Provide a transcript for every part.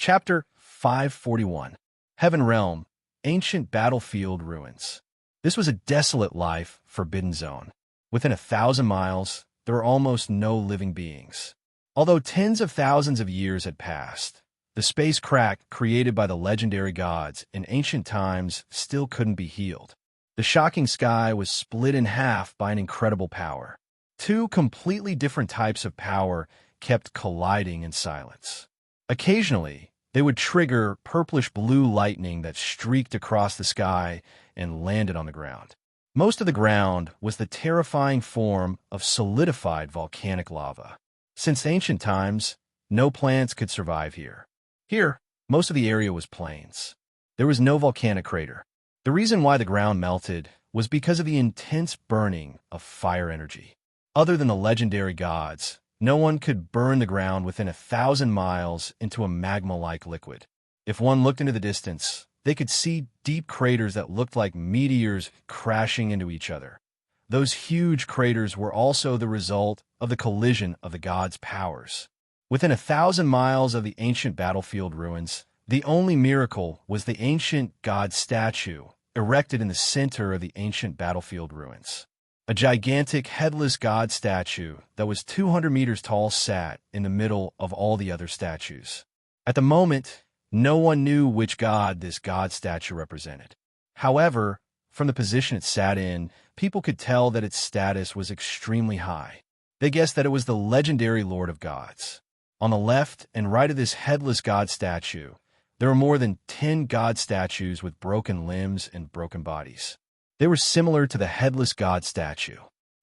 Chapter 541 Heaven Realm, Ancient Battlefield Ruins. This was a desolate life, forbidden zone. Within 1,000 miles, there were almost no living beings. Although tens of thousands of years had passed, the space crack created by the legendary gods in ancient times still couldn't be healed. The shocking sky was split in half by an incredible power. Two completely different types of power kept colliding in silence. Occasionally, they would trigger purplish-blue lightning that streaked across the sky and landed on the ground. Most of the ground was the terrifying form of solidified volcanic lava. Since ancient times, no plants could survive here. Here, most of the area was plains. There was no volcanic crater. The reason why the ground melted was because of the intense burning of fire energy. Other than the legendary gods, no one could burn the ground within 1,000 miles into a magma-like liquid. If one looked into the distance, they could see deep craters that looked like meteors crashing into each other. Those huge craters were also the result of the collision of the gods' powers. Within 1,000 miles of the ancient battlefield ruins, the only miracle was the ancient god statue erected in the center of the ancient battlefield ruins. A gigantic headless god statue that was 200 meters tall sat in the middle of all the other statues. At the moment, no one knew which god this god statue represented. However, from the position it sat in, people could tell that its status was extremely high. They guessed that it was the legendary Lord of Gods. On the left and right of this headless god statue, there were more than 10 god statues with broken limbs and broken bodies. They were similar to the headless god statue.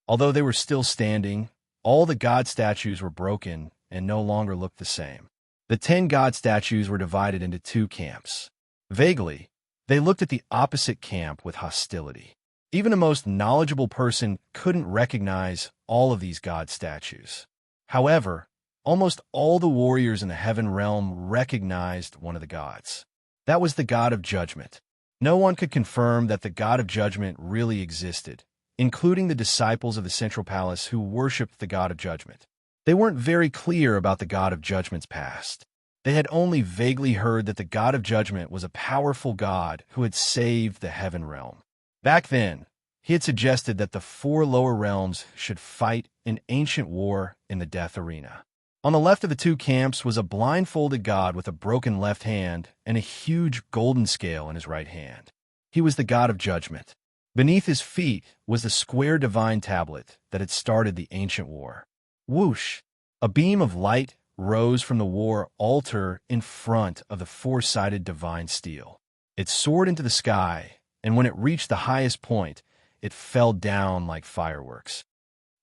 Although they were still standing, all the god statues were broken and no longer looked the same. The 10 god statues were divided into two camps. Vaguely, they looked at the opposite camp with hostility. Even the most knowledgeable person couldn't recognize all of these god statues. However, almost all the warriors in the heaven realm recognized one of the gods. That was the god of judgment. No one could confirm that the god of judgment really existed, including the disciples of the Central Palace who worshipped the god of judgment. They weren't very clear about the god of judgment's past. They had only vaguely heard that the god of judgment was a powerful god who had saved the heaven realm. Back then, he had suggested that the 4 lower realms should fight an ancient war in the death arena. On the left of the two camps was a blindfolded god with a broken left hand and a huge golden scale in his right hand. He was the god of judgment. Beneath his feet was the square divine tablet that had started the ancient war. Whoosh! A beam of light rose from the war altar in front of the 4-sided divine steel. It soared into the sky, and when it reached the highest point, it fell down like fireworks.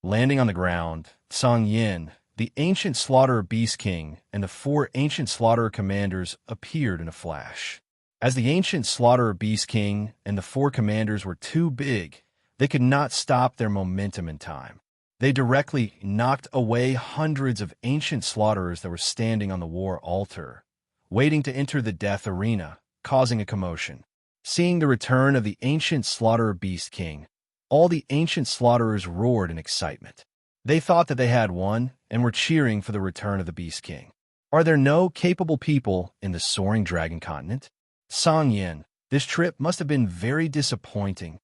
Landing on the ground, Song Yin, the ancient slaughterer beast king, and the 4 ancient slaughterer commanders appeared in a flash. As the ancient slaughterer beast king and the 4 commanders were too big, they could not stop their momentum in time. They directly knocked away hundreds of ancient slaughterers that were standing on the war altar, waiting to enter the death arena, causing a commotion. Seeing the return of the ancient slaughterer beast king, all the ancient slaughterers roared in excitement. They thought that they had won and were cheering for the return of the Beast King. Are there no capable people in the soaring dragon continent? Song Yin, this trip must have been very disappointing.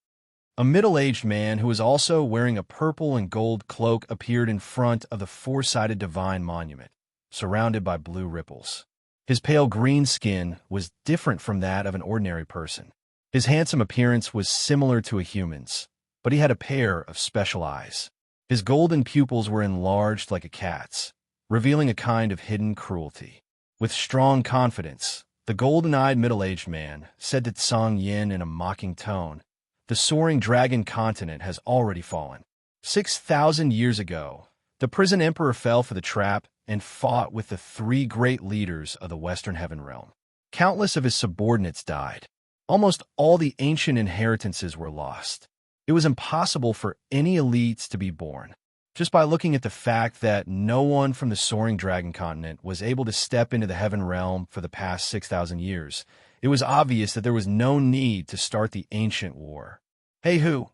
A middle-aged man who was also wearing a purple and gold cloak appeared in front of the 4-sided divine monument, surrounded by blue ripples. His pale green skin was different from that of an ordinary person. His handsome appearance was similar to a human's, but he had a pair of special eyes. His golden pupils were enlarged like a cat's, revealing a kind of hidden cruelty. With strong confidence, the golden-eyed middle-aged man said to Song Yin in a mocking tone, "The soaring dragon continent has already fallen. 6,000 years ago, the prison emperor fell for the trap and fought with the 3 great leaders of the Western Heaven Realm. Countless of his subordinates died. Almost all the ancient inheritances were lost. It was impossible for any elites to be born. Just by looking at the fact that no one from the soaring dragon continent was able to step into the heaven realm for the past 6,000 years, it was obvious that there was no need to start the ancient war. Hey who,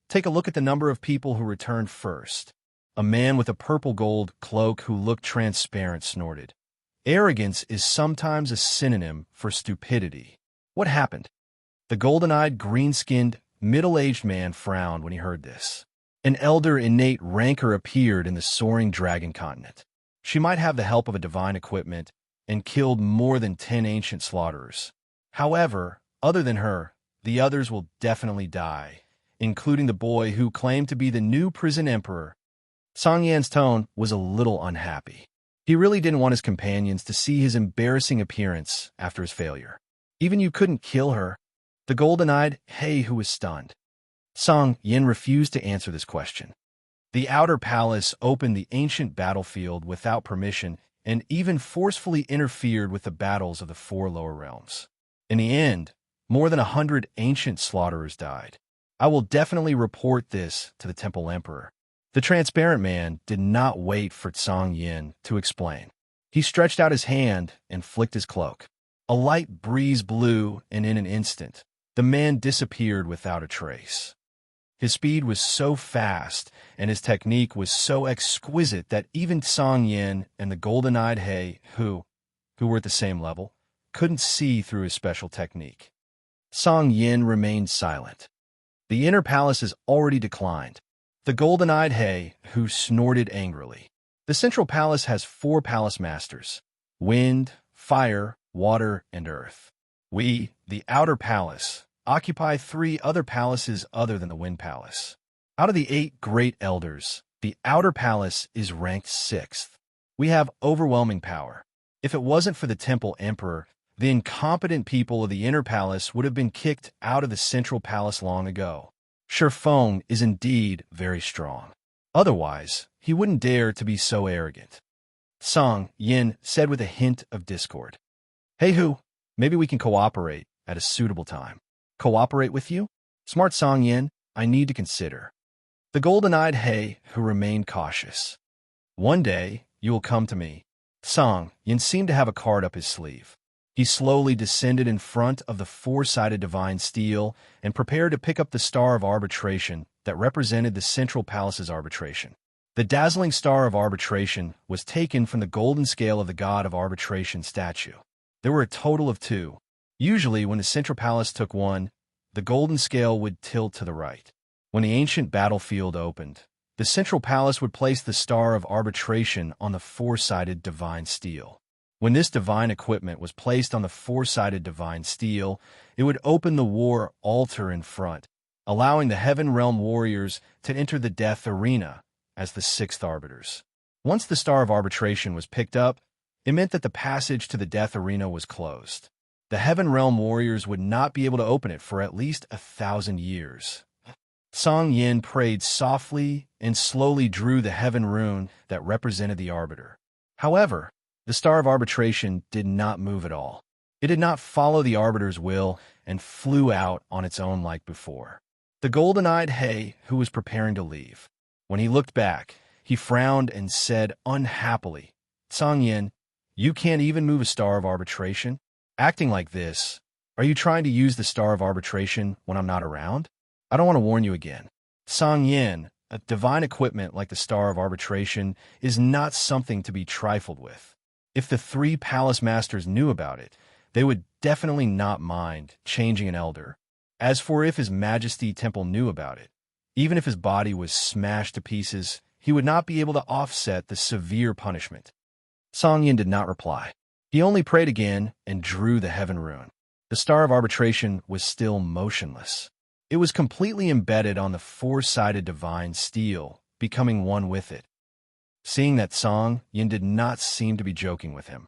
take a look at the number of people who returned first." A man with a purple gold cloak who looked transparent snorted. Arrogance is sometimes a synonym for stupidity. What happened? The golden-eyed, green-skinned, middle-aged man frowned when he heard this. An elder innate rancor appeared in the soaring dragon continent. She might have the help of a divine equipment and killed more than 10 ancient slaughterers. However, other than her, the others will definitely die, including the boy who claimed to be the new prison emperor. Song Yan's tone was a little unhappy. He really didn't want his companions to see his embarrassing appearance after his failure. Even you couldn't kill her? The golden-eyed He who was stunned. Song Yan refused to answer this question. The outer palace opened the ancient battlefield without permission and even forcefully interfered with the battles of the 4 lower realms. In the end, more than 100 ancient slaughterers died. I will definitely report this to the Temple Emperor. The transparent man did not wait for Song Yan to explain. He stretched out his hand and flicked his cloak. A light breeze blew, and in an instant, the man disappeared without a trace. His speed was so fast, and his technique was so exquisite that even Song Yan and the golden-eyed He, who were at the same level, couldn't see through his special technique. Song Yan remained silent. The inner palace has already declined. The golden-eyed He, who snorted angrily. The central palace has 4 palace masters: wind, fire, water, and earth. We, the outer palace, occupy 3 other palaces other than the Wind Palace. Out of the 8 great elders, the outer palace is ranked 6th. We have overwhelming power. If it wasn't for the Temple Emperor, the incompetent people of the inner palace would have been kicked out of the central palace long ago. Feng is indeed very strong. Otherwise, he wouldn't dare to be so arrogant. Song Yan said with a hint of discord. Hey Hu, maybe we can cooperate at a suitable time. Cooperate with you? Smart Song Yan, I need to consider. The golden-eyed He, who remained cautious. One day, you will come to me. Song Yan seemed to have a card up his sleeve. He slowly descended in front of the 4-sided divine steel and prepared to pick up the Star of Arbitration that represented the Central Palace's arbitration. The dazzling Star of Arbitration was taken from the golden scale of the God of Arbitration statue. There were a total of 2. Usually, when the Central Palace took one, the golden scale would tilt to the right. When the ancient battlefield opened, the Central Palace would place the Star of Arbitration on the 4-sided divine steel. When this divine equipment was placed on the 4-sided divine steel, it would open the war altar in front, allowing the Heaven Realm warriors to enter the death arena as the 6th arbiters. Once the Star of Arbitration was picked up, it meant that the passage to the death arena was closed. The Heaven Realm warriors would not be able to open it for at least 1,000 years. Song Yan prayed softly and slowly drew the heaven rune that represented the arbiter. However, the Star of Arbitration did not move at all. It did not follow the arbiter's will and flew out on its own like before. The golden-eyed He, who was preparing to leave. When he looked back, he frowned and said unhappily, Song Yan, you can't even move a Star of Arbitration? Acting like this, are you trying to use the Star of Arbitration when I'm not around? I don't want to warn you again. Song Yan, a divine equipment like the Star of Arbitration, is not something to be trifled with. If the 3 palace masters knew about it, they would definitely not mind changing an elder. As for if His Majesty Temple knew about it, even if his body was smashed to pieces, he would not be able to offset the severe punishment. Song Yan did not reply. He only prayed again and drew the heaven rune. The Star of Arbitration was still motionless. It was completely embedded on the 4-sided divine steel, becoming one with it. Seeing that, Song Yan did not seem to be joking with him.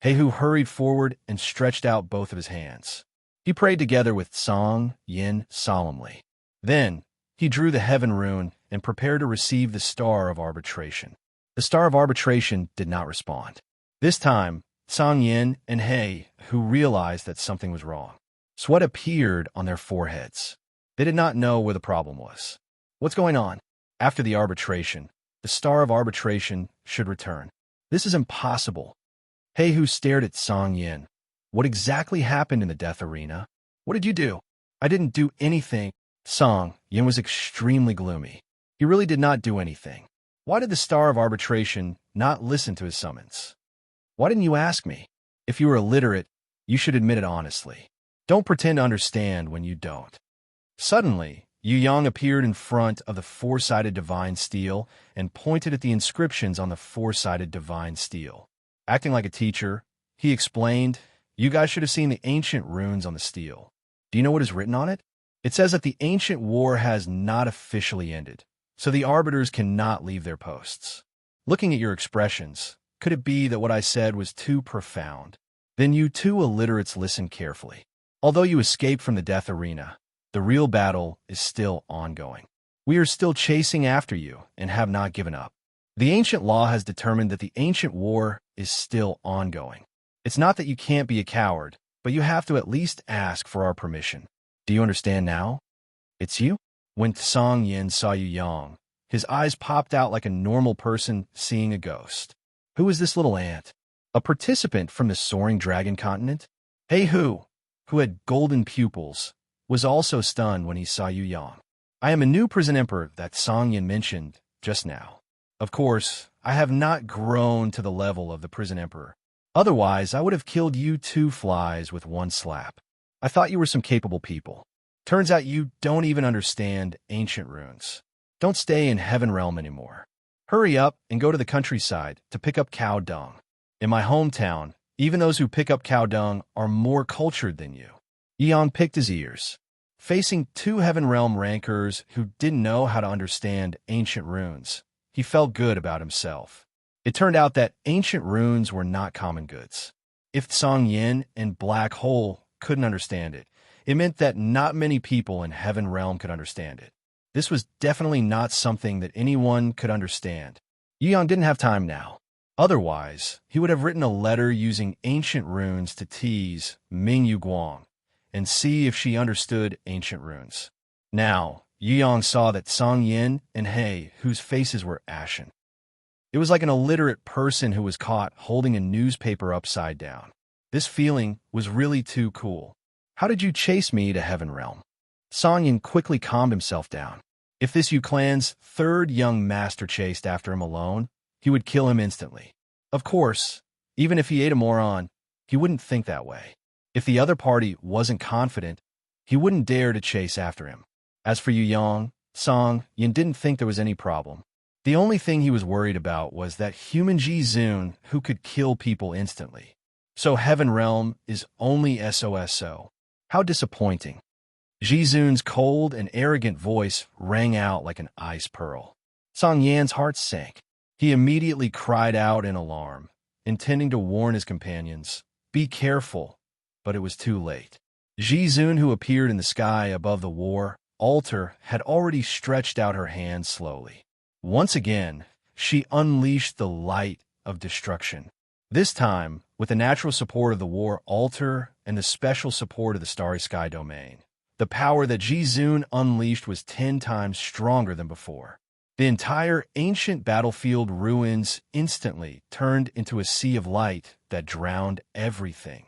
Heihu hurried forward and stretched out both of his hands. He prayed together with Song Yan solemnly. Then, he drew the heaven rune and prepared to receive the Star of Arbitration. The Star of Arbitration did not respond. This time, Song Yan and He, who realized that something was wrong. Sweat appeared on their foreheads. They did not know where the problem was. What's going on? After the arbitration, the Star of Arbitration should return. This is impossible. Heihu stared at Song Yan. What exactly happened in the death arena? What did you do? I didn't do anything. Song Yan was extremely gloomy. He really did not do anything. Why did the Star of Arbitration not listen to his summons? Why didn't you ask me? If you were illiterate, you should admit it honestly. Don't pretend to understand when you don't. Suddenly, Yu Yang appeared in front of the four-sided divine stele and pointed at the inscriptions on the four-sided divine stele. Acting like a teacher, he explained, "You guys should have seen the ancient runes on the stele. Do you know what is written on it? It says that the ancient war has not officially ended, so the arbiters cannot leave their posts. Looking at your expressions, could it be that what I said was too profound? Then you two illiterates listen carefully. Although you escaped from the death arena, the real battle is still ongoing. We are still chasing after you and have not given up. The ancient law has determined that the ancient war is still ongoing. It's not that you can't be a coward, but you have to at least ask for our permission. Do you understand now? It's you?" When Song Yin saw Yu Yang, his eyes popped out like a normal person seeing a ghost. Who is this little ant? A participant from the soaring dragon continent? Hey who had golden pupils, was also stunned when he saw Yu Yang. "I am a new prison emperor that Song Yin mentioned just now. Of course, I have not grown to the level of the prison emperor. Otherwise, I would have killed you two flies with one slap. I thought you were some capable people. Turns out you don't even understand ancient runes. Don't stay in Heaven Realm anymore. Hurry up and go to the countryside to pick up cow dung. In my hometown, even those who pick up cow dung are more cultured than you." Yang picked his ears. Facing two Heaven Realm rankers who didn't know how to understand ancient runes, he felt good about himself. It turned out that ancient runes were not common goods. If Song Yin and Black Hole couldn't understand it, it meant that not many people in Heaven Realm could understand it. This was definitely not something that anyone could understand. Yu Yang didn't have time now. Otherwise, he would have written a letter using ancient runes to tease Ming Yu Guang and see if she understood ancient runes. Now, Yu Yang saw that Song Yin and He, whose faces were ashen. It was like an illiterate person who was caught holding a newspaper upside down. This feeling was really too cool. "How did you chase me to Heaven Realm?" Song Yin quickly calmed himself down. If this Yu clan's third young master chased after him alone, he would kill him instantly. Of course, even if he ate a moron, he wouldn't think that way. If the other party wasn't confident, he wouldn't dare to chase after him. As for Yu Yang, Song Yin didn't think there was any problem. The only thing he was worried about was that human Ji Zun who could kill people instantly. So Heaven Realm is only SOSO. How disappointing. Ji Zun's cold and arrogant voice rang out like an ice pearl. Song Yan's heart sank. He immediately cried out in alarm, intending to warn his companions, "Be careful," but it was too late. Ji Zun, who appeared in the sky above the war altar, had already stretched out her hand slowly. Once again, she unleashed the light of destruction. This time, with the natural support of the war altar and the special support of the starry sky domain. The power that Ji Zun unleashed was 10 times stronger than before. The entire ancient battlefield ruins instantly turned into a sea of light that drowned everything.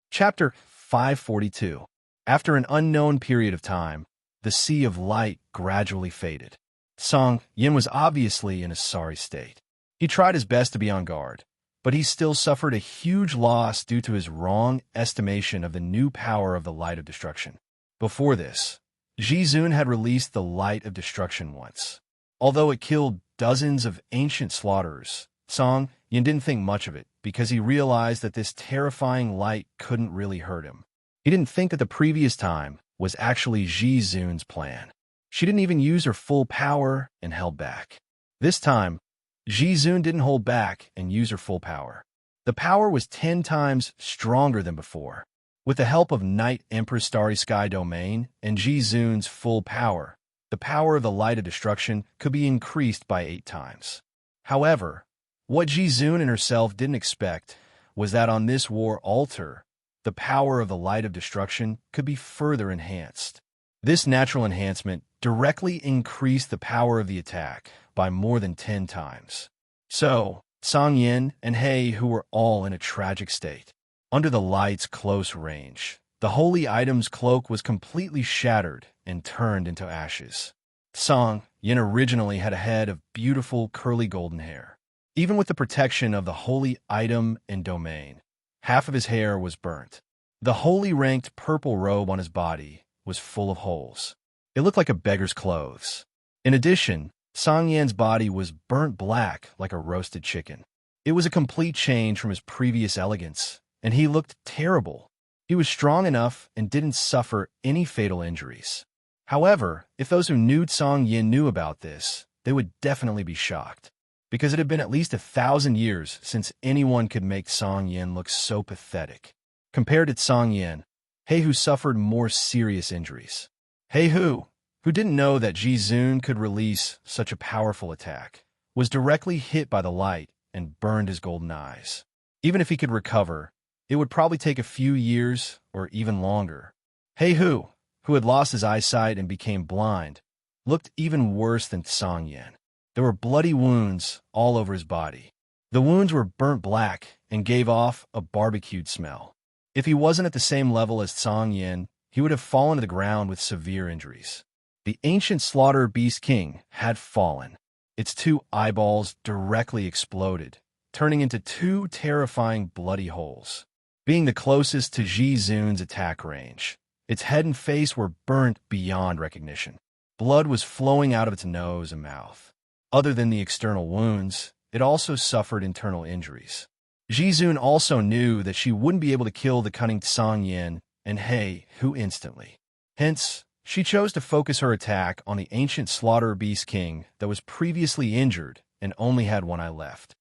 Chapter 542. After an unknown period of time, the sea of light gradually faded. Song Yin was obviously in a sorry state. He tried his best to be on guard, but he still suffered a huge loss due to his wrong estimation of the new power of the light of destruction. Before this, Ji Zun had released the light of destruction once. Although it killed dozens of ancient slaughterers, Song Yin didn't think much of it because he realized that this terrifying light couldn't really hurt him. He didn't think that the previous time was actually Ji Zun's plan. She didn't even use her full power and held back. This time, Ji Zun didn't hold back and use her full power. The power was 10 times stronger than before. With the help of Night Empress Starry Sky Domain and Ji Zun's full power, the power of the light of destruction could be increased by 8 times. However, what Ji Zun and herself didn't expect was that on this war altar, the power of the light of destruction could be further enhanced. This natural enhancement directly increased the power of the attack by more than 10 times. So, Song Yin and He, who were all in a tragic state, under the light's close range, the holy item's cloak was completely shattered and turned into ashes. Song Yin originally had a head of beautiful curly golden hair. Even with the protection of the holy item and domain, half of his hair was burnt. The holy ranked purple robe on his body was full of holes. It looked like a beggar's clothes. In addition, Song Yan's body was burnt black like a roasted chicken. It was a complete change from his previous elegance, and he looked terrible. He was strong enough and didn't suffer any fatal injuries. However, if those who knew Song Yin knew about this, they would definitely be shocked, because it had been at least 1,000 years since anyone could make Song Yin look so pathetic. Compared to Song Yin, He Hu suffered more serious injuries. He Hu, who didn't know that Ji Zun could release such a powerful attack, was directly hit by the light and burned his golden eyes. Even if he could recover, it would probably take a few years or even longer. He Hu, who had lost his eyesight and became blind, looked even worse than Song Yin. There were bloody wounds all over his body. The wounds were burnt black and gave off a barbecued smell. If he wasn't at the same level as Song Yin, he would have fallen to the ground with severe injuries. The ancient slaughter beast king had fallen. Its 2 eyeballs directly exploded, turning into 2 terrifying bloody holes. Being the closest to Ji Zun's attack range, its head and face were burnt beyond recognition. Blood was flowing out of its nose and mouth. Other than the external wounds, it also suffered internal injuries. Ji Zun also knew that she wouldn't be able to kill the cunning Song Yin and He Hu instantly. Hence, she chose to focus her attack on the ancient slaughter beast king that was previously injured and only had 1 eye left.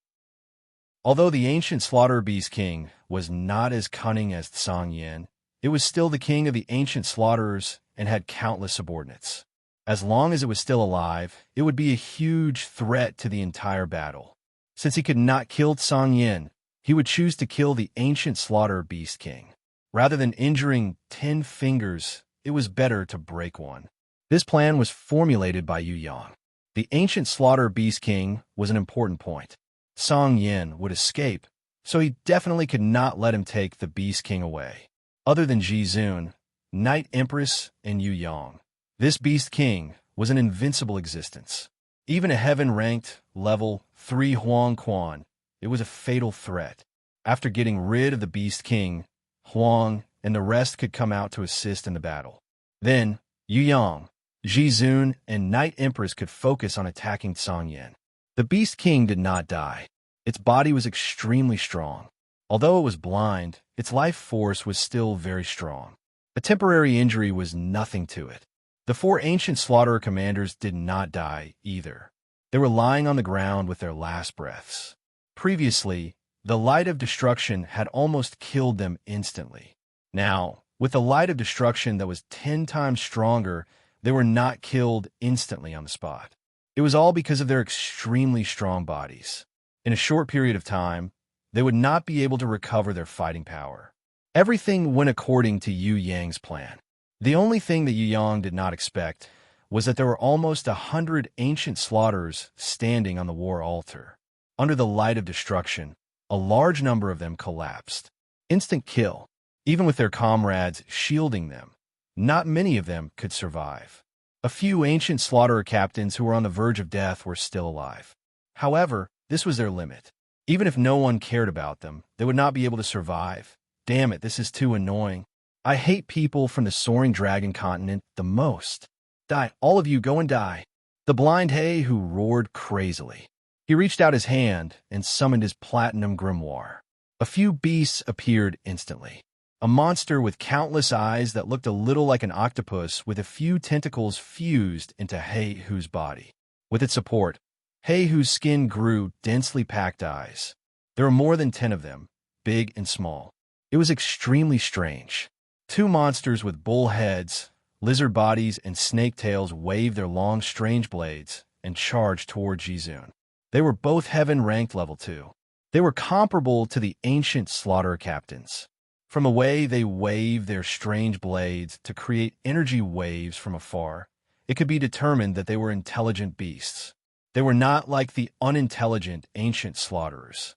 Although the ancient slaughter beast king was not as cunning as Song Yin, it was still the king of the ancient slaughterers and had countless subordinates. As long as it was still alive, it would be a huge threat to the entire battle. Since he could not kill Song Yin, he would choose to kill the ancient slaughter beast king. Rather than injuring 10 fingers, it was better to break one. This plan was formulated by Yu Yang. The ancient slaughter beast king was an important point. Song Yin would escape, so he definitely could not let him take the beast king away. Other than Ji Zun, Night Empress, and Yu Yang, this beast king was an invincible existence. Even a heaven-ranked level 3 Huang Quan, it was a fatal threat. After getting rid of the beast king, Huang and the rest could come out to assist in the battle. Then, Yu Yang, Ji Zun, and Night Empress could focus on attacking Song Yin. The beast king did not die. Its body was extremely strong. Although it was blind, its life force was still very strong. A temporary injury was nothing to it. The 4 ancient slaughterer commanders did not die either. They were lying on the ground with their last breaths. Previously, the light of destruction had almost killed them instantly. Now, with the light of destruction that was 10 times stronger, they were not killed instantly on the spot. It was all because of their extremely strong bodies. In a short period of time, they would not be able to recover their fighting power. Everything went according to Yu Yang's plan. The only thing that Yu Yang did not expect was that there were almost 100 ancient slaughterers standing on the war altar. Under the light of destruction, a large number of them collapsed. Instant kill. Even with their comrades shielding them, not many of them could survive. A few ancient slaughterer captains who were on the verge of death were still alive. However, this was their limit. Even if no one cared about them, they would not be able to survive. Damn it, this is too annoying. I hate people from the soaring dragon continent the most. Die, all of you, go and die. The blind He Hu roared crazily. He reached out his hand and summoned his platinum grimoire. A few beasts appeared instantly. A monster with countless eyes that looked a little like an octopus with a few tentacles fused into He Hu's body. With its support, He Hu's skin grew densely packed eyes. There were more than 10 of them, big and small. It was extremely strange. 2 monsters with bull heads, lizard bodies, and snake tails waved their long, strange blades and charged toward Ji Zun. They were both heaven-ranked level 2. They were comparable to the ancient slaughter captains. From away, they waved their strange blades to create energy waves from afar. It could be determined that they were intelligent beasts. They were not like the unintelligent ancient slaughterers.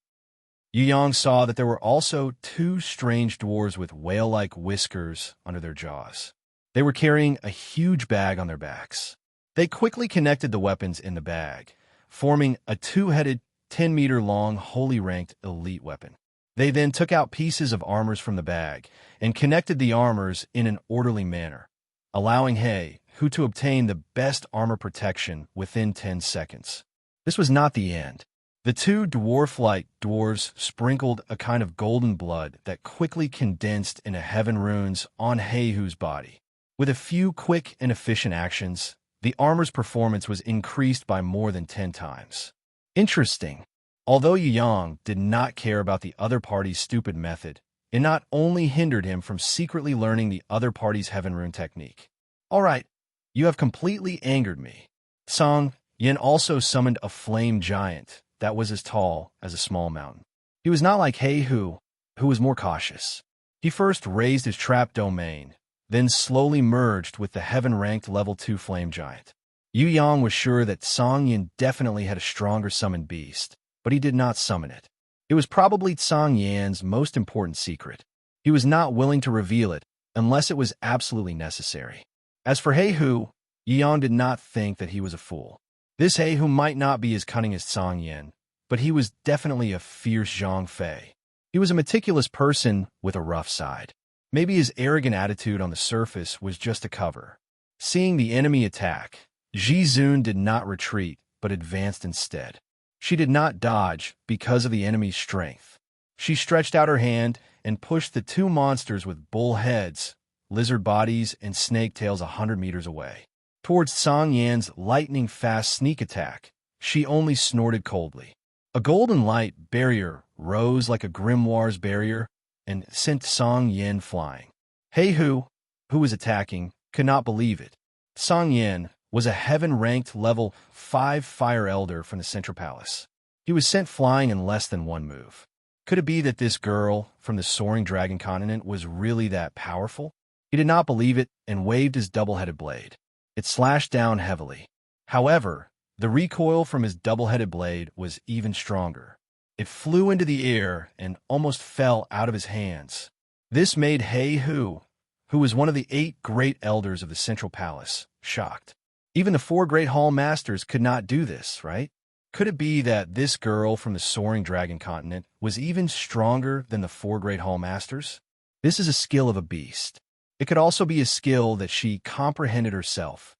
Yu Yang saw that there were also 2 strange dwarves with whale-like whiskers under their jaws. They were carrying a huge bag on their backs. They quickly connected the weapons in the bag, forming a 2-headed 10-meter-long, holy ranked elite weapon. They then took out pieces of armors from the bag and connected the armors in an orderly manner, allowing He-Hu to obtain the best armor protection within 10 seconds. This was not the end. The two dwarf-like dwarves sprinkled a kind of golden blood that quickly condensed into heaven runes on He-Hu's body. With a few quick and efficient actions, the armor's performance was increased by more than 10 times. Interesting. Although Yu Yang did not care about the other party's stupid method, it not only hindered him from secretly learning the other party's heaven rune technique. All right, you have completely angered me. Song Yin also summoned a flame giant that was as tall as a small mountain. He was not like He-Hu, who was more cautious. He first raised his trap domain, then slowly merged with the heaven-ranked level 2 flame giant. Yu Yang was sure that Song Yin definitely had a stronger summoned beast, but he did not summon it. It was probably Song Yan's most important secret. He was not willing to reveal it unless it was absolutely necessary. As for He-Hu, Yu Yang did not think that he was a fool. This He-Hu might not be as cunning as Song Yin, but he was definitely a fierce Zhang Fei. He was a meticulous person with a rough side. Maybe his arrogant attitude on the surface was just a cover. Seeing the enemy attack, Ji Zun did not retreat, but advanced instead. She did not dodge because of the enemy's strength. She stretched out her hand and pushed the two monsters with bull heads, lizard bodies, and snake tails 100 meters away. Towards Song Yan's lightning-fast sneak attack, she only snorted coldly. A golden light barrier rose like a grimoire's barrier and sent Song Yin flying. He-Hu, who was attacking, could not believe it. Song Yin was a heaven-ranked level 5 fire elder from the Central Palace. He was sent flying in less than one move. Could it be that this girl from the soaring dragon continent was really that powerful? He did not believe it and waved his double-headed blade. It slashed down heavily. However, the recoil from his double-headed blade was even stronger. It flew into the air and almost fell out of his hands. This made He-Hu, who was one of the 8 great elders of the Central Palace, shocked. Even the 4 great hall masters could not do this, right? Could it be that this girl from the soaring dragon continent was even stronger than the 4 great hall masters? This is a skill of a beast. It could also be a skill that she comprehended herself.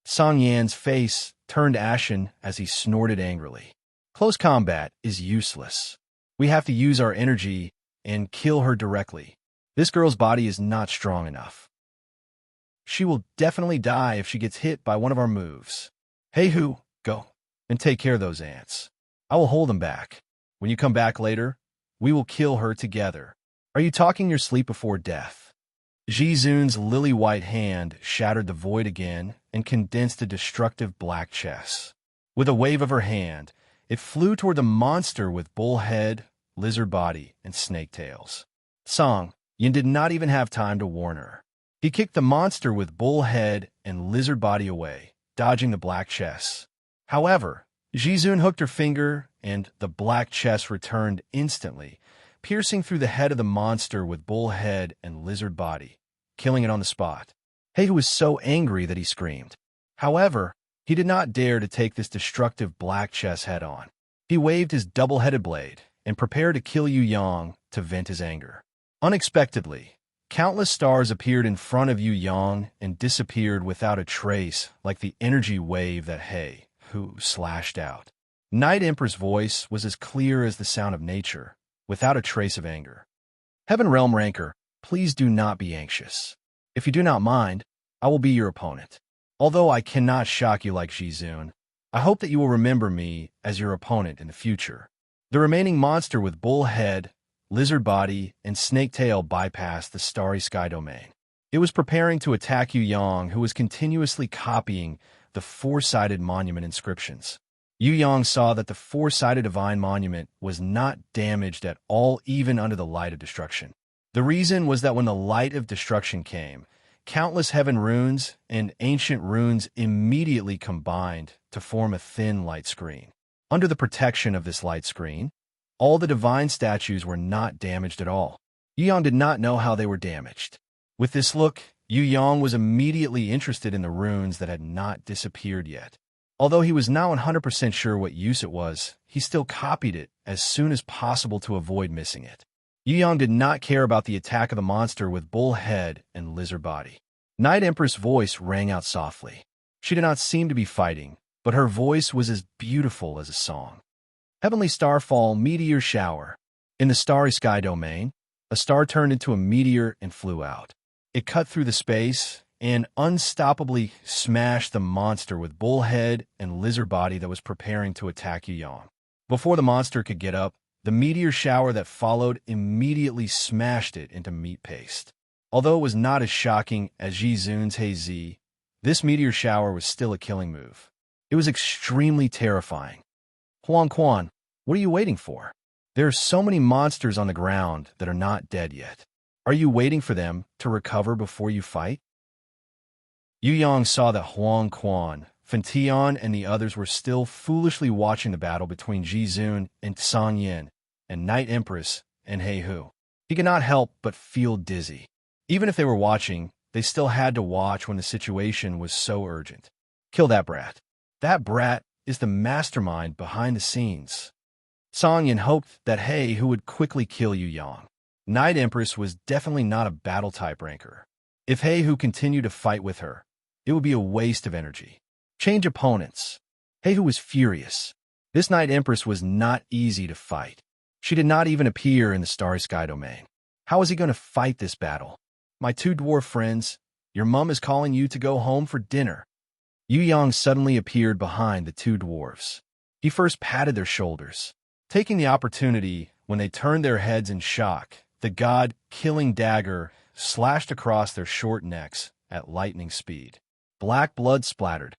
Song Yan's face turned ashen as he snorted angrily. Close combat is useless. We have to use our energy and kill her directly. This girl's body is not strong enough. She will definitely die if she gets hit by one of our moves. He-Hu, go and take care of those ants. I will hold them back. When you come back later, we will kill her together. Are you talking your sleep before death? Ji Zun's lily-white hand shattered the void again and condensed a destructive black chess. With a wave of her hand, it flew toward the monster with bull head, lizard body, and snake tails. Song Yin did not even have time to warn her. He kicked the monster with bull head and lizard body away, dodging the black chess. However, Ji Zun hooked her finger, and the black chess returned instantly, piercing through the head of the monster with bull head and lizard body, killing it on the spot. He was so angry that he screamed. However, he did not dare to take this destructive black chess head-on. He waved his double-headed blade and prepared to kill Yu Yang to vent his anger. Unexpectedly, countless stars appeared in front of Yu Yang and disappeared without a trace, like the energy wave that He-Hu slashed out. Night Emperor's voice was as clear as the sound of nature, without a trace of anger. Heaven Realm Ranker, please do not be anxious. If you do not mind, I will be your opponent. Although I cannot shock you like Ji Zun, I hope that you will remember me as your opponent in the future. The remaining monster with bull head, lizard body, and snake tail bypassed the starry sky domain. It was preparing to attack Yu Yang, who was continuously copying the 4-sided monument inscriptions. Yu Yang saw that the 4-sided divine monument was not damaged at all, even under the light of destruction. The reason was that when the light of destruction came, countless heaven runes and ancient runes immediately combined to form a thin light screen. Under the protection of this light screen, all the divine statues were not damaged at all. Yu Yang did not know how they were damaged. With this look, Yu Yang was immediately interested in the runes that had not disappeared yet. Although he was now 100% sure what use it was, he still copied it as soon as possible to avoid missing it. Yu Yang did not care about the attack of the monster with bull head and lizard body. Night Empress' voice rang out softly. She did not seem to be fighting, but her voice was as beautiful as a song. Heavenly starfall, meteor shower. In the starry sky domain, a star turned into a meteor and flew out. It cut through the space and unstoppably smashed the monster with bull head and lizard body that was preparing to attack Yu Yang. Before the monster could get up, the meteor shower that followed immediately smashed it into meat paste. Although it was not as shocking as Ji Zun's Hey Z, this meteor shower was still a killing move. It was extremely terrifying. Huang Quan, what are you waiting for? There are so many monsters on the ground that are not dead yet. Are you waiting for them to recover before you fight? Yu Yang saw that Huang Quan, Fentian, and the others were still foolishly watching the battle between Ji Zun and Song Yin, and Night Empress and He Hu. He could not help but feel dizzy. Even if they were watching, they still had to watch when the situation was so urgent. Kill that brat. That brat is the mastermind behind the scenes. Song Yin hoped that He Hu would quickly kill Yu Yang. Night Empress was definitely not a battle-type ranker. If He Hu continued to fight with her, it would be a waste of energy. Change opponents. He Hu was furious. This Night Empress was not easy to fight. She did not even appear in the Starry Sky domain. How was he going to fight this battle? My two dwarf friends, your mum is calling you to go home for dinner. Yu Yang suddenly appeared behind the two dwarfs. He first patted their shoulders. Taking the opportunity, when they turned their heads in shock, the god-killing dagger slashed across their short necks at lightning speed. Black blood splattered.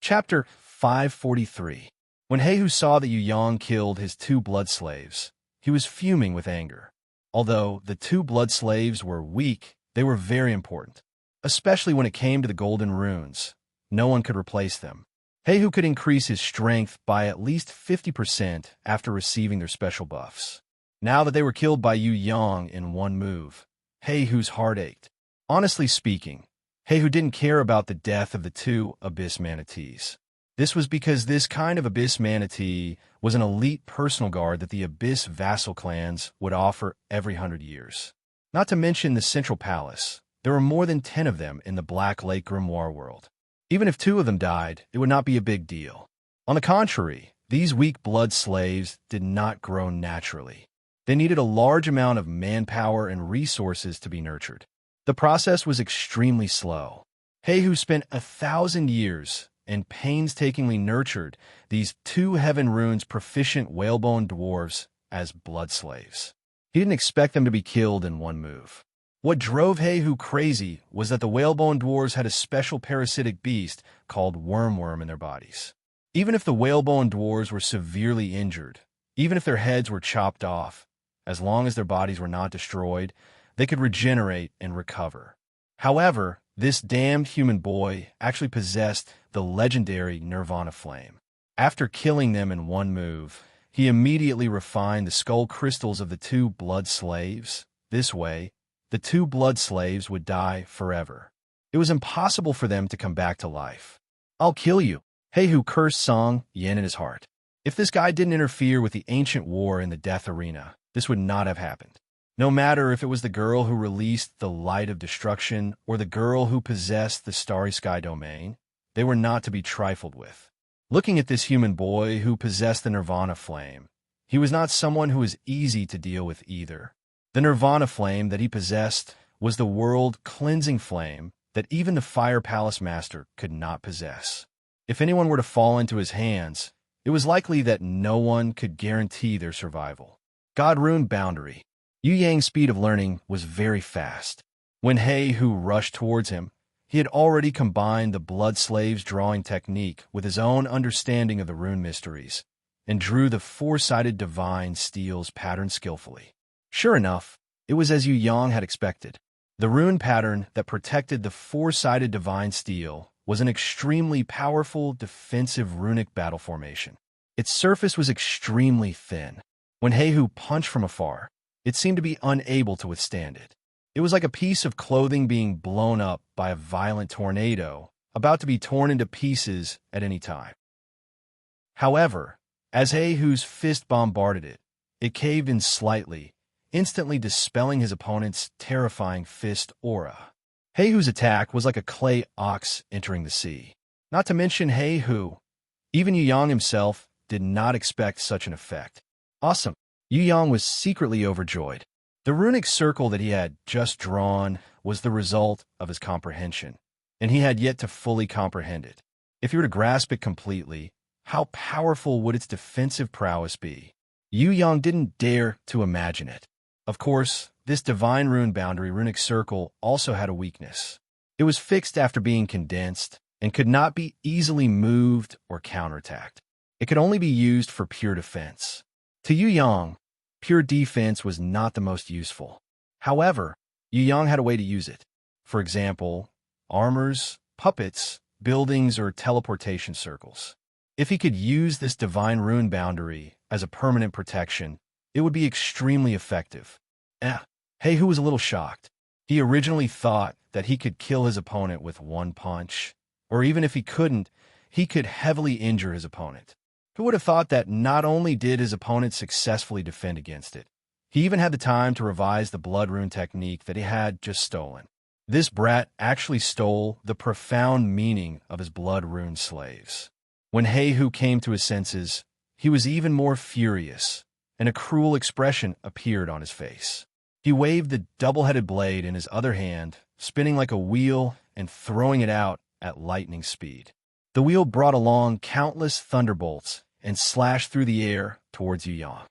Chapter 543. When He Hu saw that Yu Yang killed his two blood slaves, he was fuming with anger. Although the two blood slaves were weak, they were very important. Especially when it came to the golden runes. No one could replace them. He Hu could increase his strength by at least 50% after receiving their special buffs. Now that they were killed by Yu Yang in one move, He Hu's heart ached. Honestly speaking, He Hu didn't care about the death of the two abyss manatees. This was because this kind of abyss manatee was an elite personal guard that the abyss vassal clans would offer every 100 years. Not to mention the central palace. There were more than 10 of them in the Black Lake Grimoire world. Even if 2 of them died, it would not be a big deal. On the contrary, these weak blood slaves did not grow naturally. They needed a large amount of manpower and resources to be nurtured. The process was extremely slow. He Hu spent 1,000 years and painstakingly nurtured these 2 heaven runes proficient whalebone dwarves as blood slaves. He didn't expect them to be killed in one move. What drove He Hu crazy was that the whalebone dwarves had a special parasitic beast called wormworm in their bodies. Even if the whalebone dwarves were severely injured, even if their heads were chopped off, as long as their bodies were not destroyed, they could regenerate and recover. However, this damned human boy actually possessed the legendary Nirvana Flame. After killing them in one move, he immediately refined the skull crystals of the 2 blood slaves. This way, the 2 blood slaves would die forever. It was impossible for them to come back to life. I'll kill you. He Hu cursed Song Yin in his heart. If this guy didn't interfere with the ancient war in the death arena, this would not have happened. No matter if it was the girl who released the light of destruction or the girl who possessed the starry sky domain, they were not to be trifled with. Looking at this human boy who possessed the Nirvana Flame, he was not someone who was easy to deal with either. The Nirvana Flame that he possessed was the world-cleansing flame that even the Fire Palace Master could not possess. If anyone were to fall into his hands, it was likely that no one could guarantee their survival. God Rune Boundary. Yu Yang's speed of learning was very fast. When He Hu rushed towards him, he had already combined the Blood Slave's drawing technique with his own understanding of the rune mysteries, and drew the 4-sided divine steel's pattern skillfully. Sure enough, it was as Yu Yang had expected. The rune pattern that protected the 4-sided divine steel was an extremely powerful defensive runic battle formation. Its surface was extremely thin. When He Hu punched from afar, it seemed to be unable to withstand it. It was like a piece of clothing being blown up by a violent tornado about to be torn into pieces at any time. However, as Heihu's fist bombarded it, it caved in slightly, instantly dispelling his opponent's terrifying fist aura. Heihu's attack was like a clay ox entering the sea. Not to mention Heihu, even Yu Yang himself did not expect such an effect. Awesome! Yu Yang was secretly overjoyed. The runic circle that he had just drawn was the result of his comprehension, and he had yet to fully comprehend it. If he were to grasp it completely, how powerful would its defensive prowess be? Yu Yang didn't dare to imagine it. Of course, this divine rune boundary runic circle also had a weakness. It was fixed after being condensed and could not be easily moved or counterattacked. It could only be used for pure defense. To Yu Yang, pure defense was not the most useful. However, Yu Yang had a way to use it. For example, armors, puppets, buildings, or teleportation circles. If he could use this divine rune boundary as a permanent protection, it would be extremely effective. Heihu was a little shocked. He originally thought that he could kill his opponent with one punch, or even if he couldn't, he could heavily injure his opponent. Who would have thought that not only did his opponent successfully defend against it, he even had the time to revise the blood rune technique that he had just stolen. This brat actually stole the profound meaning of his blood rune slaves. When Heihu came to his senses, he was even more furious, and a cruel expression appeared on his face. He waved the double-headed blade in his other hand, spinning like a wheel and throwing it out at lightning speed. The wheel brought along countless thunderbolts and slashed through the air towards Yu Yang.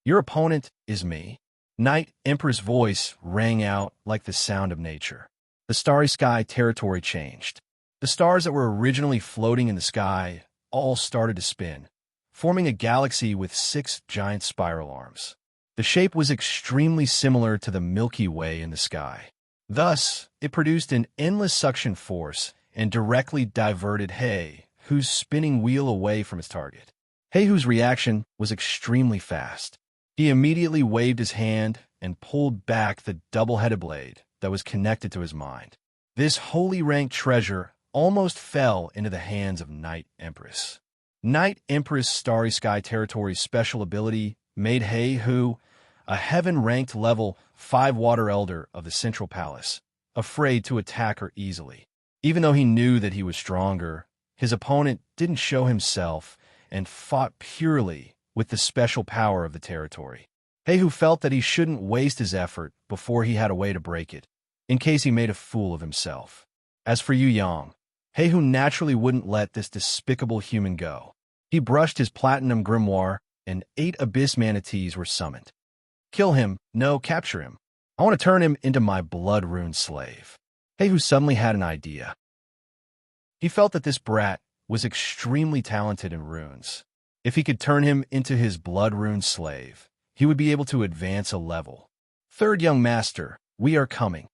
Your opponent is me. Night Emperor's voice rang out like the sound of nature. The starry sky territory changed. The stars that were originally floating in the sky all started to spin, forming a galaxy with 6 giant spiral arms. The shape was extremely similar to the Milky Way in the sky. Thus, it produced an endless suction force and directly diverted Heihu's spinning wheel away from its target. Heihu's reaction was extremely fast. He immediately waved his hand and pulled back the double-headed blade that was connected to his mind. This holy ranked treasure almost fell into the hands of Night Empress. Night Empress Starry Sky Territory's special ability made Heihu a heaven-ranked level 5 water elder of the Central Palace, afraid to attack her easily. Even though he knew that he was stronger, his opponent didn't show himself and fought purely with the special power of the territory. Heihu felt that he shouldn't waste his effort before he had a way to break it, in case he made a fool of himself. As for Yu Yang, Heihu naturally wouldn't let this despicable human go. He brushed his platinum grimoire, and 8 abyss manatees were summoned. Kill him, no, capture him. I want to turn him into my blood rune slave. Heihu suddenly had an idea. He felt that this brat was extremely talented in runes. If he could turn him into his blood rune slave, he would be able to advance a level. Third young master, we are coming.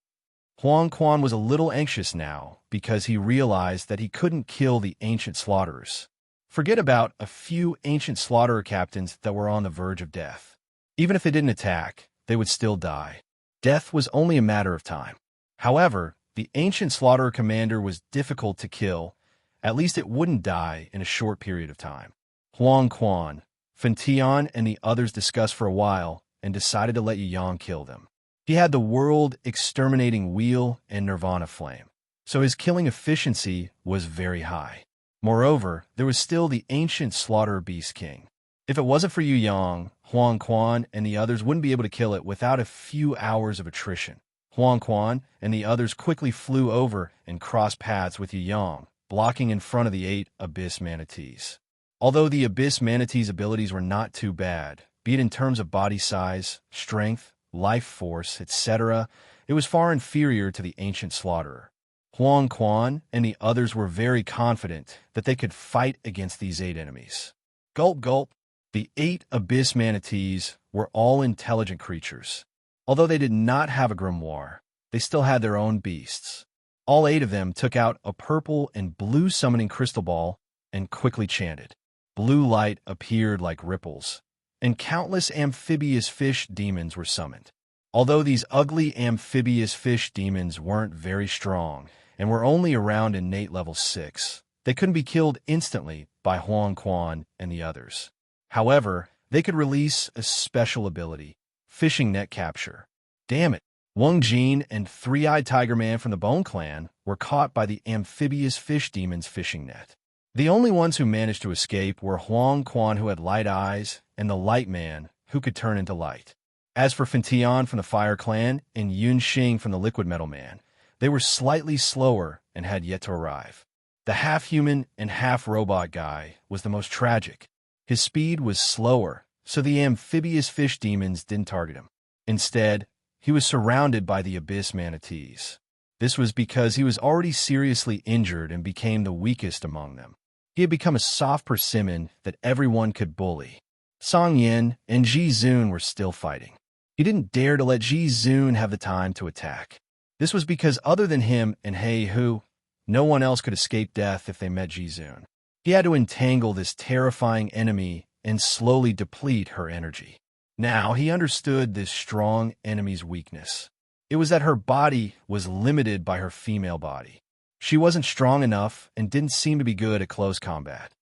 Huang Quan was a little anxious now because he realized that he couldn't kill the ancient slaughterers. Forget about a few ancient slaughterer captains that were on the verge of death. Even if they didn't attack, they would still die. Death was only a matter of time. However, the ancient slaughterer commander was difficult to kill. At least it wouldn't die in a short period of time. Huang Quan, Fentian, and the others discussed for a while and decided to let Yu Yang kill them. He had the world-exterminating wheel and nirvana flame, so his killing efficiency was very high. Moreover, there was still the ancient slaughterer beast king. If it wasn't for Yu Yang, Huang Quan and the others wouldn't be able to kill it without a few hours of attrition. Huang Quan and the others quickly flew over and crossed paths with Yu Yang, blocking in front of the 8 abyss manatees. Although the abyss manatees' abilities were not too bad, be it in terms of body size, strength, life force, etc., it was far inferior to the ancient slaughterer. Huang Quan and the others were very confident that they could fight against these 8 enemies. Gulp gulp. The 8 abyss manatees were all intelligent creatures. Although they did not have a grimoire, they still had their own beasts. All 8 of them took out a purple and blue summoning crystal ball and quickly chanted. Blue light appeared like ripples, and countless amphibious fish demons were summoned. Although these ugly amphibious fish demons weren't very strong, and were only around innate level 6. They couldn't be killed instantly by Huang Quan and the others. However, they could release a special ability, fishing net capture. Damn it! Wang Jin and Three-Eyed Tiger Man from the Bone Clan were caught by the amphibious fish demon's fishing net. The only ones who managed to escape were Huang Quan, who had light eyes, and the Light Man, who could turn into light. As for Fintian from the Fire Clan and Yun Xing from the Liquid Metal Man, they were slightly slower and had yet to arrive. The half-human and half-robot guy was the most tragic. His speed was slower, so the amphibious fish demons didn't target him. Instead, he was surrounded by the abyss manatees. This was because he was already seriously injured and became the weakest among them. He had become a soft persimmon that everyone could bully. Song Yin and Ji Zun were still fighting. He didn't dare to let Ji Zun have the time to attack. This was because other than him and He Hu, no one else could escape death if they met Ji Zun. He had to entangle this terrifying enemy and slowly deplete her energy. Now he understood this strong enemy's weakness. It was that her body was limited by her female body. She wasn't strong enough and didn't seem to be good at close combat.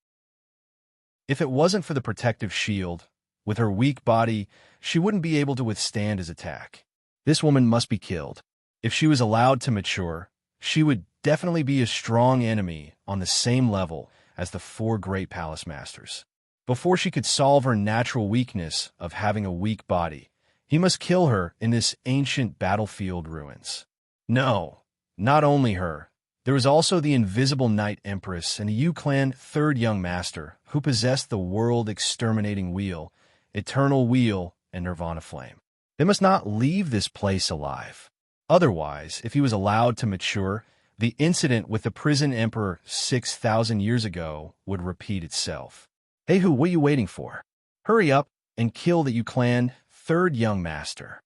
If it wasn't for the protective shield, with her weak body, she wouldn't be able to withstand his attack. This woman must be killed. If she was allowed to mature, she would definitely be a strong enemy on the same level as the 4 great palace masters. Before she could solve her natural weakness of having a weak body, he must kill her in this ancient battlefield ruins. No, not only her. There was also the invisible Night Empress and the Yu Clan 3rd Young Master, who possessed the world-exterminating wheel, eternal wheel, and Nirvana flame. They must not leave this place alive. Otherwise, if he was allowed to mature, the incident with the prison emperor 6,000 years ago would repeat itself. Hey Hu, what are you waiting for? Hurry up and kill the Yu Clan 3rd Young Master.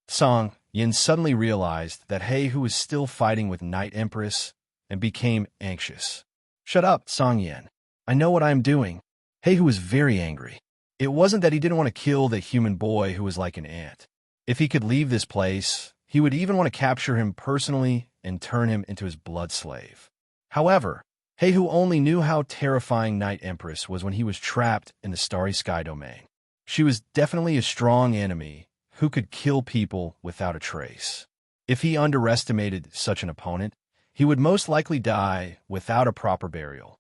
Song Yin suddenly realized that He Hu was still fighting with Night Empress and became anxious. Shut up, Song Yin. I know what I am doing. He Hu was very angry. It wasn't that he didn't want to kill the human boy who was like an ant. If he could leave this place, he would even want to capture him personally and turn him into his blood slave. However, He Hu only knew how terrifying Night Empress was when he was trapped in the Starry Sky domain. She was definitely a strong enemy who could kill people without a trace. If he underestimated such an opponent, he would most likely die without a proper burial.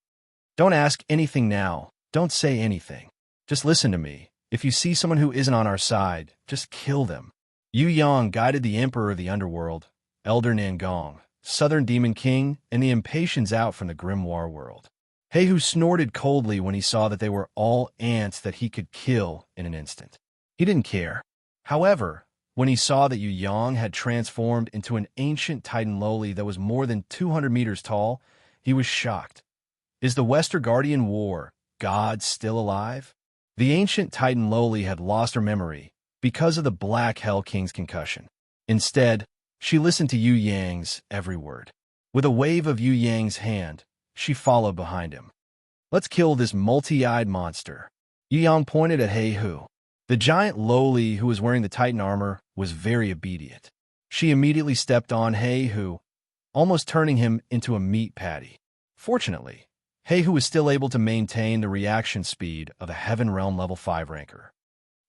Don't ask anything now. Don't say anything. Just listen to me. If you see someone who isn't on our side, just kill them. Yu Yang guided the Emperor of the Underworld, Elder Nangong, Southern Demon King, and the Impatiens out from the Grimoire world. He Hu snorted coldly when he saw that they were all ants that he could kill in an instant. He didn't care. However, when he saw that Yu Yang had transformed into an ancient Titan Loli that was more than 200 meters tall, he was shocked. Is the Westergardian War god still alive? The ancient Titan Loli had lost her memory because of the Black Hell King's concussion. Instead, she listened to Yu Yang's every word. With a wave of Yu Yang's hand, she followed behind him. Let's kill this multi-eyed monster. Yu Yang pointed at He Hu. The giant Loli, who was wearing the Titan armor, was very obedient. She immediately stepped on He Hu, almost turning him into a meat patty. Fortunately, He Hu was still able to maintain the reaction speed of a Heaven Realm level 5 ranker.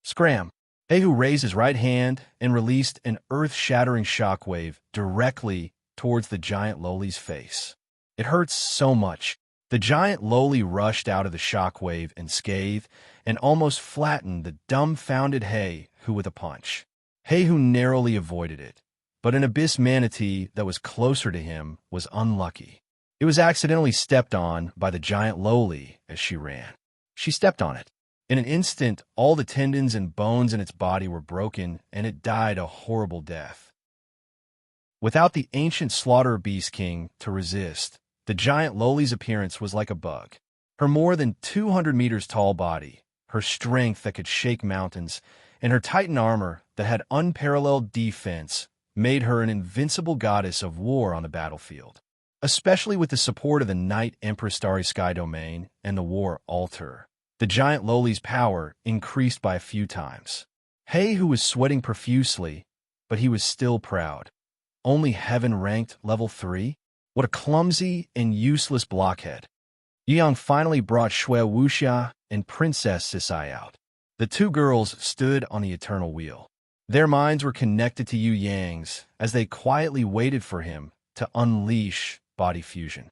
Scram! He Hu raised his right hand and released an earth-shattering shockwave directly towards the giant Loli's face. It hurts so much. The giant Loli rushed out of the shockwave and scathed and almost flattened the dumbfounded He Hu with a punch. He Hu narrowly avoided it, but an abyss manatee that was closer to him was unlucky. It was accidentally stepped on by the giant Loli as she ran. She stepped on it. In an instant, all the tendons and bones in its body were broken, and it died a horrible death. Without the ancient Slaughter Beast King to resist, the giant Loli's appearance was like a bug. Her more than 200 meters tall body, her strength that could shake mountains, and her Titan armor that had unparalleled defense made her an invincible goddess of war on the battlefield. Especially with the support of the Night Empress Starry Sky domain and the War Altar, the giant Loli's power increased by a few times. He Hu was sweating profusely, but he was still proud. Only heaven ranked level 3? What a clumsy and useless blockhead. Yu Yang finally brought Shui Wuxia and Princess Sisai out. The two girls stood on the eternal wheel. Their minds were connected to Yu Yang's as they quietly waited for him to unleash body fusion.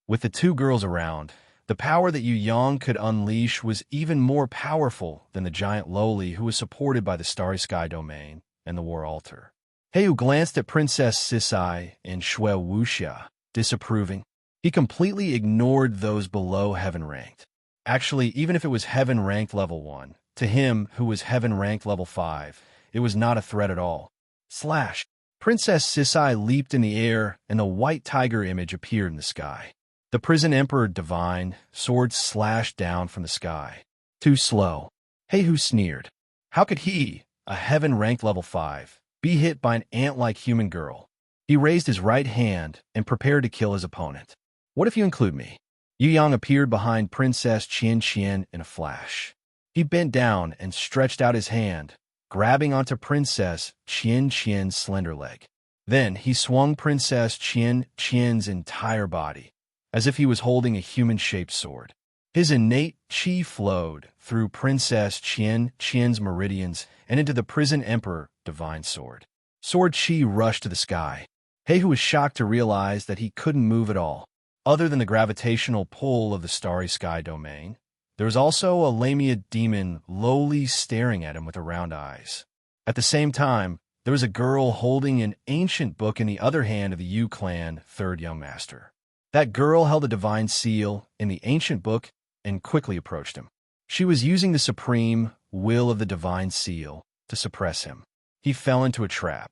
With the two girls around, the power that Yu Yang could unleash was even more powerful than the giant Lowly who was supported by the Starry Sky Domain and the War Altar. Heiyu glanced at Princess Sisai and Shui Wuxia, disapproving. He completely ignored those below heaven-ranked. Actually, even if it was heaven-ranked level 1, to him, who was heaven-ranked level 5, it was not a threat at all. Slash! Princess Sisai leaped in the air, and the white tiger image appeared in the sky. The prison emperor divine, sword slashed down from the sky. Too slow. Heiyu sneered. How could he, a heaven-ranked level 5, be hit by an ant-like human girl? He raised his right hand and prepared to kill his opponent. What if you include me? Yu Yang appeared behind Princess Qian Qian in a flash. He bent down and stretched out his hand, grabbing onto Princess Qian Qian's slender leg. Then he swung Princess Qian Qian's entire body, as if he was holding a human-shaped sword. His innate qi flowed through Princess Qian Qian's meridians and into the prison emperor divine sword. Sword qi rushed to the sky. Heiyu was shocked to realize that he couldn't move at all. Other than the gravitational pull of the Starry Sky Domain, there was also a Lamia demon lowly staring at him with her round eyes. At the same time, there was a girl holding an ancient book in the other hand of the Yu clan third young master. That girl held a divine seal in the ancient book and quickly approached him. She was using the supreme will of the divine seal to suppress him. He fell into a trap.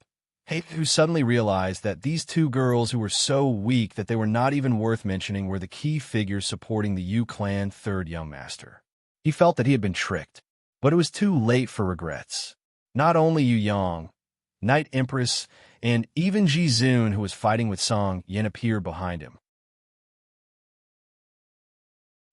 Heiyu suddenly realized that these two girls who were so weak that they were not even worth mentioning were the key figures supporting the Yu clan third young master. He felt that he had been tricked, but it was too late for regrets. Not only Yu Yang, Night Empress, and even Ji Zun, who was fighting with Song Yin, appeared behind him.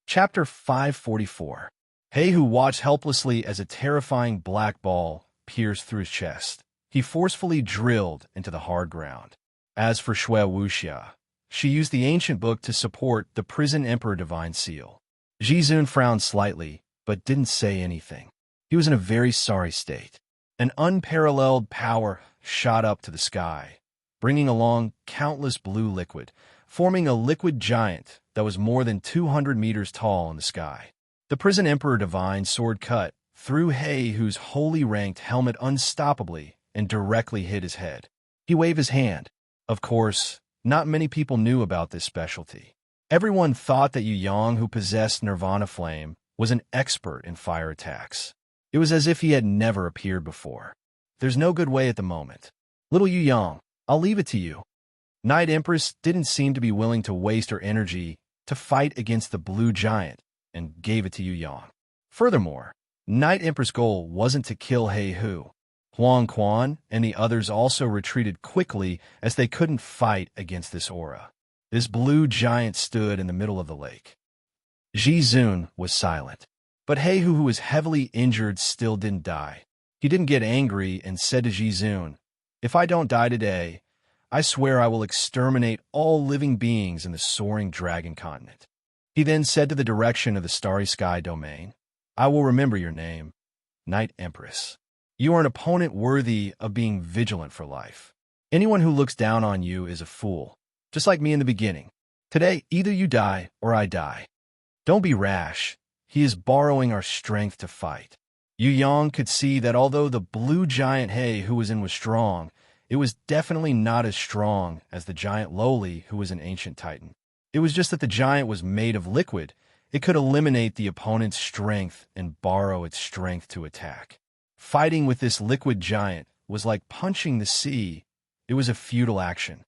Chapter 544. Heiyu watched helplessly as a terrifying black ball pierced through his chest. He forcefully drilled into the hard ground. As for Shui Wuxia, she used the ancient book to support the prison emperor divine seal. Ji Zun frowned slightly, but didn't say anything. He was in a very sorry state. An unparalleled power shot up to the sky, bringing along countless blue liquid, forming a liquid giant that was more than 200 meters tall in the sky. The prison emperor divine sword cut through Heiyu's holy ranked helmet unstoppably and directly hit his head. He waved his hand. Of course, not many people knew about this specialty. Everyone thought that Yu Yang, who possessed Nirvana Flame, was an expert in fire attacks. It was as if he had never appeared before. There's no good way at the moment. Little Yu Yang, I'll leave it to you. Night Empress didn't seem to be willing to waste her energy to fight against the blue giant and gave it to Yu Yang. Furthermore, Night Empress' goal wasn't to kill Heiyu. Huang Quan and the others also retreated quickly as they couldn't fight against this aura. This blue giant stood in the middle of the lake. Ji Zun was silent, but Heiyu, who was heavily injured, still didn't die. He didn't get angry and said to Ji Zun, "If I don't die today, I swear I will exterminate all living beings in the soaring dragon continent." He then said to the direction of the Starry Sky Domain, "I will remember your name, Night Empress. You are an opponent worthy of being vigilant for life. Anyone who looks down on you is a fool, just like me in the beginning. Today, either you die or I die. Don't be rash. He is borrowing our strength to fight." Yu Yang could see that although the blue giant Heiyu was in was strong, it was definitely not as strong as the giant Lowly, who was an ancient titan. It was just that the giant was made of liquid. It could eliminate the opponent's strength and borrow its strength to attack. Fighting with this liquid giant was like punching the sea. It was a futile action.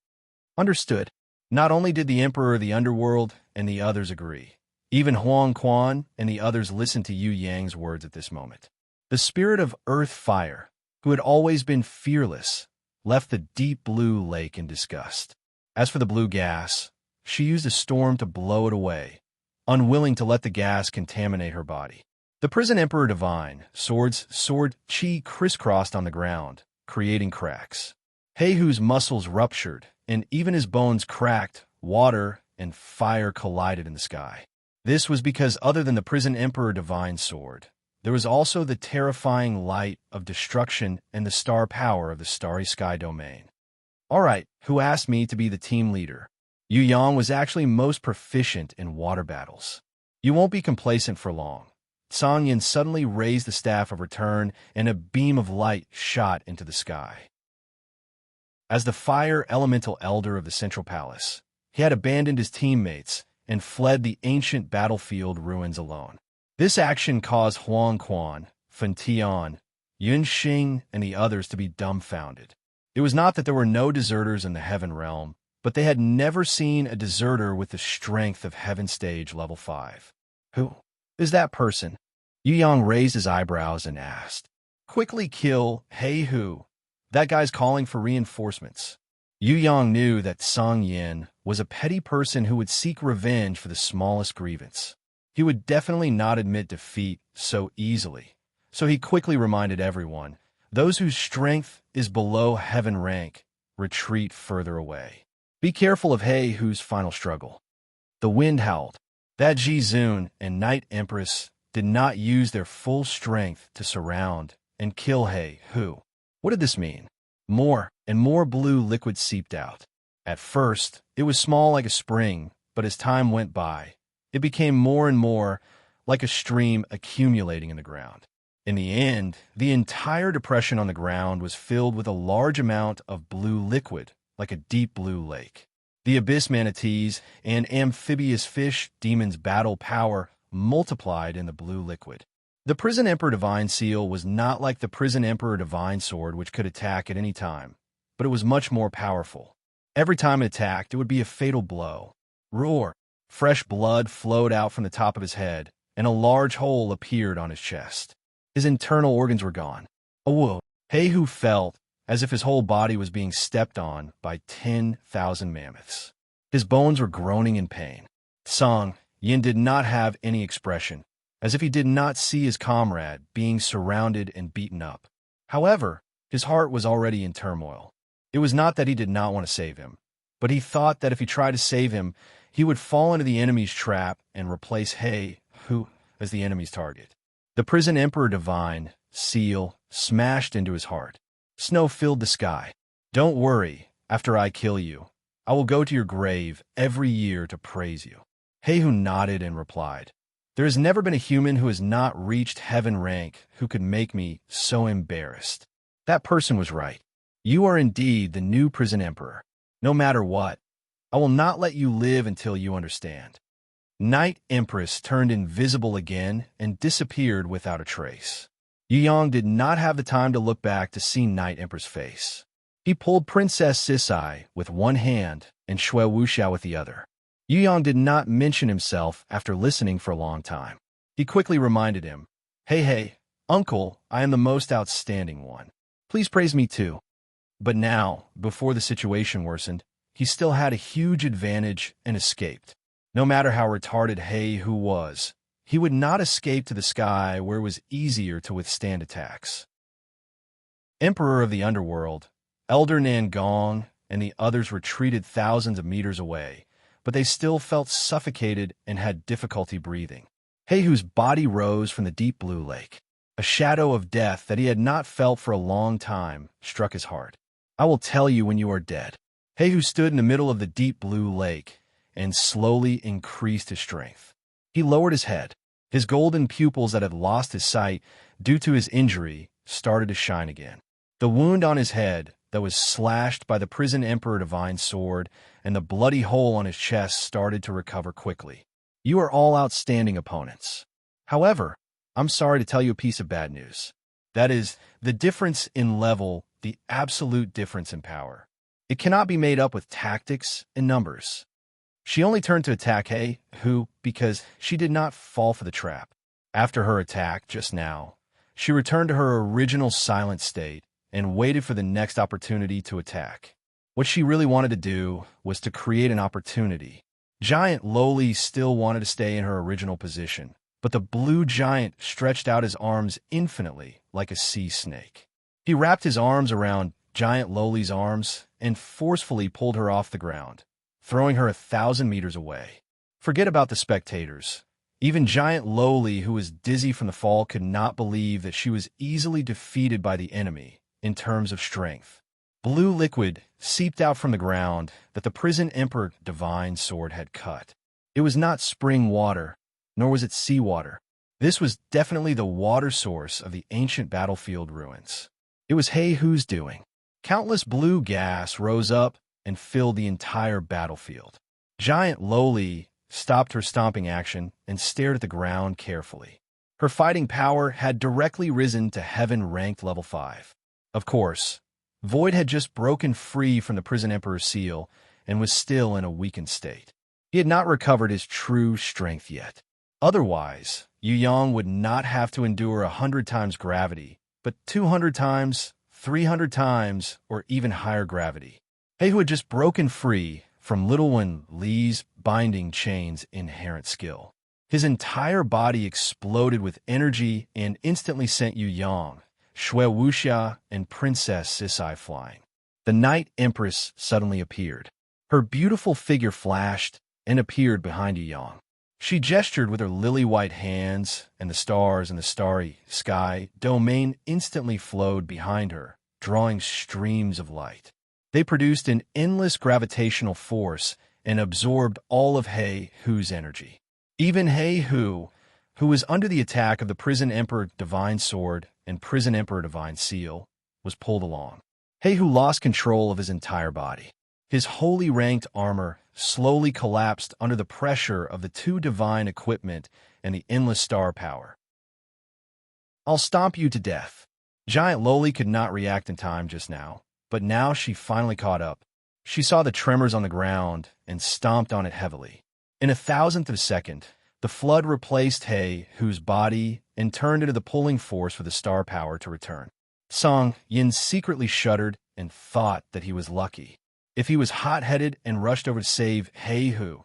Understood. Not only did the Emperor of the Underworld and the others agree, even Huang Quan and the others listened to Yu Yang's words at this moment. The spirit of Earth Fire, who had always been fearless, left the deep blue lake in disgust. As for the blue gas, she used a storm to blow it away, unwilling to let the gas contaminate her body. The prison emperor divine, sword chi crisscrossed on the ground, creating cracks. Heiyu's muscles ruptured, and even his bones cracked water, and fire collided in the sky. This was because other than the prison emperor divine sword, there was also the terrifying light of destruction and the star power of the starry sky domain. All right, who asked me to be the team leader? Yu Yang was actually most proficient in water battles. You won't be complacent for long. Song Yin suddenly raised the staff of return, and a beam of light shot into the sky. As the fire elemental elder of the central palace, he had abandoned his teammates and fled the ancient battlefield ruins alone. This action caused Huang Quan, Fen Tian, Yun Xing, and the others to be dumbfounded. It was not that there were no deserters in the Heaven Realm, but they had never seen a deserter with the strength of Heaven Stage Level 5. Who is that person? Yu Yang raised his eyebrows and asked. Quickly kill, hey who? That guy's calling for reinforcements. Yu Yang knew that Song Yin was a petty person who would seek revenge for the smallest grievance. He would definitely not admit defeat so easily, so he quickly reminded everyone, those whose strength is below heaven rank, retreat further away. Be careful of He Hu's final struggle. The wind howled. That Ji Zun and Night Empress did not use their full strength to surround and kill He Hu. What did this mean? More and more blue liquid seeped out. At first, it was small like a spring, but as time went by, it became more and more like a stream accumulating in the ground. In the end, the entire depression on the ground was filled with a large amount of blue liquid, like a deep blue lake. The abyss manatees and amphibious fish demons' battle power multiplied in the blue liquid. The Prison Emperor Divine Seal was not like the Prison Emperor Divine Sword, which could attack at any time, but it was much more powerful. Every time it attacked, it would be a fatal blow. Roar! Fresh blood flowed out from the top of his head, and a large hole appeared on his chest. His internal organs were gone. Whoa! He Hu felt as if his whole body was being stepped on by 10,000 mammoths. His bones were groaning in pain. Song Yin did not have any expression, as if he did not see his comrade being surrounded and beaten up. However, his heart was already in turmoil. It was not that he did not want to save him, but he thought that if he tried to save him, he would fall into the enemy's trap and replace He Hu as the enemy's target. The Prison Emperor Divine Seal smashed into his heart. Snow filled the sky. Don't worry, after I kill you, I will go to your grave every year to praise you. He Hu nodded and replied, there has never been a human who has not reached heaven rank who could make me so embarrassed. That person was right. You are indeed the new Prison Emperor. No matter what, I will not let you live until you understand. Night Empress turned invisible again and disappeared without a trace. Yu Yang did not have the time to look back to see Night Empress' face. He pulled Princess Sisai with one hand and Shui Wuxiao with the other. Yu Yang did not mention himself after listening for a long time. He quickly reminded him, Hey, uncle, I am the most outstanding one. Please praise me too. But now, before the situation worsened, he still had a huge advantage and escaped. No matter how retarded He Hu was, he would not escape to the sky where it was easier to withstand attacks. Emperor of the Underworld, Elder Nangong, and the others retreated thousands of meters away, but they still felt suffocated and had difficulty breathing. He Hu's body rose from the deep blue lake. A shadow of death that he had not felt for a long time struck his heart. I will tell you when you are dead. He Hu stood in the middle of the deep blue lake and slowly increased his strength. He lowered his head. His golden pupils that had lost his sight due to his injury started to shine again. The wound on his head that was slashed by the Prison Emperor Divine Sword and the bloody hole on his chest started to recover quickly. You are all outstanding opponents. However, I'm sorry to tell you a piece of bad news. That is, the difference in level, the absolute difference in power. It cannot be made up with tactics and numbers. She only turned to attack He Hu because she did not fall for the trap. After her attack just now, she returned to her original silent state and waited for the next opportunity to attack. What she really wanted to do was to create an opportunity. Giant Loli still wanted to stay in her original position, but the blue giant stretched out his arms infinitely like a sea snake. He wrapped his arms around Giant Loli's arms and forcefully pulled her off the ground, throwing her 1,000 meters away. Forget about the spectators. Even giant Lowly, who was dizzy from the fall, could not believe that she was easily defeated by the enemy in terms of strength. Blue liquid seeped out from the ground that the prison emperor divine sword had cut. It was not spring water, nor was it seawater. This was definitely the water source of the ancient battlefield ruins. It was He-Hu's doing. Countless blue gas rose up and filled the entire battlefield. Giant Lowly stopped her stomping action and stared at the ground carefully. Her fighting power had directly risen to heaven-ranked level 5. Of course, Void had just broken free from the prison emperor's seal and was still in a weakened state. He had not recovered his true strength yet. Otherwise, Yu Yang would not have to endure 100 times gravity, but 200 times, 300 times, or even higher gravity. He had just broken free from Little One Li's binding chain's inherent skill. His entire body exploded with energy and instantly sent Yu Yang, Shui Wuxia, and Princess Sisai flying. The Night Empress suddenly appeared. Her beautiful figure flashed and appeared behind Yu Yang. She gestured with her lily-white hands, and the stars in the starry sky domain instantly flowed behind her, drawing streams of light. They produced an endless gravitational force and absorbed all of He-Hu's energy. Even He-Hu, who was under the attack of the Prison Emperor Divine Sword and Prison Emperor Divine Seal, was pulled along. He-Hu lost control of his entire body. His holy ranked armor slowly collapsed under the pressure of the two divine equipment and the endless star power. "I'll stomp you to death." Giant Lowly could not react in time just now, but now she finally caught up. She saw the tremors on the ground and stomped on it heavily. In a thousandth of a second, the flood replaced He-Hu's body and turned into the pulling force for the star power to return. Song Yin secretly shuddered and thought that he was lucky. If he was hot-headed and rushed over to save He-Hu,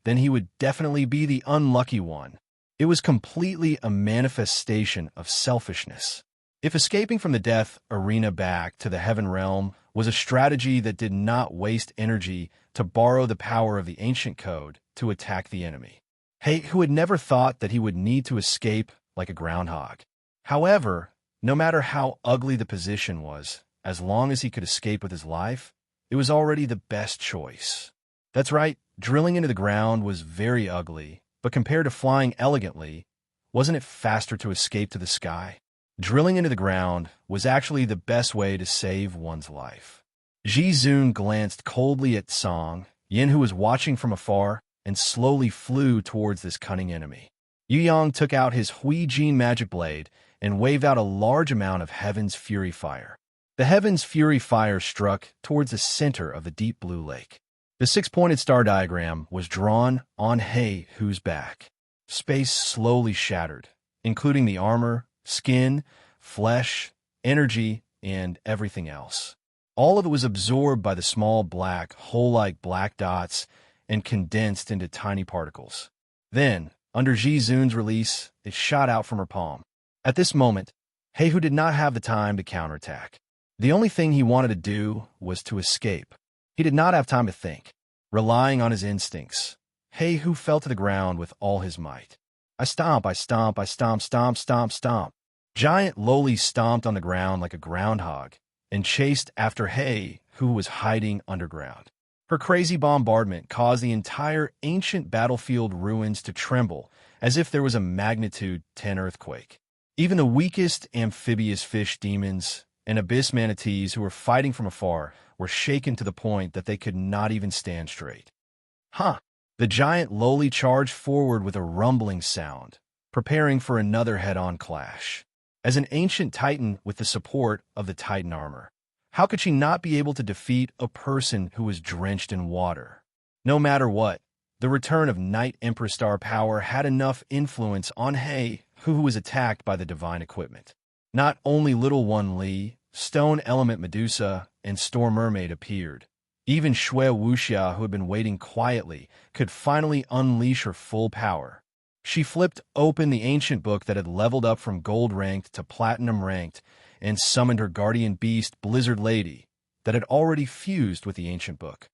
then he would definitely be the unlucky one. It was completely a manifestation of selfishness. If escaping from the death arena back to the heaven realm was a strategy that did not waste energy to borrow the power of the ancient code to attack the enemy, He-Hu had never thought that he would need to escape like a groundhog. However, no matter how ugly the position was, as long as he could escape with his life, it was already the best choice. That's right, drilling into the ground was very ugly, but compared to flying elegantly, wasn't it faster to escape to the sky? Drilling into the ground was actually the best way to save one's life. Ji Zun glanced coldly at Song Yin, who was watching from afar, and slowly flew towards this cunning enemy. Yu Yang took out his Hui Jin magic blade and waved out a large amount of Heaven's Fury Fire. The Heaven's Fury Fire struck towards the center of the deep blue lake. The six-pointed star diagram was drawn on He-Hu's back. Space slowly shattered, including the armor, skin, flesh, energy, and everything else. All of it was absorbed by the small black, hole-like black dots and condensed into tiny particles. Then, under Ji Zun's release, it shot out from her palm. At this moment, He-Hu did not have the time to counterattack. The only thing he wanted to do was to escape. He did not have time to think. Relying on his instincts, He-Hu fell to the ground with all his might. I stomp, stomp, stomp, stomp. Giant Lowly stomped on the ground like a groundhog and chased after He-Hu was hiding underground. Her crazy bombardment caused the entire ancient battlefield ruins to tremble as if there was a magnitude 10 earthquake. Even the weakest amphibious fish demons and abyss manatees who were fighting from afar were shaken to the point that they could not even stand straight. The giant Lowly charged forward with a rumbling sound, preparing for another head-on clash. As an ancient titan with the support of the titan armor, how could she not be able to defeat a person who was drenched in water? No matter what, the return of Night Emperor Star Power had enough influence on He-Hu was attacked by the divine equipment. Not only Little One Li, Stone Element Medusa, and Storm Mermaid appeared. Even Shui Wuxia, who had been waiting quietly, could finally unleash her full power. She flipped open the ancient book that had leveled up from gold-ranked to platinum-ranked and summoned her guardian beast, Blizzard Lady, that had already fused with the ancient book.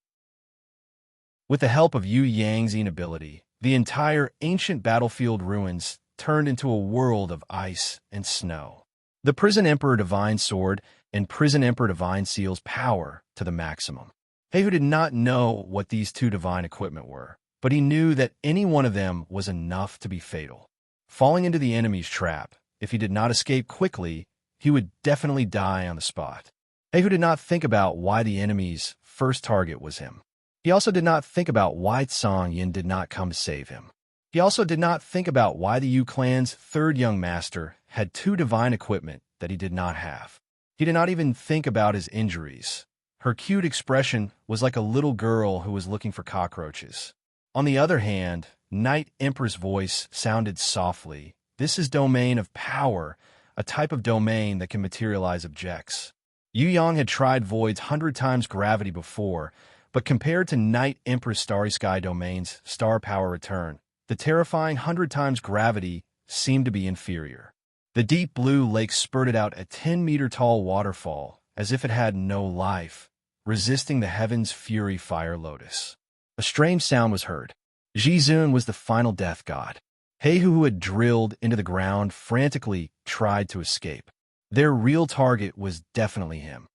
With the help of Yu Yang's inability, the entire ancient battlefield ruins turned into a world of ice and snow. The Prison Emperor Divine Sword and Prison Emperor Divine Seal's power to the maximum. Heihu did not know what these two divine equipment were, but he knew that any one of them was enough to be fatal. Falling into the enemy's trap, if he did not escape quickly, he would definitely die on the spot. Heihu did not think about why the enemy's first target was him. He also did not think about why Song Yin did not come to save him. He also did not think about why the Yu clan's third young master had two divine equipment that he did not have. He did not even think about his injuries. Her cute expression was like a little girl who was looking for cockroaches. On the other hand, Night Emperor's voice sounded softly. This is domain of power, a type of domain that can materialize objects. Yu Yang had tried Void's 100 times gravity before, but compared to Night Emperor's Starry Sky domain's star power return, the terrifying 100 times gravity seemed to be inferior. The deep blue lake spurted out a 10-meter-tall waterfall, as if it had no life, resisting the heaven's fury fire lotus. A strange sound was heard. Jizun was the final death god. Heihu, who had drilled into the ground, frantically tried to escape. Their real target was definitely him.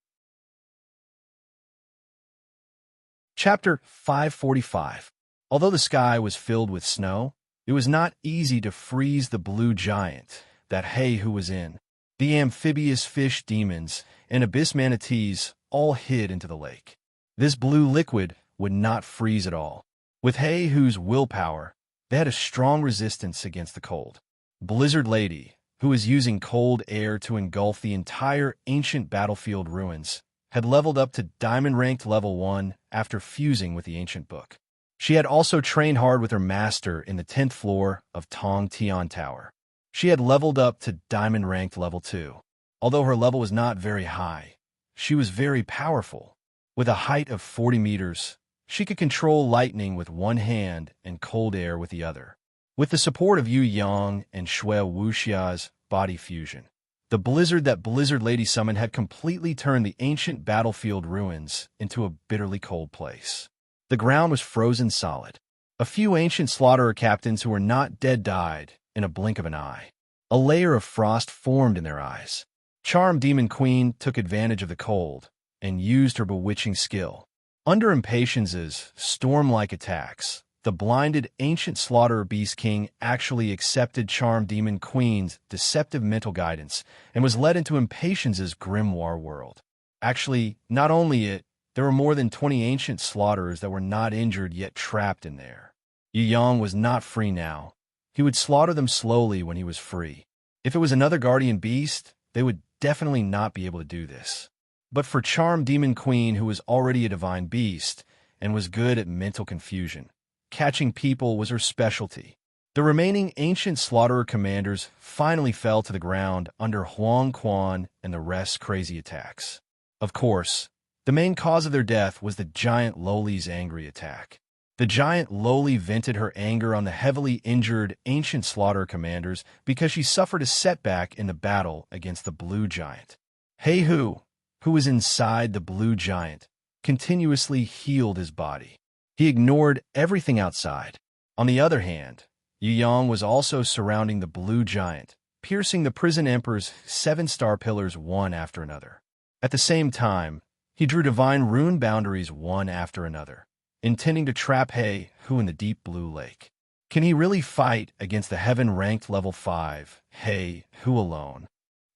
Chapter 545. Although the sky was filled with snow, it was not easy to freeze the blue giant that Heihu was in. The amphibious fish demons and abyss manatees all hid into the lake. This blue liquid would not freeze at all. With Heihu's willpower, they had a strong resistance against the cold. Blizzard Lady, who was using cold air to engulf the entire ancient battlefield ruins, had leveled up to diamond-ranked level 1 after fusing with the ancient book. She had also trained hard with her master in the 10th floor of Tong Tian Tower. She had leveled up to diamond-ranked level 2. Although her level was not very high, she was very powerful. With a height of 40 meters, she could control lightning with one hand and cold air with the other. With the support of Yu Yang and Shui Wuxia's body fusion, the blizzard that Blizzard Lady summoned had completely turned the ancient battlefield ruins into a bitterly cold place. The ground was frozen solid. A few ancient slaughterer captains who were not dead died in a blink of an eye. A layer of frost formed in their eyes. Charmed Demon Queen took advantage of the cold and used her bewitching skill. Under Impatience's storm-like attacks, the blinded ancient slaughterer Beast King actually accepted Charmed Demon Queen's deceptive mental guidance and was led into Impatience's grimoire world. Actually, not only it, there were more than 20 ancient slaughterers that were not injured yet trapped in there. Yu Yang was not free now. He would slaughter them slowly when he was free. If it was another guardian beast, they would definitely not be able to do this. But for Charmed Demon Queen, who was already a divine beast and was good at mental confusion, catching people was her specialty. The remaining ancient slaughterer commanders finally fell to the ground under Huang Quan and the rest's crazy attacks. Of course, the main cause of their death was the giant Loli's angry attack. The giant Loli vented her anger on the heavily injured ancient slaughterer commanders because she suffered a setback in the battle against the blue giant. Heihu, who was inside the blue giant, continuously healed his body. He ignored everything outside. On the other hand, Yu Yang was also surrounding the blue giant, piercing the prison emperor's 7-star pillars one after another. At the same time, he drew divine rune boundaries one after another, intending to trap Heihu in the deep blue lake. Can he really fight against the heaven-ranked level 5 Heihu alone?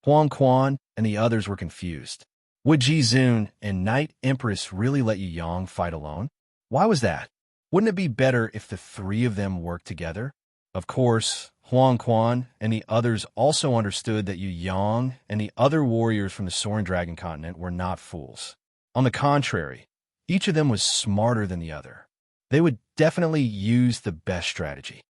Huang Quan and the others were confused. Would Jizun and Night Empress really let Yu Yang fight alone? Why was that? Wouldn't it be better if the three of them worked together? Of course, Huang Quan and the others also understood that Yu Yang and the other warriors from the Soaring Dragon continent were not fools. On the contrary, each of them was smarter than the other. They would definitely use the best strategy.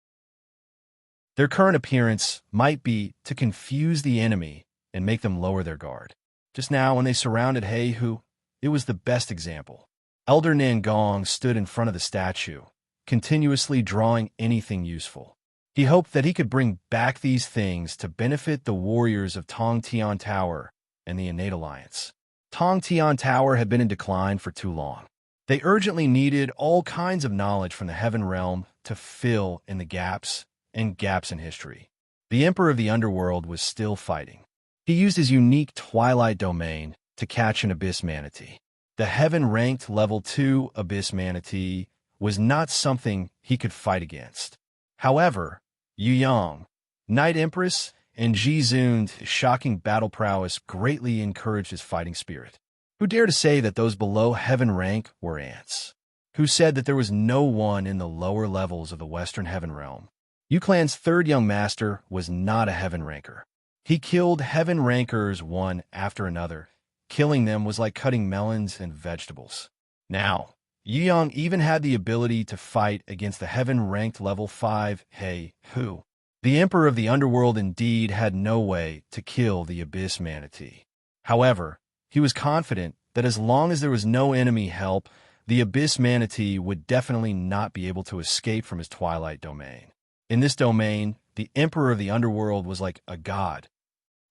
Their current appearance might be to confuse the enemy and make them lower their guard. Just now, when they surrounded Heihu, it was the best example. Elder Nangong stood in front of the statue, continuously drawing anything useful. He hoped that he could bring back these things to benefit the warriors of Tong Tian Tower and the Innate Alliance. Tong Tian Tower had been in decline for too long. They urgently needed all kinds of knowledge from the heaven realm to fill in the gaps in history. The Emperor of the Underworld was still fighting. He used his unique Twilight domain to catch an abyss manatee. The heaven-ranked level 2 abyss manatee was not something he could fight against. However, Yu Yang, Night Empress, and Ji Zun's shocking battle prowess greatly encouraged his fighting spirit. Who dared to say that those below heaven rank were ants? Who said that there was no one in the lower levels of the Western Heaven Realm? Yu Clan's third young master was not a heaven ranker. He killed heaven rankers one after another. Killing them was like cutting melons and vegetables. Now, Yu Yang even had the ability to fight against the heaven-ranked level 5 Hey Hu. The Emperor of the Underworld indeed had no way to kill the abyss manatee. However, he was confident that as long as there was no enemy help, the abyss manatee would definitely not be able to escape from his Twilight domain. In this domain, the Emperor of the Underworld was like a god.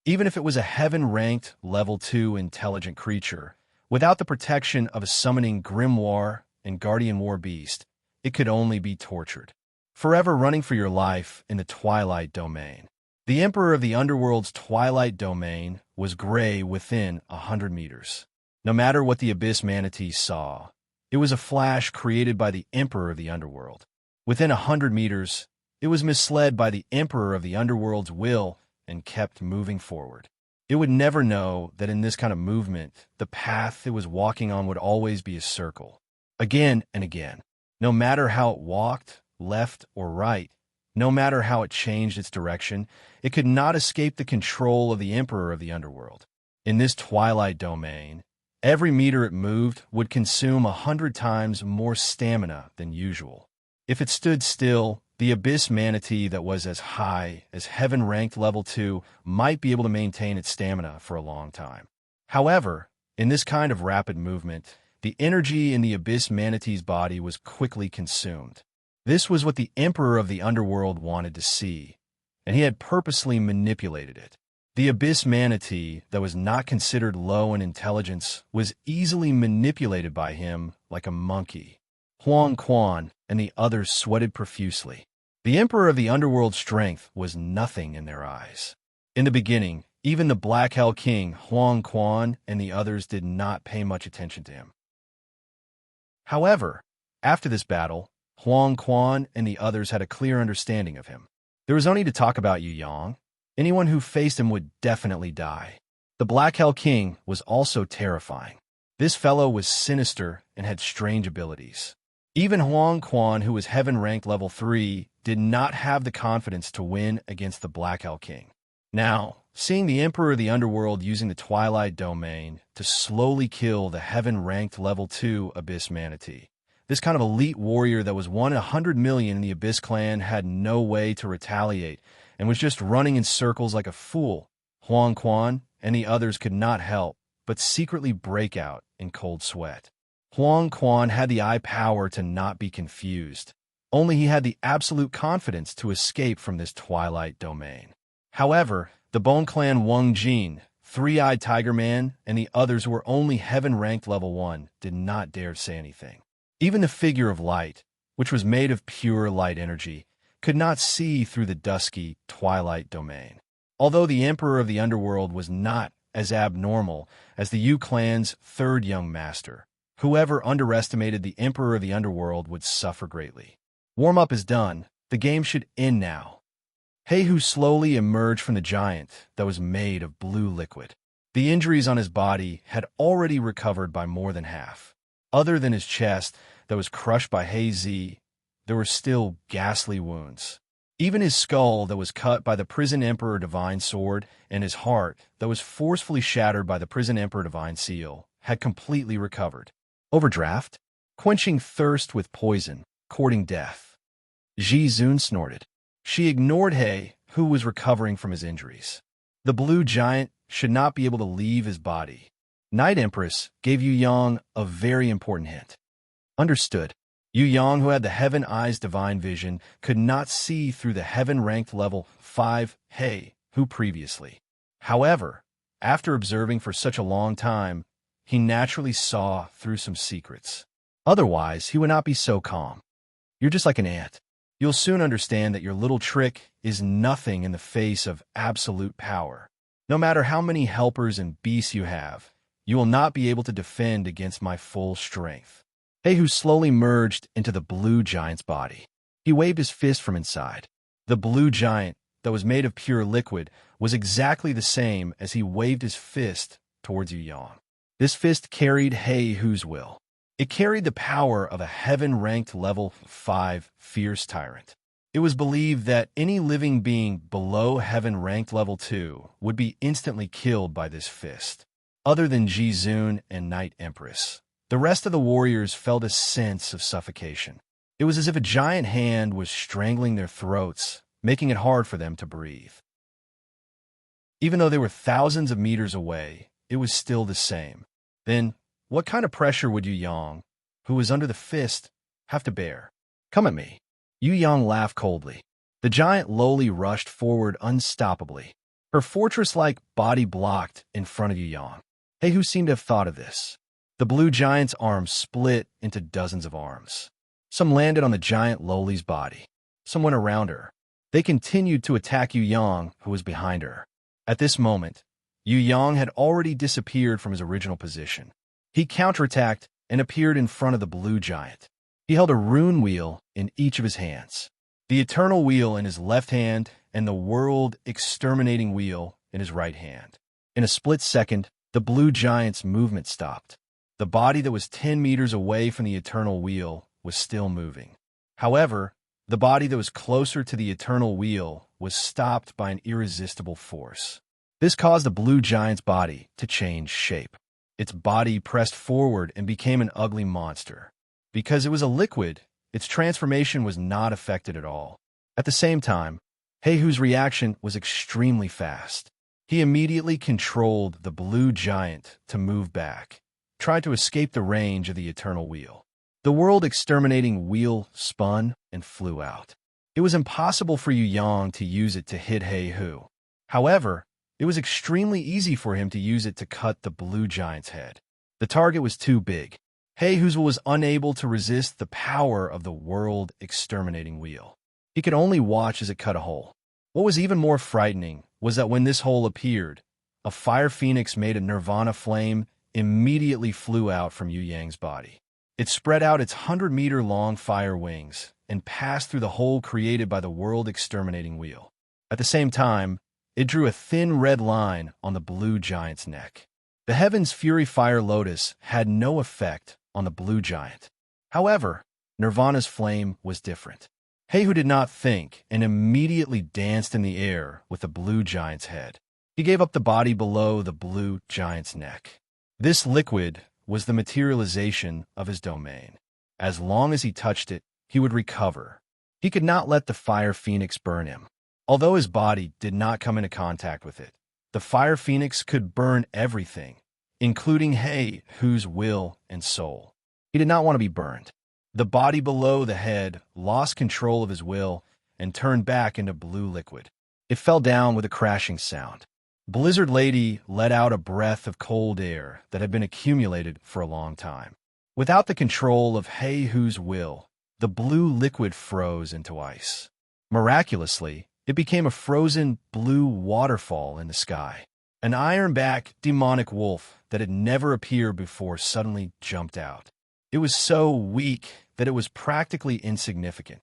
Even if it was a heaven-ranked level 2 intelligent creature, without the protection of a summoning grimoire and guardian war beast, it could only be tortured, forever running for your life in the Twilight domain. The Emperor of the Underworld's Twilight domain was gray within 100 meters. No matter what the abyss manatee saw, it was a flash created by the Emperor of the Underworld. Within 100 meters, it was misled by the Emperor of the Underworld's will and kept moving forward. It would never know that in this kind of movement, the path it was walking on would always be a circle. Again and again. No matter how it walked, left or right, no matter how it changed its direction, it could not escape the control of the Emperor of the Underworld. In this Twilight domain, every meter it moved would consume 100 times more stamina than usual. If it stood still, the abyss manatee that was as high as heaven-ranked level 2 might be able to maintain its stamina for a long time. However, in this kind of rapid movement, the energy in the abyss manatee's body was quickly consumed. This was what the Emperor of the Underworld wanted to see, and he had purposely manipulated it. The abyss manatee that was not considered low in intelligence was easily manipulated by him like a monkey. Huang Quan and the others sweated profusely. The Emperor of the Underworld's strength was nothing in their eyes. In the beginning, even the Black Hell King, Huang Quan, and the others did not pay much attention to him. However, after this battle, Huang Quan and the others had a clear understanding of him. There was no need to talk about Yu Yang. Anyone who faced him would definitely die. The Black Hell King was also terrifying. This fellow was sinister and had strange abilities. Even Huang Quan, who was heaven-ranked level 3, did not have the confidence to win against the Black Hell King. Now, seeing the Emperor of the Underworld using the Twilight domain to slowly kill the heaven-ranked level 2 abyss manatee, this kind of elite warrior that was 1 in 100 million in the Abyss clan had no way to retaliate and was just running in circles like a fool. Huang Quan and the others could not help but secretly break out in cold sweat. Huang Quan had the eye power to not be confused. Only he had the absolute confidence to escape from this Twilight domain. However, the Bone Clan Wang Jin, Three-Eyed Tiger Man, and the others who were only heaven-ranked level 1 did not dare say anything. Even the figure of light, which was made of pure light energy, could not see through the dusky Twilight domain. Although the Emperor of the Underworld was not as abnormal as the Yu clan's third young master, whoever underestimated the Emperor of the Underworld would suffer greatly. Warm-up is done. The game should end now. Heihu slowly emerged from the giant that was made of blue liquid. The injuries on his body had already recovered by more than half. Other than his chest that was crushed by Heizi, there were still ghastly wounds. Even his skull that was cut by the Prison Emperor Divine Sword and his heart that was forcefully shattered by the Prison Emperor Divine Seal had completely recovered. Overdraft? Quenching thirst with poison, courting death. Ji Zun snorted. She ignored He, who was recovering from his injuries. The blue giant should not be able to leave his body. Night Empress gave Yu Yang a very important hint. Understood. Yu Yang, who had the Heaven Eyes divine vision, could not see through the heaven-ranked level 5 He, who previously. However, after observing for such a long time, he naturally saw through some secrets. Otherwise, he would not be so calm. You're just like an ant. You'll soon understand that your little trick is nothing in the face of absolute power. No matter how many helpers and beasts you have, you will not be able to defend against my full strength. Hehu slowly merged into the blue giant's body. He waved his fist from inside. The blue giant, that was made of pure liquid, was exactly the same as he waved his fist towards Yu Yang. This fist carried Hehu's will. It carried the power of a heaven-ranked level 5 fierce tyrant. It was believed that any living being below heaven-ranked level 2 would be instantly killed by this fist. Other than Jizun and Night Empress, the rest of the warriors felt a sense of suffocation. It was as if a giant hand was strangling their throats, making it hard for them to breathe. Even though they were thousands of meters away, it was still the same. Then, what kind of pressure would Yu Yang, who was under the fist, have to bear? Come at me. Yu Yang laughed coldly. The giant lowly rushed forward unstoppably. Her fortress-like body blocked in front of Yu Yang. Hehu seemed to have thought of this. The blue giant's arms split into dozens of arms. Some landed on the giant lowly's body. Some went around her. They continued to attack Yu Yang, who was behind her. At this moment, Yu Yang had already disappeared from his original position. He counterattacked and appeared in front of the blue giant. He held a rune wheel in each of his hands, the eternal wheel in his left hand and the world-exterminating wheel in his right hand. In a split second, the blue giant's movement stopped. The body that was 10 meters away from the eternal wheel was still moving. However, the body that was closer to the eternal wheel was stopped by an irresistible force. This caused the blue giant's body to change shape. Its body pressed forward and became an ugly monster. Because it was a liquid, its transformation was not affected at all. At the same time, Hehu's reaction was extremely fast. He immediately controlled the blue giant to move back, tried to escape the range of the eternal wheel. The world-exterminating wheel spun and flew out. It was impossible for Yu Yang to use it to hit Hehu. However, it was extremely easy for him to use it to cut the blue giant's head. The target was too big. Hehu was unable to resist the power of the world-exterminating wheel. He could only watch as it cut a hole. What was even more frightening was that when this hole appeared, a fire phoenix made of nirvana flame immediately flew out from Yu Yang's body. It spread out its 100-meter-long fire wings and passed through the hole created by the world-exterminating wheel. At the same time, it drew a thin red line on the blue giant's neck. The Heaven's Fury Fire Lotus had no effect on the blue giant. However, Nirvana's flame was different. Hehu did not think and immediately danced in the air with the blue giant's head. He gave up the body below the blue giant's neck. This liquid was the materialization of his domain. As long as he touched it, he would recover. He could not let the fire phoenix burn him. Although his body did not come into contact with it, the fire phoenix could burn everything, including Hehu's will and soul. He did not want to be burned. The body below the head lost control of his will and turned back into blue liquid. It fell down with a crashing sound. Blizzard Lady let out a breath of cold air that had been accumulated for a long time. Without the control of Hehu's will, the blue liquid froze into ice. Miraculously, it became a frozen blue waterfall in the sky. An iron-backed demonic wolf that had never appeared before suddenly jumped out. It was so weak that it was practically insignificant.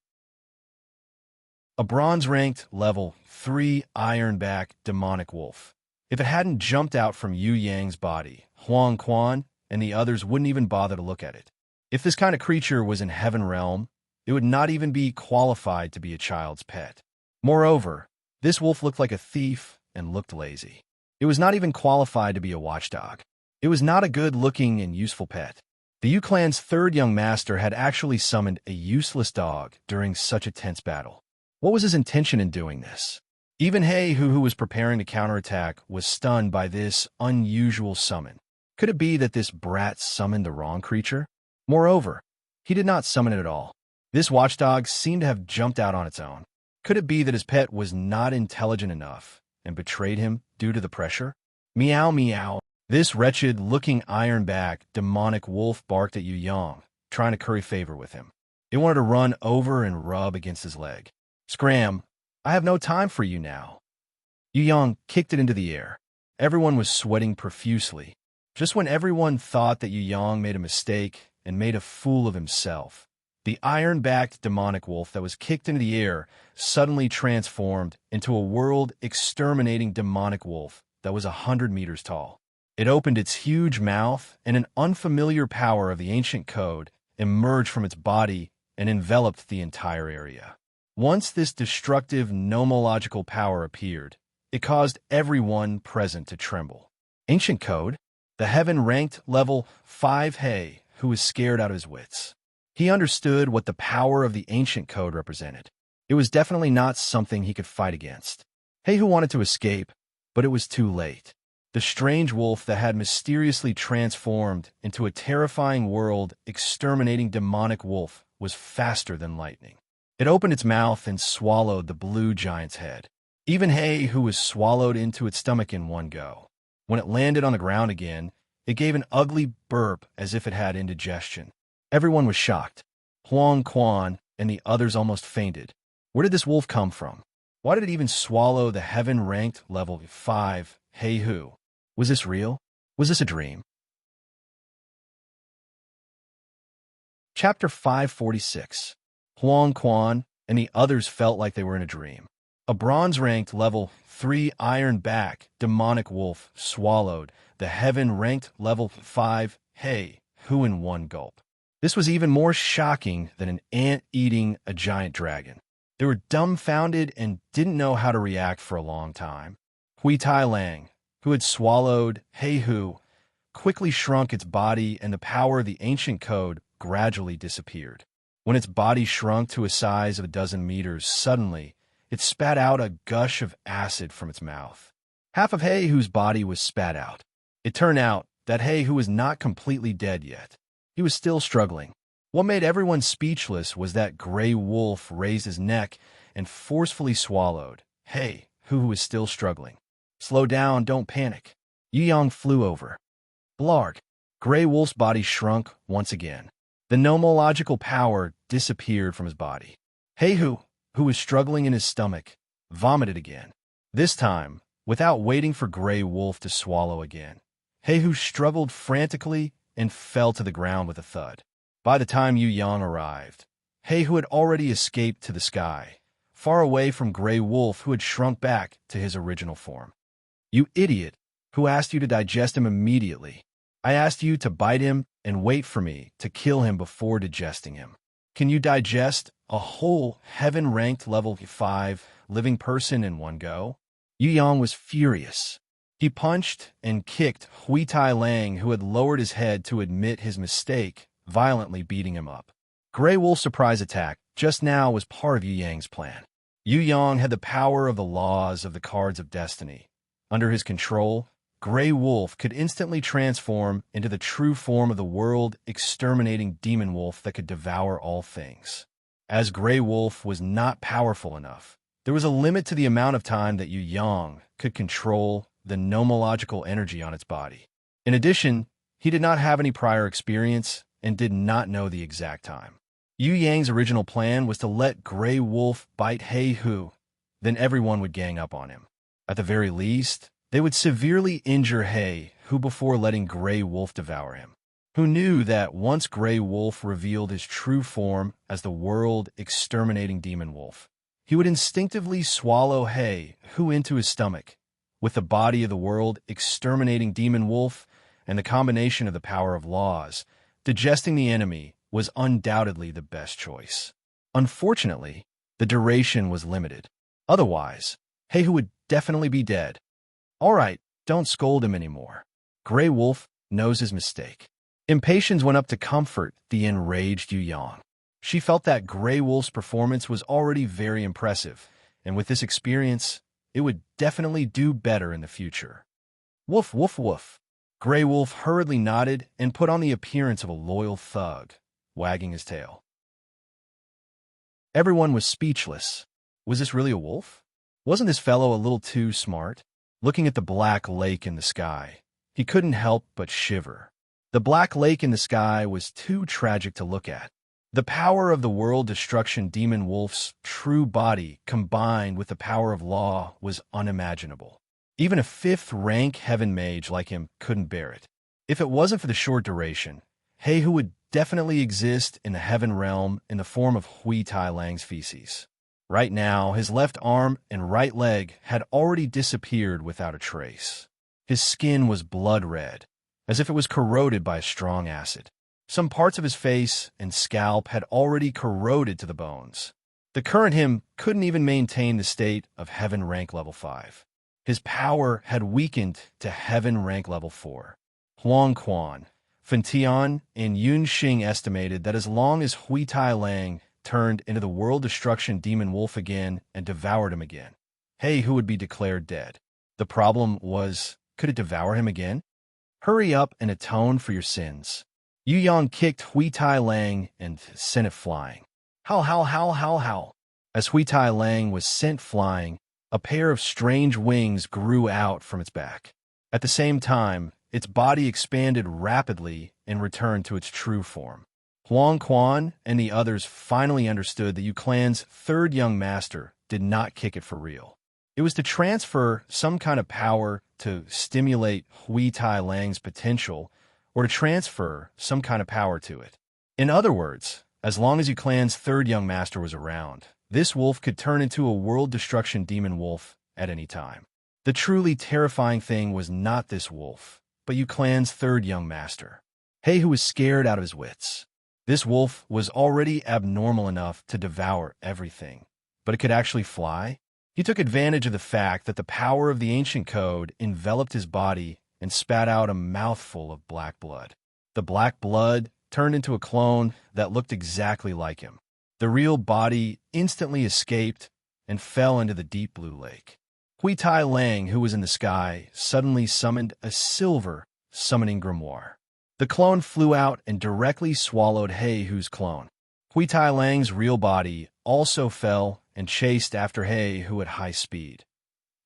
A bronze-ranked level 3 iron-backed demonic wolf. If it hadn't jumped out from Yu Yang's body, Huang Quan and the others wouldn't even bother to look at it. If this kind of creature was in Heaven Realm, it would not even be qualified to be a child's pet. Moreover, this wolf looked like a thief and looked lazy. It was not even qualified to be a watchdog. It was not a good-looking and useful pet. The Yu clan's third young master had actually summoned a useless dog during such a tense battle. What was his intention in doing this? Even Hehu, who was preparing to counterattack, was stunned by this unusual summon. Could it be that this brat summoned the wrong creature? Moreover, he did not summon it at all. This watchdog seemed to have jumped out on its own. Could it be that his pet was not intelligent enough and betrayed him due to the pressure? Meow meow. This wretched-looking iron-backed demonic wolf barked at Yu Yang, trying to curry favor with him. It wanted to run over and rub against his leg. Scram! I have no time for you now. Yu Yang kicked it into the air. Everyone was sweating profusely. Just when everyone thought that Yu Yang made a mistake and made a fool of himself, the iron-backed demonic wolf that was kicked into the air suddenly transformed into a world-exterminating demonic wolf that was 100 meters tall. It opened its huge mouth, and an unfamiliar power of the ancient code emerged from its body and enveloped the entire area. Once this destructive nomological power appeared, it caused everyone present to tremble. Ancient code? The heaven-ranked level 5 He, who was scared out of his wits. He understood what the power of the ancient code represented. It was definitely not something he could fight against. He who wanted to escape, but it was too late. The strange wolf that had mysteriously transformed into a terrifying world-exterminating demonic wolf was faster than lightning. It opened its mouth and swallowed the blue giant's head. Even He, who was swallowed into its stomach in one go. When it landed on the ground again, it gave an ugly burp as if it had indigestion. Everyone was shocked. Huang Quan and the others almost fainted. Where did this wolf come from? Why did it even swallow the heaven-ranked level 5 He Who? Was this real? Was this a dream? Chapter 546. Huang Quan and the others felt like they were in a dream. A bronze-ranked level 3 iron-back demonic wolf swallowed the heaven-ranked level 5 He Who in one gulp. This was even more shocking than an ant eating a giant dragon. They were dumbfounded and didn't know how to react for a long time. Hui Tai Lang, who had swallowed He Who, quickly shrunk its body, and the power of the ancient code gradually disappeared. When its body shrunk to a size of a dozen meters, suddenly it spat out a gush of acid from its mouth. Half of He Who's body was spat out. It turned out that He Who was not completely dead yet. He was still struggling. What made everyone speechless was that gray wolf raised his neck and forcefully swallowed He Who was still struggling. Slow down, don't panic. Yu Yang flew over. Blarg. Gray wolf's body shrunk once again. The nomological power disappeared from his body. He Who was struggling in his stomach, vomited again. This time, without waiting for Gray Wolf to swallow again. He Who struggled frantically and fell to the ground with a thud. By the time Yu Yang arrived, He Who had already escaped to the sky, far away from Gray Wolf, who had shrunk back to his original form. You idiot! Who asked you to digest him immediately? I asked you to bite him and wait for me to kill him before digesting him. Can you digest a whole heaven-ranked level 5 living person in one go? Yu Yang was furious. He punched and kicked Hui Tai Lang, who had lowered his head to admit his mistake, violently beating him up. Gray Wolf's surprise attack just now was part of Yu Yang's plan. Yu Yang had the power of the laws of the cards of destiny. Under his control, Gray Wolf could instantly transform into the true form of the world-exterminating demon wolf that could devour all things. As Gray Wolf was not powerful enough, there was a limit to the amount of time that Yu Yang could control the nomological energy on its body. In addition, he did not have any prior experience and did not know the exact time. Yu Yang's original plan was to let Gray Wolf bite He Who, then everyone would gang up on him. At the very least, they would severely injure He Who before letting Gray Wolf devour him. Who knew that once Gray Wolf revealed his true form as the world-exterminating demon wolf, he would instinctively swallow He Who into his stomach. With the body of the world-exterminating demon wolf and the combination of the power of laws, digesting the enemy was undoubtedly the best choice. Unfortunately, the duration was limited. Otherwise, He Who would definitely be dead. All right, don't scold him anymore. Gray Wolf knows his mistake. Impatience went up to comfort the enraged Yu Yang. She felt that Gray Wolf's performance was already very impressive, and with this experience, it would definitely do better in the future. Woof, woof, woof. Gray Wolf hurriedly nodded and put on the appearance of a loyal thug, wagging his tail. Everyone was speechless. Was this really a wolf? Wasn't this fellow a little too smart? Looking at the black lake in the sky, he couldn't help but shiver. The black lake in the sky was too tragic to look at. The power of the world destruction demon wolf's true body combined with the power of law was unimaginable. Even a fifth-rank heaven mage like him couldn't bear it. If it wasn't for the short duration, Heihu would definitely exist in the heaven realm in the form of Hui Tai Lang's feces. Right now, his left arm and right leg had already disappeared without a trace. His skin was blood red, as if it was corroded by a strong acid. Some parts of his face and scalp had already corroded to the bones. The current him couldn't even maintain the state of heaven rank level 5. His power had weakened to heaven rank level 4. Huang Quan, Fentian, and Yun Xing estimated that as long as Hui Tai Lang turned into the world destruction demon wolf again and devoured him again, Heihu would be declared dead. The problem was, could it devour him again? Hurry up and atone for your sins. Yu Yang kicked Hui Tai Lang and sent it flying. Howl. As Hui Tai Lang was sent flying, a pair of strange wings grew out from its back. At the same time, its body expanded rapidly and returned to its true form. Huang Quan and the others finally understood that Yu Clan's third young master did not kick it for real. It was to transfer some kind of power to stimulate Hui Tai Lang's potential or to transfer some kind of power to it. In other words, as long as Yu Clan's third young master was around, this wolf could turn into a world destruction demon wolf at any time. The truly terrifying thing was not this wolf, but Yu Clan's third young master. Heihu was scared out of his wits. This wolf was already abnormal enough to devour everything, but it could actually fly? He took advantage of the fact that the power of the ancient code enveloped his body and spat out a mouthful of black blood. The black blood turned into a clone that looked exactly like him. The real body instantly escaped and fell into the deep blue lake. Hui Tai Lang, who was in the sky, suddenly summoned a silver summoning grimoire. The clone flew out and directly swallowed Heihu's clone. Hui Tai Lang's real body also fell and chased after Heihu at high speed.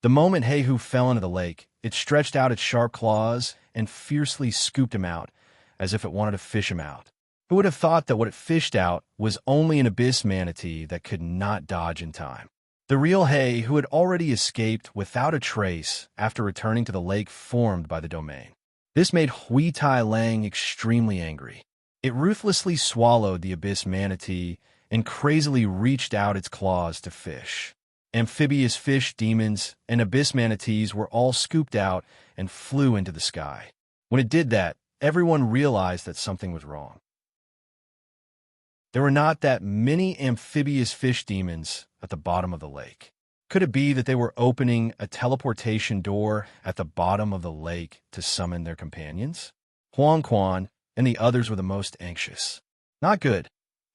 The moment Heihu fell into the lake, it stretched out its sharp claws and fiercely scooped him out, as if it wanted to fish him out. Who would have thought that what it fished out was only an abyss manatee that could not dodge in time? The real Heihu had already escaped without a trace after returning to the lake formed by the domain. This made Hui Tai Lang extremely angry. It ruthlessly swallowed the abyss manatee and crazily reached out its claws to fish. Amphibious fish demons and abyss manatees were all scooped out and flew into the sky. When it did that, everyone realized that something was wrong. There were not that many amphibious fish demons at the bottom of the lake. Could it be that they were opening a teleportation door at the bottom of the lake to summon their companions? Huang Quan and the others were the most anxious. Not good.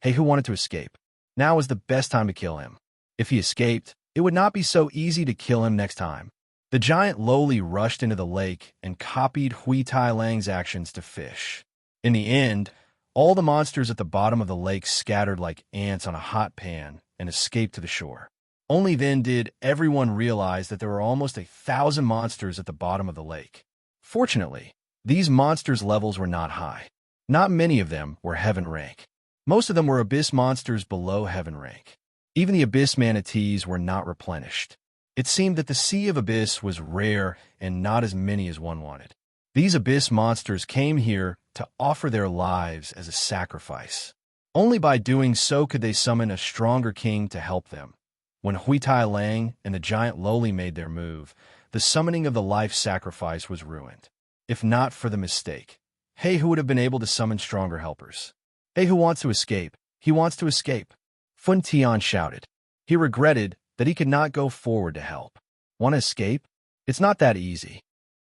Heihu wanted to escape. Now was the best time to kill him. If he escaped, it would not be so easy to kill him next time. The giant lowly rushed into the lake and copied Hui Tai Lang's actions to fish. In the end, all the monsters at the bottom of the lake scattered like ants on a hot pan and escaped to the shore. Only then did everyone realize that there were almost 1,000 monsters at the bottom of the lake. Fortunately, these monsters' levels were not high. Not many of them were heaven rank. Most of them were abyss monsters below heaven rank. Even the abyss manatees were not replenished. It seemed that the Sea of Abyss was rare and not as many as one wanted. These abyss monsters came here to offer their lives as a sacrifice. Only by doing so could they summon a stronger king to help them. When Hui Tai Lang and the giant lowly made their move, the summoning of the life sacrifice was ruined. If not for the mistake, Heihu would have been able to summon stronger helpers. Heihu wants to escape. He wants to escape. Fun Tian shouted. He regretted that he could not go forward to help. Want to escape? It's not that easy.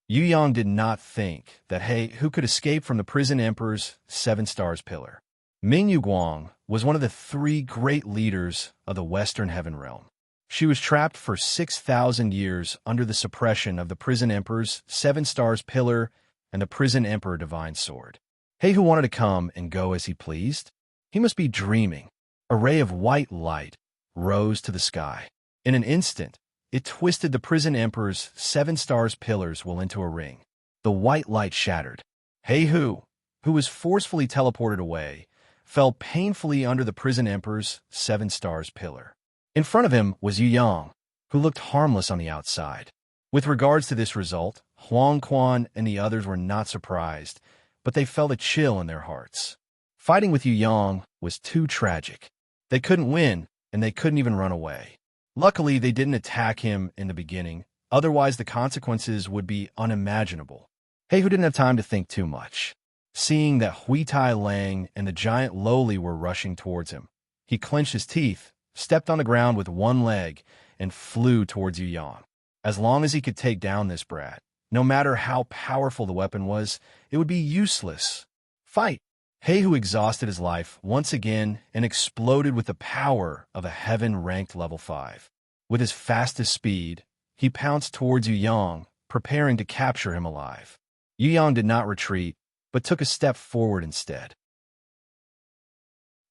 Yu Yang did not think that Heihu could escape from the prison emperor's 7 stars pillar. Ming Yu Guang was one of the 3 great leaders of the Western Heaven Realm. She was trapped for 6,000 years under the suppression of the prison emperor's 7 stars pillar and the prison emperor divine sword. Heihu wanted to come and go as he pleased. He must be dreaming. A ray of white light rose to the sky. In an instant, it twisted the prison emperor's 7 stars pillars well into a ring. The white light shattered. Heihu, who was forcefully teleported away, fell painfully under the prison emperor's 7 stars pillar. In front of him was Yu Yang, who looked harmless on the outside. With regards to this result, Huang Quan and the others were not surprised, but they felt a chill in their hearts. Fighting with Yu Yang was too tragic. They couldn't win, and they couldn't even run away. Luckily, they didn't attack him in the beginning, otherwise the consequences would be unimaginable. Heihu didn't have time to think too much. Seeing that Hui Tai Lang and the giant Loli were rushing towards him, he clenched his teeth, stepped on the ground with one leg, and flew towards Yu Yang. As long as he could take down this brat, no matter how powerful the weapon was, it would be useless. Fight! Heihu exhausted his life once again and exploded with the power of a heaven-ranked level 5. With his fastest speed, he pounced towards Yu Yang, preparing to capture him alive. Yu Yang did not retreat, but took a step forward instead.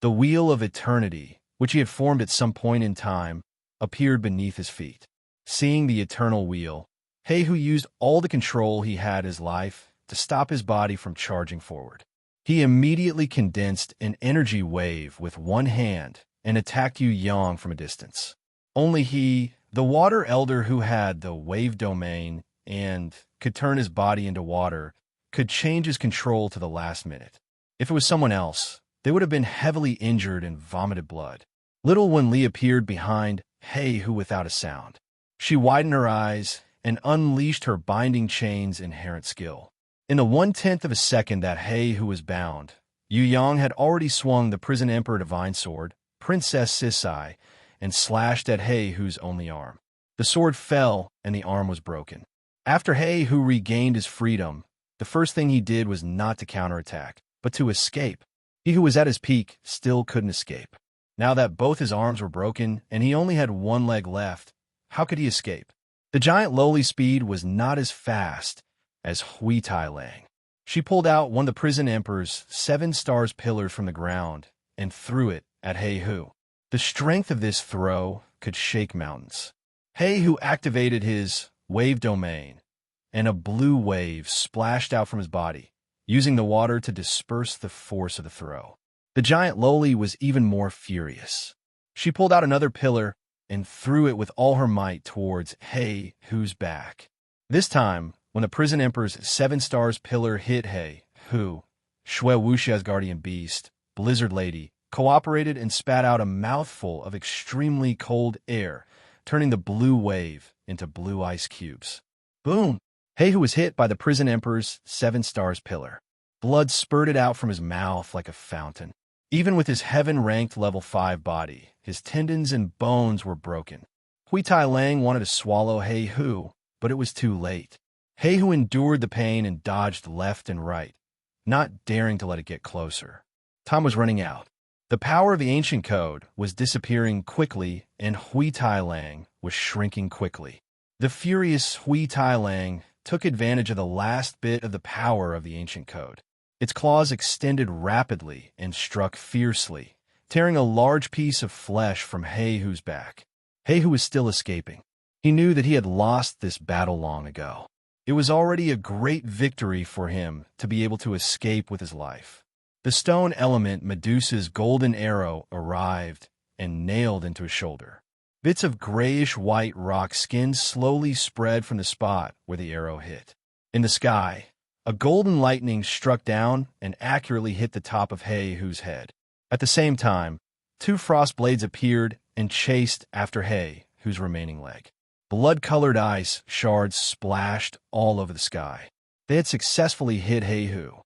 The Wheel of Eternity, which he had formed at some point in time, appeared beneath his feet. Seeing the eternal wheel, Heihu used all the control he had his life to stop his body from charging forward. He immediately condensed an energy wave with one hand and attacked Yu Yang from a distance. Only he, the water elder who had the wave domain and could turn his body into water, could change his control to the last minute. If it was someone else, they would have been heavily injured and vomited blood. Little Wen Li appeared behind Heihu without a sound. She widened her eyes and unleashed her binding chain's inherent skill. In the 1/10 of a second that Heihu was bound, Yu Yang had already swung the Prison Emperor Divine Sword, Princess Sisai, and slashed at Heihu's only arm. The sword fell and the arm was broken. After Heihu regained his freedom, the first thing he did was not to counterattack, but to escape. He who was at his peak still couldn't escape. Now that both his arms were broken and he only had one leg left, how could he escape? The giant Loli's speed was not as fast as Hui Tai Lang. She pulled out one of the Prison Emperor's 7 stars pillars from the ground and threw it at Heihu. The strength of this throw could shake mountains. Heihu activated his wave domain, and a blue wave splashed out from his body, using the water to disperse the force of the throw. The giant Loli was even more furious. She pulled out another pillar and threw it with all her might towards Heihu's back. This time, when the Prison Emperor's 7 stars pillar hit Heihu, Shui Wuxia's guardian beast, Blizzard Lady, cooperated and spat out a mouthful of extremely cold air, turning the blue wave into blue ice cubes. Boom! Heihu was hit by the Prison Emperor's 7 stars pillar. Blood spurted out from his mouth like a fountain. Even with his heaven-ranked level 5 body, his tendons and bones were broken. Hui Tai Lang wanted to swallow Heihu, but it was too late. Heihu endured the pain and dodged left and right, not daring to let it get closer. Time was running out. The power of the ancient code was disappearing quickly, and Hui Tai Lang was shrinking quickly. The furious Hui Tai Lang took advantage of the last bit of the power of the ancient code. Its claws extended rapidly and struck fiercely, tearing a large piece of flesh from Heihu's back. Heihu was still escaping. He knew that he had lost this battle long ago. It was already a great victory for him to be able to escape with his life. The stone element Medusa's golden arrow arrived and nailed into his shoulder. Bits of grayish-white rock skin slowly spread from the spot where the arrow hit. In the sky, a golden lightning struck down and accurately hit the top of Heihu's head. At the same time, 2 frost blades appeared and chased after Heihu's remaining leg. Blood-colored ice shards splashed all over the sky. They had successfully hit Heihu.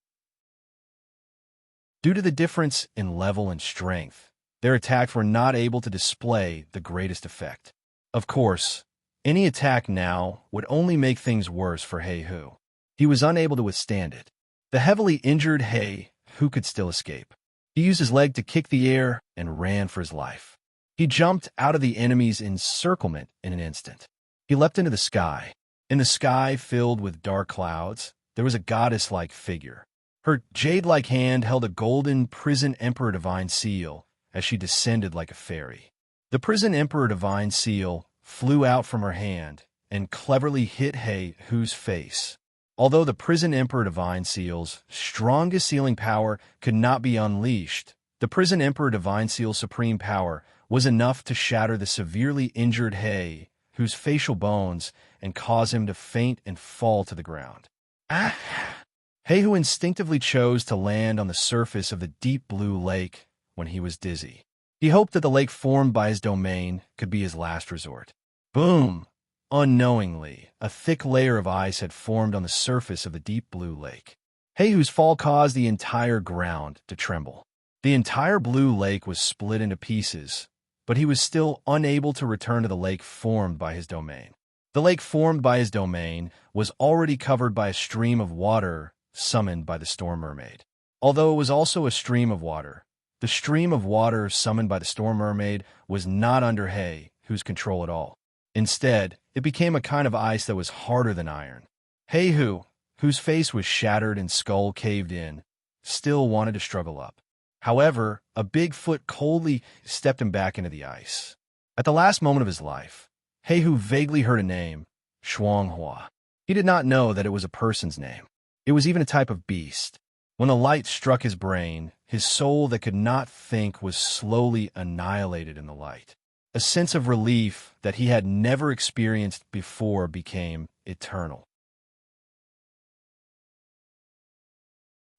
Due to the difference in level and strength, their attacks were not able to display the greatest effect. Of course, any attack now would only make things worse for Heihu. He was unable to withstand it. The heavily injured Heihu could still escape. He used his leg to kick the air and ran for his life. He jumped out of the enemy's encirclement in an instant. He leapt into the sky. In the sky filled with dark clouds, there was a goddess-like figure. Her jade-like hand held a golden Prison Emperor Divine Seal as she descended like a fairy. The Prison Emperor Divine Seal flew out from her hand and cleverly hit Heihu's face. Although the prison Emperor Divine Seal's strongest sealing power could not be unleashed, the prison Emperor Divine Seal's supreme power was enough to shatter the severely injured Hei, whose facial bones, and cause him to faint and fall to the ground. Ah! Hei, who instinctively chose to land on the surface of the deep blue lake when he was dizzy. He hoped that the lake formed by his domain could be his last resort. Boom! Unknowingly, a thick layer of ice had formed on the surface of the deep blue lake. Hei, whose fall caused the entire ground to tremble. The entire blue lake was split into pieces, but he was still unable to return to the lake formed by his domain. The lake formed by his domain was already covered by a stream of water summoned by the storm mermaid. Although it was also a stream of water, the stream of water summoned by the storm mermaid was not under Hei, whose control at all. Instead, it became a kind of ice that was harder than iron. Hei, whose face was shattered and skull caved in, still wanted to struggle up. However, a big foot coldly stepped him back into the ice. At the last moment of his life, Hei vaguely heard a name, Shuanghua. He did not know that it was a person's name. It was even a type of beast. When the light struck his brain, his soul that could not think was slowly annihilated in the light. A sense of relief that he had never experienced before became eternal.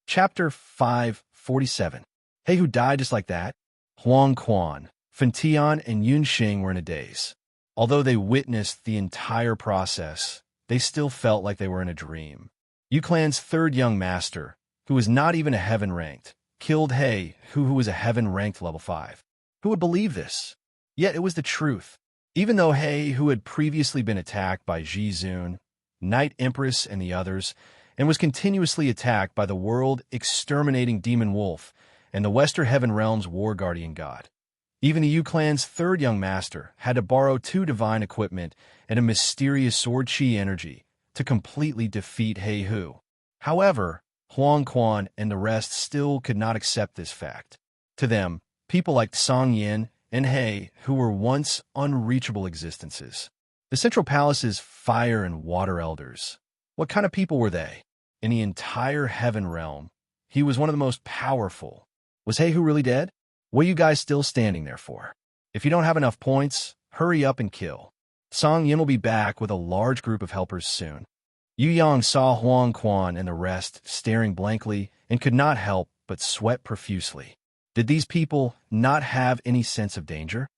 Chapter 547. Hei, who died just like that? Huang Quan, Fentian, and Yunxing were in a daze. Although they witnessed the entire process, they still felt like they were in a dream. Yu Clan's third young master, who was not even a heaven-ranked, killed Hei, who was a heaven-ranked level 5. Who would believe this? Yet it was the truth. Even though Hei, who had previously been attacked by Ji Zun, Night Empress, and the others, and was continuously attacked by the world-exterminating demon wolf and the Western Heaven Realm's war guardian god. Even the Yu Clan's third young master had to borrow 2 divine equipment and a mysterious sword chi energy to completely defeat Hei Hu. However, Huang Quan and the rest still could not accept this fact. To them, people like Song Yin and Hei, who were once unreachable existences. The Central Palace's fire and water elders. What kind of people were they? In the entire Heaven Realm, he was one of the most powerful. Was Hei Hu really dead? What are you guys still standing there for? If you don't have enough points, hurry up and kill. Song Yin will be back with a large group of helpers soon. Yu Yang saw Huang Quan and the rest staring blankly and could not help but sweat profusely. Did these people not have any sense of danger?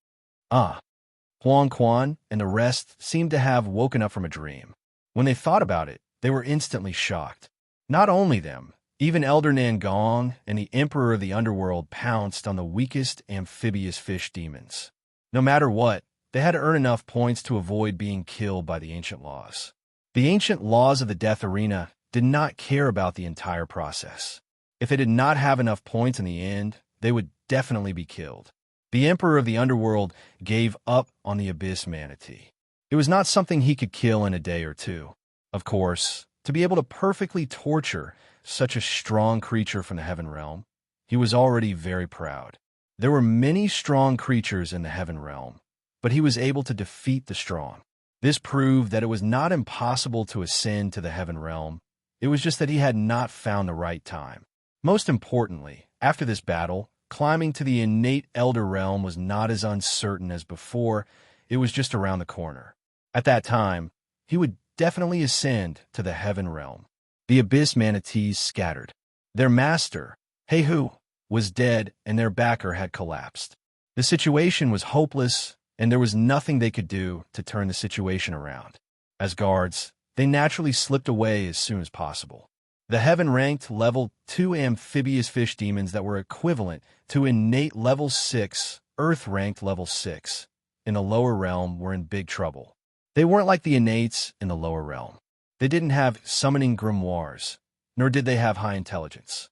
Huang Quan and the rest seemed to have woken up from a dream. When they thought about it, they were instantly shocked. Not only them, even Elder Nangong and the Emperor of the Underworld pounced on the weakest amphibious fish demons. No matter what, they had to earn enough points to avoid being killed by the ancient laws. The ancient laws of the Death Arena did not care about the entire process. If they did not have enough points in the end, they would definitely be killed. The Emperor of the Underworld gave up on the Abyss Manatee. It was not something he could kill in a day or two. Of course, to be able to perfectly torture such a strong creature from the Heaven Realm, he was already very proud. There were many strong creatures in the Heaven Realm, but he was able to defeat the strong. This proved that it was not impossible to ascend to the Heaven Realm. It was just that he had not found the right time. Most importantly, after this battle, climbing to the innate Elder Realm was not as uncertain as before. It was just around the corner. At that time, he would definitely ascend to the Heaven Realm. The Abyss Manatees scattered. Their master, Hei Hu, was dead and their backer had collapsed. The situation was hopeless, and there was nothing they could do to turn the situation around. As guards, they naturally slipped away as soon as possible. The heaven-ranked level 2 amphibious fish demons that were equivalent to innate level 6, earth-ranked level 6, in the lower realm were in big trouble. They weren't like the innates in the lower realm. They didn't have summoning grimoires, nor did they have high intelligence.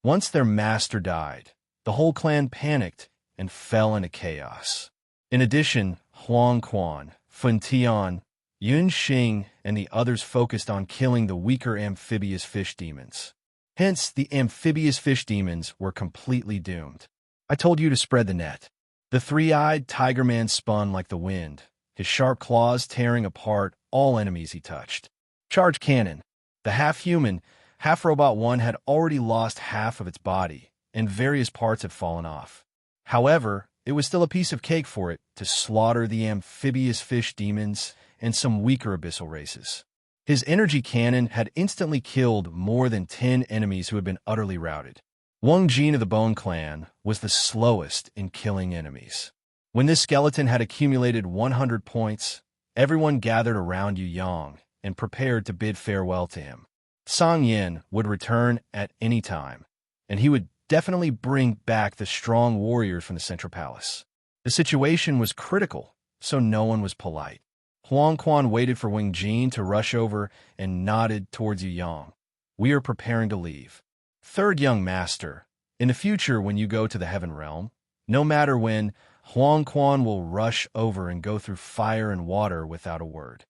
Once their master died, the whole clan panicked and fell into chaos. In addition, Huang Quan, Fun Tian, Yun Xing, and the others focused on killing the weaker amphibious fish demons. Hence, the amphibious fish demons were completely doomed. I told you to spread the net. The three-eyed tiger man spun like the wind, his sharp claws tearing apart all enemies he touched. Charge cannon. The half-human, half-robot one had already lost half of its body, and various parts had fallen off. However, it was still a piece of cake for it to slaughter the amphibious fish demons and some weaker abyssal races. His energy cannon had instantly killed more than 10 enemies who had been utterly routed. Wang Jin of the Bone Clan was the slowest in killing enemies. When this skeleton had accumulated 100 points, everyone gathered around Yu Yang and prepared to bid farewell to him. Song Yin would return at any time, and he would definitely bring back the strong warriors from the Central Palace. The situation was critical, so no one was polite. Huang Quan waited for Wang Jin to rush over and nodded towards Yu Yang. We are preparing to leave. Third young master, in the future when you go to the Heaven Realm, no matter when, Huang Quan will rush over and go through fire and water without a word.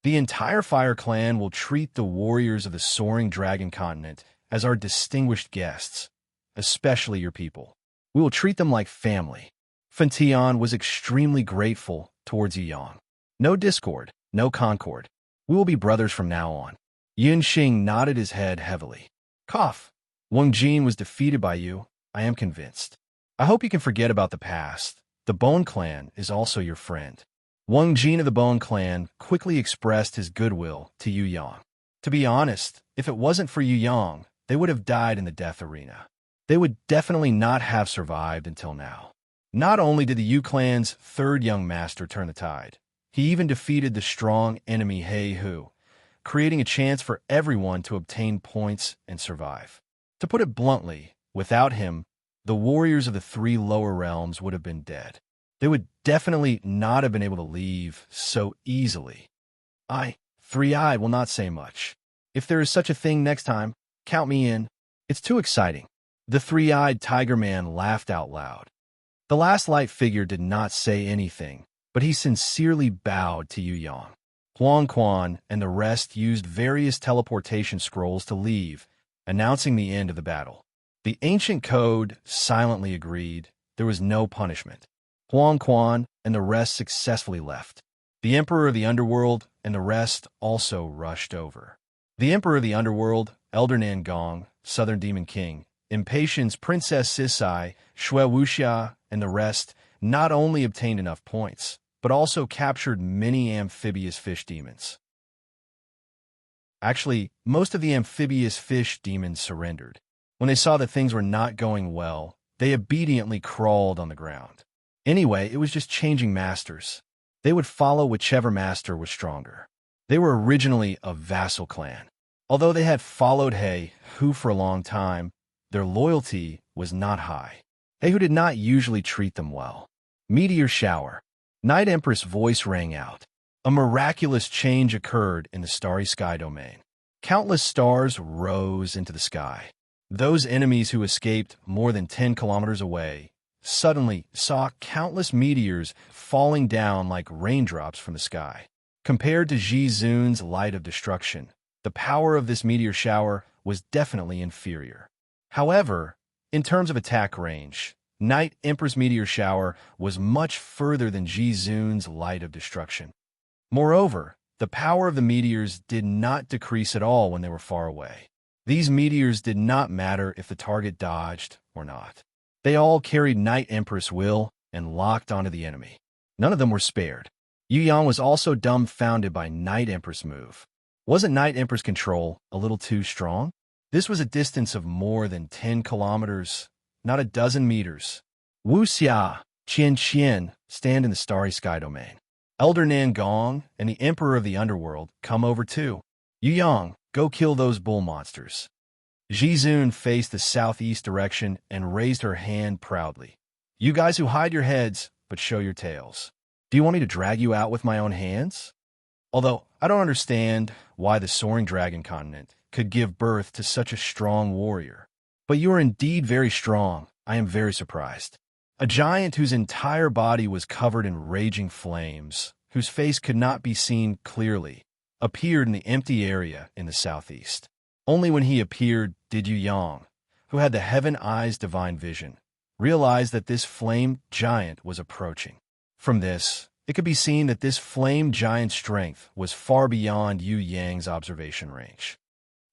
The entire Fire Clan will treat the warriors of the Soaring Dragon Continent as our distinguished guests, especially your people. We will treat them like family. Fan Tian was extremely grateful towards Yu Yang. No discord, no concord. We will be brothers from now on. Yin Xing nodded his head heavily. Cough. Wang Jin was defeated by you, I am convinced. I hope you can forget about the past. The Bone Clan is also your friend. Wang Jin of the Bone Clan quickly expressed his goodwill to Yu Yang. To be honest, if it wasn't for Yu Yang, they would have died in the death arena. They would definitely not have survived until now. Not only did the Yu Clan's third young master turn the tide, he even defeated the strong enemy He Hu, creating a chance for everyone to obtain points and survive. To put it bluntly, without him, the warriors of the 3 lower realms would have been dead. They would definitely not have been able to leave so easily. I, Three-Eyed, will not say much. If there is such a thing next time, count me in. It's too exciting. The Three-Eyed Tiger Man laughed out loud. The last light figure did not say anything, but he sincerely bowed to Yu Yang. Huang Quan and the rest used various teleportation scrolls to leave, announcing the end of the battle. The ancient code silently agreed there was no punishment. Huang Quan and the rest successfully left. The Emperor of the Underworld and the rest also rushed over. The Emperor of the Underworld, Elder Nangong, Southern Demon King, Impatience Princess Sisai, Shui Wuxia, and the rest not only obtained enough points, but also captured many amphibious fish demons. Actually, most of the amphibious fish demons surrendered. When they saw that things were not going well, they obediently crawled on the ground. Anyway, it was just changing masters. They would follow whichever master was stronger. They were originally a vassal clan. Although they had followed He Hu for a long time, their loyalty was not high. He Hu did not usually treat them well. Meteor shower. Night Empress' voice rang out. A miraculous change occurred in the starry sky domain. Countless stars rose into the sky. Those enemies who escaped more than 10 kilometers away suddenly saw countless meteors falling down like raindrops from the sky. Compared to Ji Zun's light of destruction, the power of this meteor shower was definitely inferior. However, in terms of attack range, Night Empress' meteor shower was much further than Ji Zun's light of destruction. Moreover, the power of the meteors did not decrease at all when they were far away. These meteors did not matter if the target dodged or not. They all carried Night Empress will and locked onto the enemy. None of them were spared. Yu Yang was also dumbfounded by Night Empress' move. Wasn't Night Empress' control a little too strong? This was a distance of more than 10 kilometers, not a dozen meters. Wu Xia, Qian Qian stand in the starry sky domain. Elder Nangong and the Emperor of the Underworld come over too. Yu Yang, go kill those bull monsters. Ji Zun faced the southeast direction and raised her hand proudly. You guys who hide your heads, but show your tails. Do you want me to drag you out with my own hands? Although, I don't understand why the Soaring Dragon Continent could give birth to such a strong warrior. But you are indeed very strong. I am very surprised. A giant whose entire body was covered in raging flames, whose face could not be seen clearly, appeared in the empty area in the southeast. Only when he appeared did Yu Yang, who had the Heaven Eyes divine vision, realize that this flame giant was approaching. From this, it could be seen that this flame giant's strength was far beyond Yu Yang's observation range.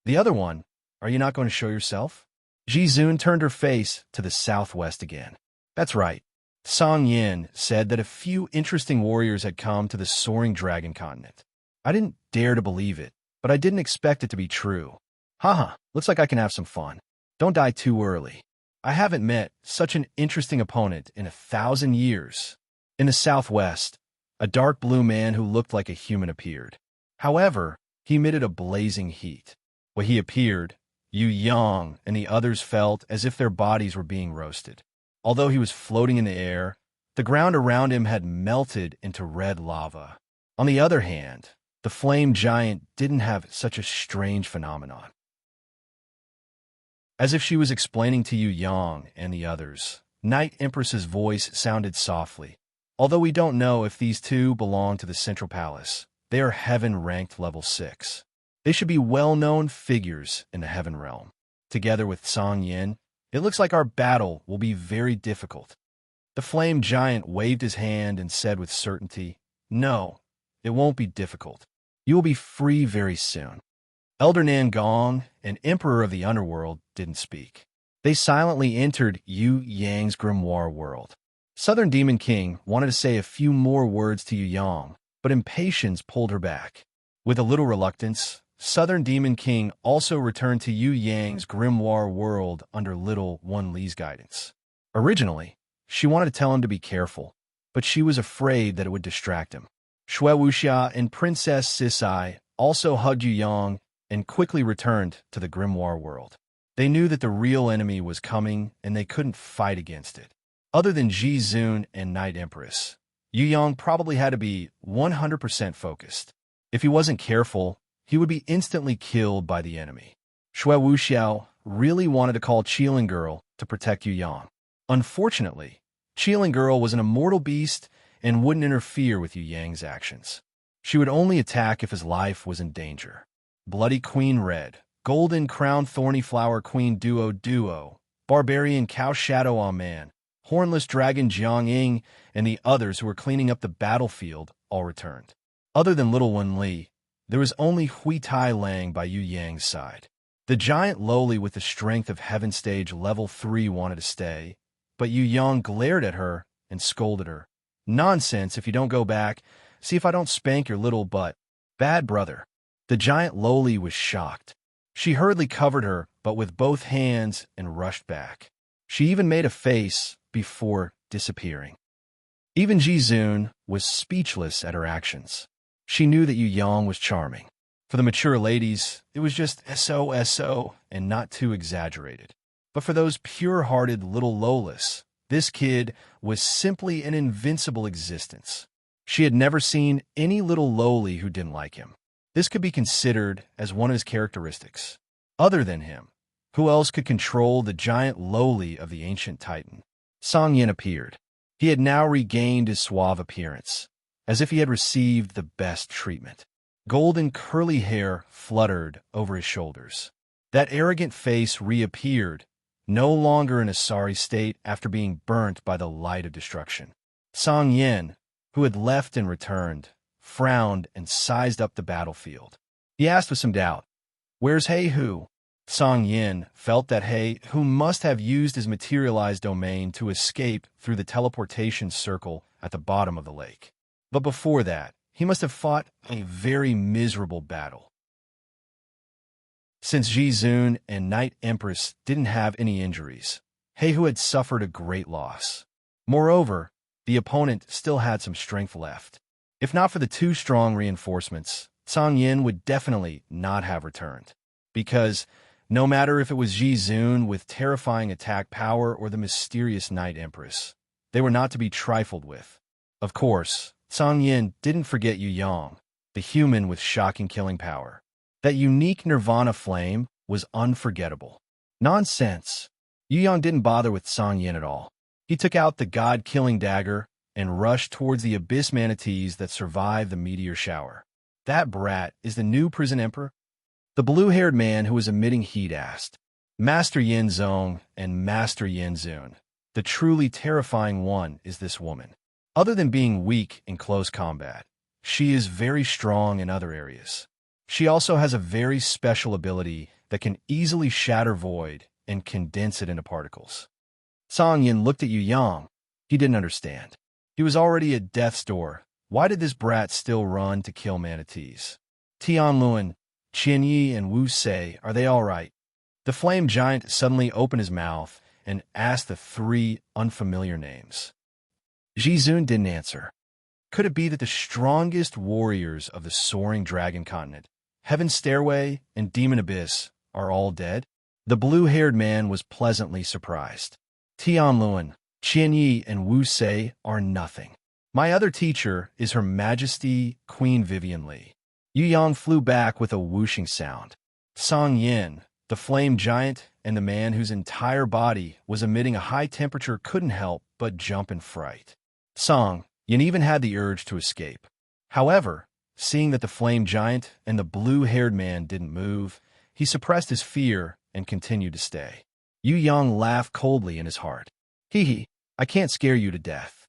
The other one, are you not going to show yourself? Ji Zun turned her face to the southwest again. That's right. Song Yin said that a few interesting warriors had come to the soaring dragon continent. I didn't dare to believe it, but I didn't expect it to be true. Haha, looks like I can have some fun. Don't die too early. I haven't met such an interesting opponent in 1,000 years. In the southwest, a dark blue man who looked like a human appeared. However, he emitted a blazing heat. When he appeared, Yu Yang and the others felt as if their bodies were being roasted. Although he was floating in the air, the ground around him had melted into red lava. On the other hand, the flame giant didn't have such a strange phenomenon. As if she was explaining to Yu Yang and the others, Night Empress's voice sounded softly. Although we don't know if these two belong to the Central Palace, they are Heaven-ranked level 6. They should be well-known figures in the Heaven realm. Together with Song Yin, it looks like our battle will be very difficult. The flame giant waved his hand and said with certainty, "No, it won't be difficult. You will be free very soon." Elder Nangong, an emperor of the underworld, didn't speak. They silently entered Yu Yang's grimoire world. Southern Demon King wanted to say a few more words to Yu Yang, but impatience pulled her back. With a little reluctance, Southern Demon King also returned to Yu Yang's grimoire world under Little One Li's guidance. Originally, she wanted to tell him to be careful, but she was afraid that it would distract him. Xue Wuxia and Princess Sisai also hugged Yu Yang and quickly returned to the grimoire world. They knew that the real enemy was coming and they couldn't fight against it. Other than Ji Zun and Night Empress, Yu Yang probably had to be 100% focused. If he wasn't careful, he would be instantly killed by the enemy. Xue Wuxiao really wanted to call Qilin Girl to protect Yu Yang. Unfortunately, Qilin Girl was an immortal beast and wouldn't interfere with Yu Yang's actions. She would only attack if his life was in danger. Bloody Queen Red, Golden Crown Thorny Flower Queen Duo, Barbarian Cow Shadow Man, Hornless Dragon Jiang Ying, and the others who were cleaning up the battlefield all returned. Other than Little One Li, there was only Hui Tai Lang by Yu Yang's side. The giant lowly with the strength of Heaven Stage level 3 wanted to stay, but Yu Yang glared at her and scolded her. "Nonsense, if you don't go back, see if I don't spank your little butt. Bad brother." The giant lowly was shocked. She hurriedly covered her, but with both hands, and rushed back. She even made a face before disappearing. Even Ji Zun was speechless at her actions. She knew that Yu Yang was charming. For the mature ladies, it was just SO and not too exaggerated. But for those pure-hearted little Lolas, this kid was simply an invincible existence. She had never seen any little lowly who didn't like him. This could be considered as one of his characteristics. Other than him, who else could control the giant lowly of the ancient titan? Song Yin appeared. He had now regained his suave appearance, as if he had received the best treatment. Golden curly hair fluttered over his shoulders. That arrogant face reappeared, no longer in a sorry state after being burnt by the light of destruction. Song Yin, who had left and returned, frowned and sized up the battlefield. He asked with some doubt, "Where's He Hu?" Song Yin felt that He Hu must have used his materialized domain to escape through the teleportation circle at the bottom of the lake. But before that, he must have fought a very miserable battle. Since Ji Zun and Night Empress didn't have any injuries, He Hu had suffered a great loss. Moreover, the opponent still had some strength left. If not for the two strong reinforcements, Song Yin would definitely not have returned. Because no matter if it was Ji Zun with terrifying attack power or the mysterious Night Empress, they were not to be trifled with. Of course, Song Yin didn't forget Yu Yang, the human with shocking killing power. That unique Nirvana flame was unforgettable. Nonsense. Yu Yang didn't bother with Song Yin at all. He took out the god-killing dagger and rushed towards the abyss manatees that survived the meteor shower. That brat is the new prison emperor? The blue-haired man who was emitting heat asked. Master Yin Zong and Master Yin Zun. The truly terrifying one is this woman. Other than being weak in close combat, she is very strong in other areas. She also has a very special ability that can easily shatter void and condense it into particles. Song Yin looked at Yu Yang. He didn't understand. He was already at death's door. Why did this brat still run to kill manatees? Tianluan, Qian Yi, and Wu Sei, are they all right? The flame giant suddenly opened his mouth and asked the three unfamiliar names. Jizun didn't answer. Could it be that the strongest warriors of the soaring dragon continent, Heaven's Stairway and Demon Abyss, are all dead? The blue-haired man was pleasantly surprised. Tianluan, Qian Yi, and Wu Sei are nothing. My other teacher is Her Majesty Queen Vivian Li. Yu Yang flew back with a whooshing sound. Song Yin, the flame giant and the man whose entire body was emitting a high temperature, couldn't help but jump in fright. Song Yin even had the urge to escape. However, seeing that the flame giant and the blue-haired man didn't move, he suppressed his fear and continued to stay. Yu Yang laughed coldly in his heart. Hee hee, I can't scare you to death.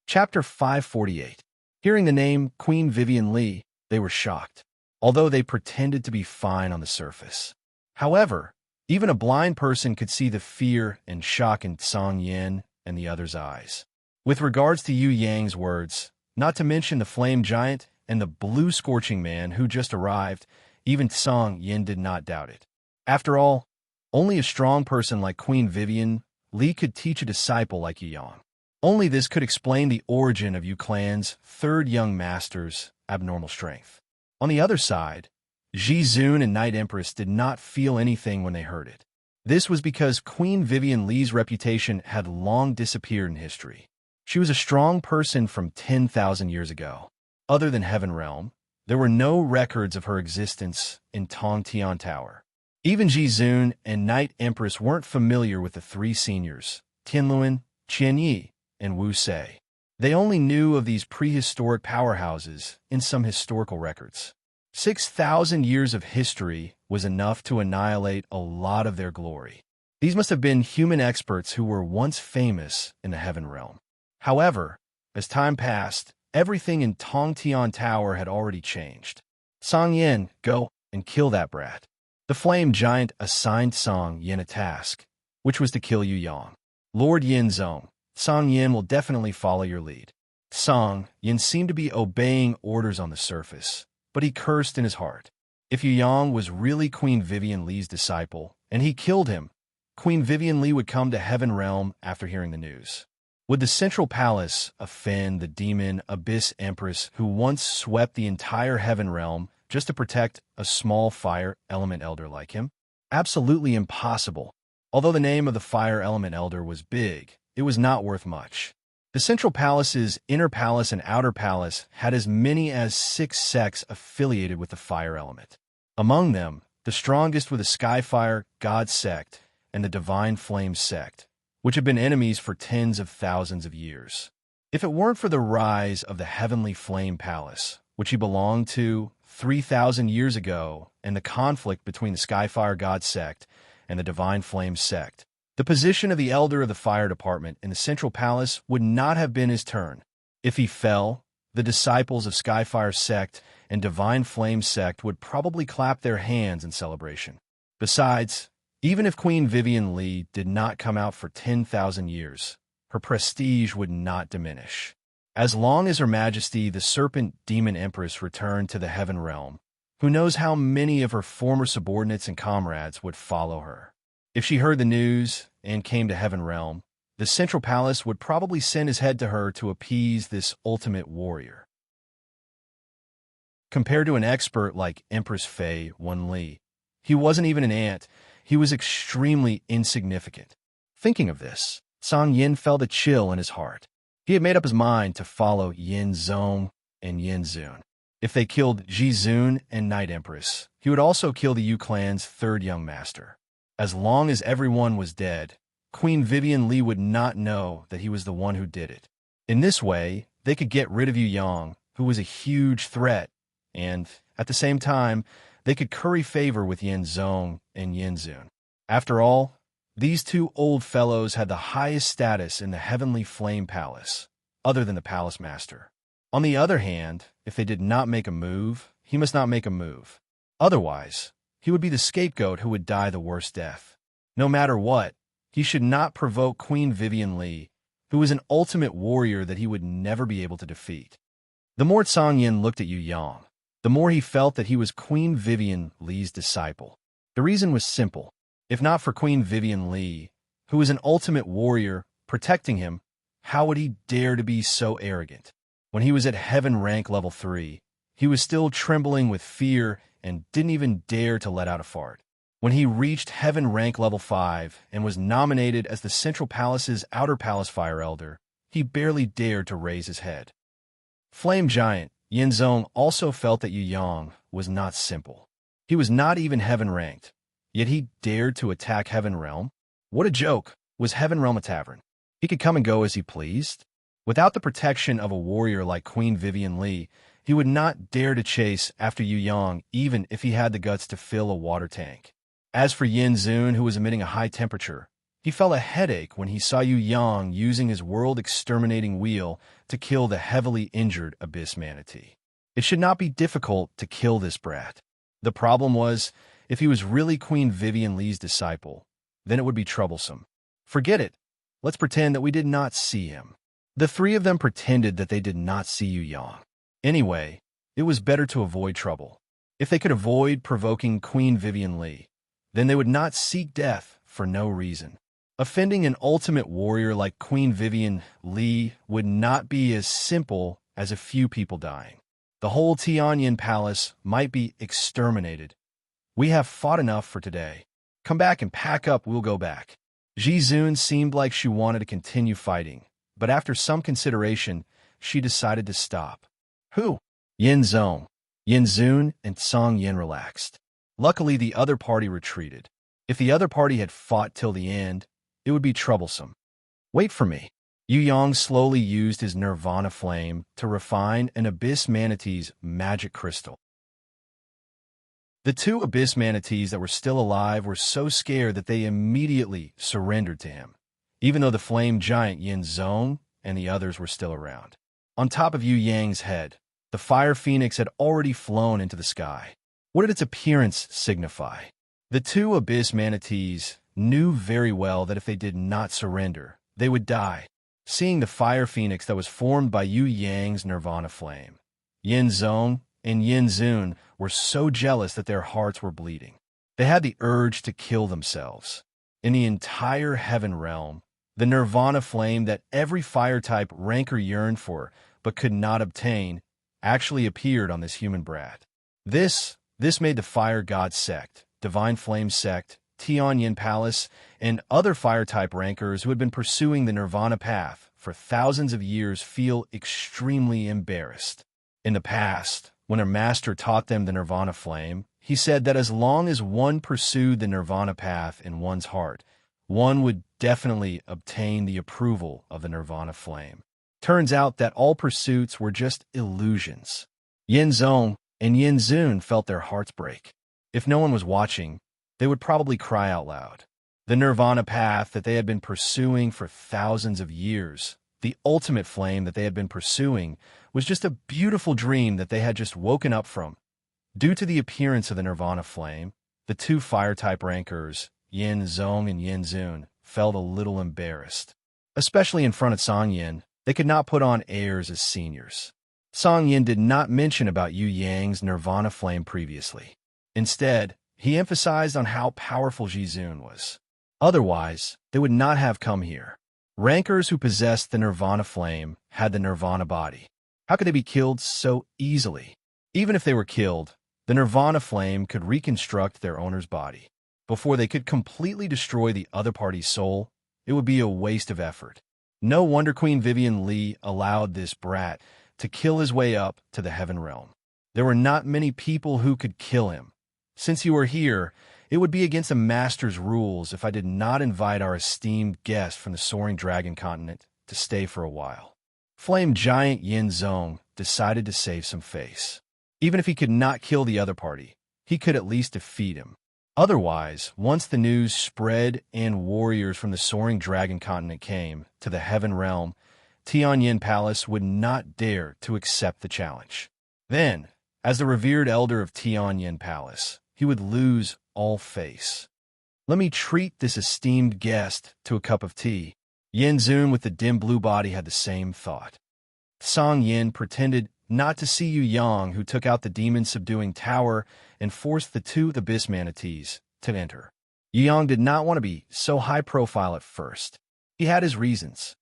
Chapter 548. Hearing the name Queen Vivian Li, they were shocked, although they pretended to be fine on the surface. However, even a blind person could see the fear and shock in Song Yin and the other's eyes. With regards to Yu Yang's words, not to mention the flame giant and the blue scorching man who just arrived, even Song Yin did not doubt it. After all, only a strong person like Queen Vivian Li could teach a disciple like Yu Yang. Only this could explain the origin of Yu Clan's third young master's abnormal strength. On the other side, Jizun and Night Empress did not feel anything when they heard it. This was because Queen Vivian Li's reputation had long disappeared in history. She was a strong person from 10,000 years ago. Other than Heaven Realm, there were no records of her existence in Tongtian Tower. Even Jizun and Night Empress weren't familiar with the three seniors, Tianluan, Qian Yi, and Wu Sei. They only knew of these prehistoric powerhouses in some historical records. 6,000 years of history was enough to annihilate a lot of their glory. These must have been human experts who were once famous in the Heaven Realm. However, as time passed, everything in Tongtian Tower had already changed. Song Yin, go and kill that brat. The flame giant assigned Song Yin a task, which was to kill Yu Yang. Lord Yin Zong, Song Yin will definitely follow your lead. Song Yin seemed to be obeying orders on the surface, but he cursed in his heart. If Yu Yang was really Queen Vivian Li's disciple, and he killed him, Queen Vivian Li would come to Heaven Realm after hearing the news. Would the Central Palace offend the demon Abyss Empress who once swept the entire Heaven Realm just to protect a small fire element elder like him? Absolutely impossible. Although the name of the fire element elder was big, it was not worth much. The Central Palace's inner palace and outer palace had as many as 6 sects affiliated with the fire element. Among them, the strongest were the Skyfire God sect and the Divine Flame sect, which had been enemies for tens of thousands of years. If it weren't for the rise of the Heavenly Flame Palace, which he belonged to 3,000 years ago, and the conflict between the Skyfire God sect and the Divine Flame sect, the position of the Elder of the Fire Department in the Central Palace would not have been his turn. If he fell, the disciples of Skyfire sect and Divine Flame sect would probably clap their hands in celebration. Besides, even if Queen Vivian Li did not come out for 10,000 years, her prestige would not diminish. As long as Her Majesty the Serpent Demon Empress returned to the Heaven Realm, who knows how many of her former subordinates and comrades would follow her. If she heard the news and came to Heaven Realm, the Central Palace would probably send his head to her to appease this ultimate warrior. Compared to an expert like Empress Fei Wen Li, he wasn't even an ant. He was extremely insignificant. Thinking of this, Song Yin felt a chill in his heart. He had made up his mind to follow Yin Zong and Yin Zun. If they killed Jizun and Night Empress, he would also kill the Yu Clan's third young master. As long as everyone was dead, Queen Vivian Li would not know that he was the one who did it. In this way, they could get rid of Yu Yang, who was a huge threat, and, at the same time, they could curry favor with Yin Zong and Yin Zun. After all, These two old fellows had the highest status in the heavenly flame palace, other than the palace master. On the other hand, if they did not make a move, he must not make a move. Otherwise, he would be the scapegoat who would die the worst death. No matter what, he should not provoke Queen Vivian Li, who was an ultimate warrior that he would never be able to defeat. The more Song Yin looked at Yu Yang, the more he felt that he was Queen Vivian Li's disciple. The reason was simple. If not for Queen Vivian Li, who was an ultimate warrior, protecting him, how would he dare to be so arrogant? When he was at Heaven rank level 3, he was still trembling with fear and didn't even dare to let out a fart. When he reached Heaven rank level 5 and was nominated as the Central Palace's Outer Palace Fire Elder, he barely dared to raise his head. Flame Giant Yin Zong also felt that Yu Yang was not simple. He was not even Heaven ranked, yet he dared to attack Heaven Realm? What a joke! Was Heaven Realm a tavern? He could come and go as he pleased? Without the protection of a warrior like Queen Vivian Li, he would not dare to chase after Yu Yang even if he had the guts to fill a water tank. As for Yin Zun, who was emitting a high temperature, he felt a headache when he saw Yu Yang using his world-exterminating wheel to kill the heavily injured Abyss Manatee. It should not be difficult to kill this brat. The problem was, if he was really Queen Vivian Li's disciple, then it would be troublesome. Forget it. Let's pretend that we did not see him. The three of them pretended that they did not see Yu Yang. Anyway, it was better to avoid trouble. If they could avoid provoking Queen Vivian Li, then they would not seek death for no reason. Offending an ultimate warrior like Queen Vivian Li would not be as simple as a few people dying. The whole Tianyin Palace might be exterminated. We have fought enough for today. Come back and pack up, we'll go back. Ji Zun seemed like she wanted to continue fighting, but after some consideration, she decided to stop. Who? Yin Zong, Yin Zun, and Song Yin relaxed. Luckily, the other party retreated. If the other party had fought till the end, it would be troublesome. Wait for me. Yu Yang slowly used his Nirvana flame to refine an Abyss Manatee's magic crystal. The two Abyss Manatees that were still alive were so scared that they immediately surrendered to him, even though the flame giant Yin Zong and the others were still around. On top of Yu Yang's head, the fire phoenix had already flown into the sky. What did its appearance signify? The two Abyss Manatees knew very well that if they did not surrender, they would die. Seeing the fire phoenix that was formed by Yu Yang's Nirvana flame, Yin Zong and Yin Zun were so jealous that their hearts were bleeding. They had the urge to kill themselves. In the entire Heaven Realm, the Nirvana flame that every fire-type ranker yearned for but could not obtain actually appeared on this human brat. This made the Fire God Sect, Divine Flame Sect, Tianyin Palace, and other fire-type rankers who had been pursuing the Nirvana path for thousands of years feel extremely embarrassed. In the past, when their master taught them the Nirvana flame, he said that as long as one pursued the Nirvana path in one's heart, one would definitely obtain the approval of the Nirvana flame. Turns out that all pursuits were just illusions. Yin Zong and Yin Zun felt their hearts break. If no one was watching, they would probably cry out loud. The Nirvana path that they had been pursuing for thousands of years, the ultimate flame that they had been pursuing, was just a beautiful dream that they had just woken up from. Due to the appearance of the Nirvana flame, the two fire-type rankers, Yin Zong and Yin Zun, felt a little embarrassed. Especially in front of Song Yin, they could not put on airs as seniors. Song Yin did not mention about Yu Yang's Nirvana flame previously. Instead, he emphasized on how powerful Ji Zun was. Otherwise, they would not have come here. Rankers who possessed the Nirvana flame had the Nirvana body. How could they be killed so easily? Even if they were killed, the Nirvana flame could reconstruct their owner's body. Before they could completely destroy the other party's soul, it would be a waste of effort. No wonder Queen Vivian Li allowed this brat to kill his way up to the Heaven Realm. There were not many people who could kill him. Since you are here, it would be against the Master's rules if I did not invite our esteemed guest from the Soaring Dragon Continent to stay for a while. Flame Giant Yin Zong decided to save some face. Even if he could not kill the other party, he could at least defeat him. Otherwise, once the news spread and warriors from the soaring dragon continent came to the heaven realm, Tianyin Palace would not dare to accept the challenge. Then, as the revered elder of Tianyin Palace, he would lose all face. Let me treat this esteemed guest to a cup of tea. Yin Zun with the dim blue body had the same thought. Song Yin pretended not to see Yu Yang, who took out the demon-subduing tower and forced the two abyss manatees to enter. Yu Yang did not want to be so high-profile at first. He had his reasons.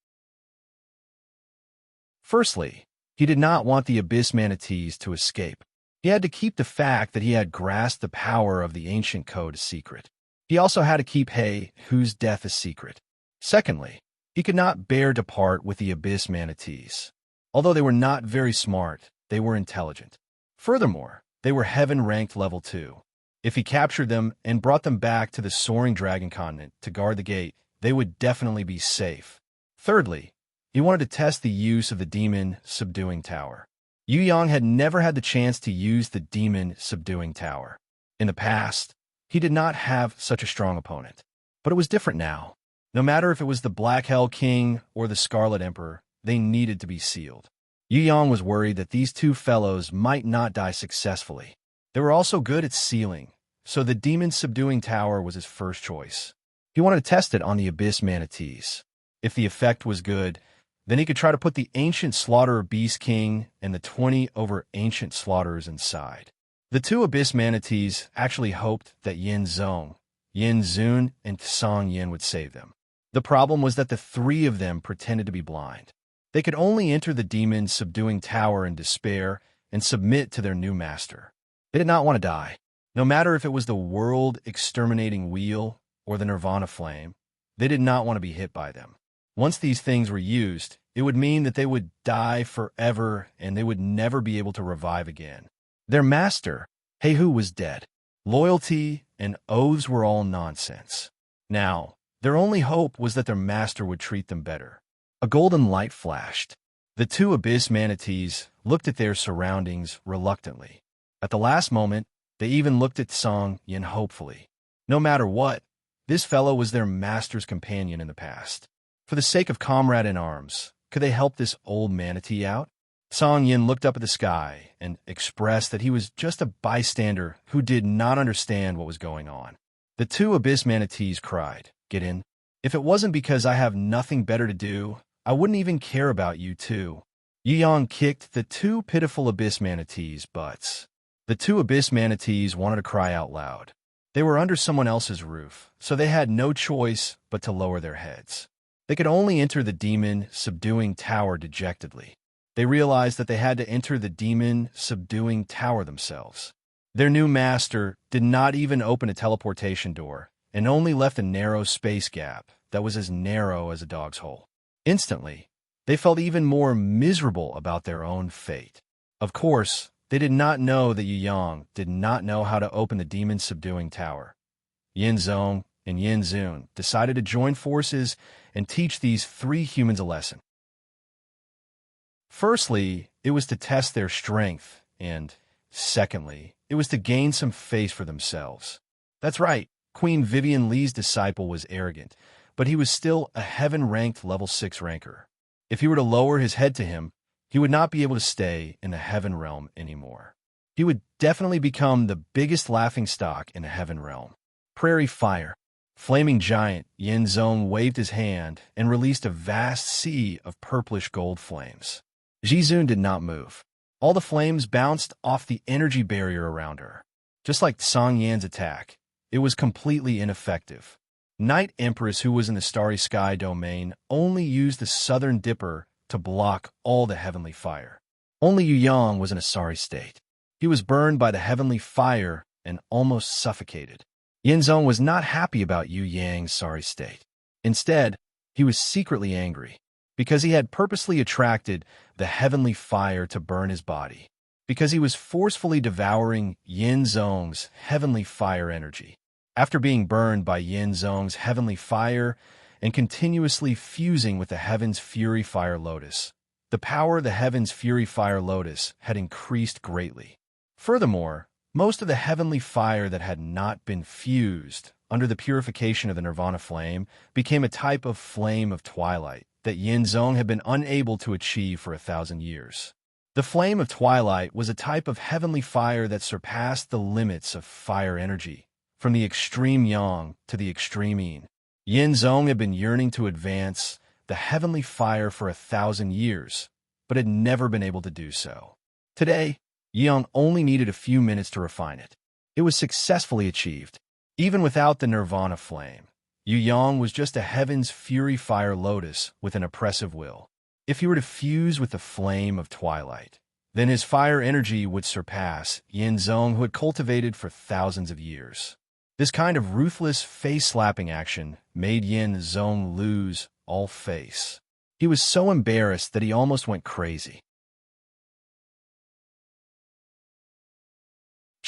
Firstly, he did not want the abyss manatees to escape. He had to keep the fact that he had grasped the power of the ancient code a secret. He also had to keep He, whose death a secret. Secondly, he could not bear to part with the abyss manatees. Although they were not very smart, they were intelligent. Furthermore, they were heaven-ranked level 2. If he captured them and brought them back to the soaring dragon continent to guard the gate, they would definitely be safe. Thirdly, he wanted to test the use of the demon-subduing tower. Yu Yang had never had the chance to use the demon-subduing tower. In the past, he did not have such a strong opponent. But it was different now. No matter if it was the Black Hell King or the Scarlet Emperor, they needed to be sealed. Yu Yang was worried that these two fellows might not die successfully. They were also good at sealing, so the demon-subduing tower was his first choice. He wanted to test it on the abyss manatees. If the effect was good, then he could try to put the ancient slaughterer Beast King and the 20 over ancient slaughterers inside. The two abyss manatees actually hoped that Yin Zong, Yin Zun, and Song Yin would save them. The problem was that the three of them pretended to be blind. They could only enter the demon-subduing tower in despair and submit to their new master. They did not want to die. No matter if it was the world-exterminating wheel or the nirvana flame, they did not want to be hit by them. Once these things were used, it would mean that they would die forever and they would never be able to revive again. Their master, Heihu, was dead. Loyalty and oaths were all nonsense. Now, their only hope was that their master would treat them better. A golden light flashed. The two abyss manatees looked at their surroundings reluctantly. At the last moment, they even looked at Song Yin hopefully. No matter what, this fellow was their master's companion in the past. For the sake of comrade in arms, could they help this old manatee out? Song Yin looked up at the sky and expressed that he was just a bystander who did not understand what was going on. The two abyss manatees cried, "Get in. If it wasn't because I have nothing better to do, I wouldn't even care about you two." Yu Yang kicked the two pitiful abyss manatees' butts. The two abyss manatees wanted to cry out loud. They were under someone else's roof, so they had no choice but to lower their heads. They could only enter the demon-subduing tower dejectedly. They realized that they had to enter the demon-subduing tower themselves. Their new master did not even open a teleportation door and only left a narrow space gap that was as narrow as a dog's hole. Instantly, they felt even more miserable about their own fate. Of course, they did not know that Yu Yang did not know how to open the demon-subduing tower. Yin Zong and Yin Zun decided to join forces and teach these three humans a lesson. Firstly, it was to test their strength, and secondly, it was to gain some face for themselves. That's right, Queen Vivian Lee's disciple was arrogant, but he was still a heaven-ranked level 6 ranker. If he were to lower his head to him, he would not be able to stay in the heaven realm anymore. He would definitely become the biggest laughingstock in the heaven realm. Prairie fire. Flaming giant Yin Zong waved his hand and released a vast sea of purplish gold flames. Jizun did not move. All the flames bounced off the energy barrier around her. Just like Song Yan's attack, it was completely ineffective. Night Empress, who was in the starry sky domain, only used the southern dipper to block all the heavenly fire. Only Yu Yang was in a sorry state. He was burned by the heavenly fire and almost suffocated. Yin Zong was not happy about Yu Yang's sorry state. Instead, he was secretly angry, because he had purposely attracted the heavenly fire to burn his body, because he was forcefully devouring Yin Zong's heavenly fire energy. After being burned by Yin Zong's heavenly fire and continuously fusing with the Heaven's Fury Fire Lotus, the power of the Heaven's Fury Fire Lotus had increased greatly. Furthermore, Most of the heavenly fire that had not been fused under the purification of the nirvana flame became a type of flame of twilight that Yin Zong had been unable to achieve for 1,000 years. The flame of twilight was a type of heavenly fire that surpassed the limits of fire energy, from the extreme yang to the extreme yin. Yin Zong had been yearning to advance the heavenly fire for 1,000 years, but had never been able to do so. Today, Yang only needed a few minutes to refine it. It was successfully achieved. Even without the nirvana flame, Yu Yang was just a heaven's fury fire lotus with an oppressive will. If he were to fuse with the flame of twilight, then his fire energy would surpass Yin Zong, who had cultivated for thousands of years. This kind of ruthless face-slapping action made Yin Zong lose all face. He was so embarrassed that he almost went crazy.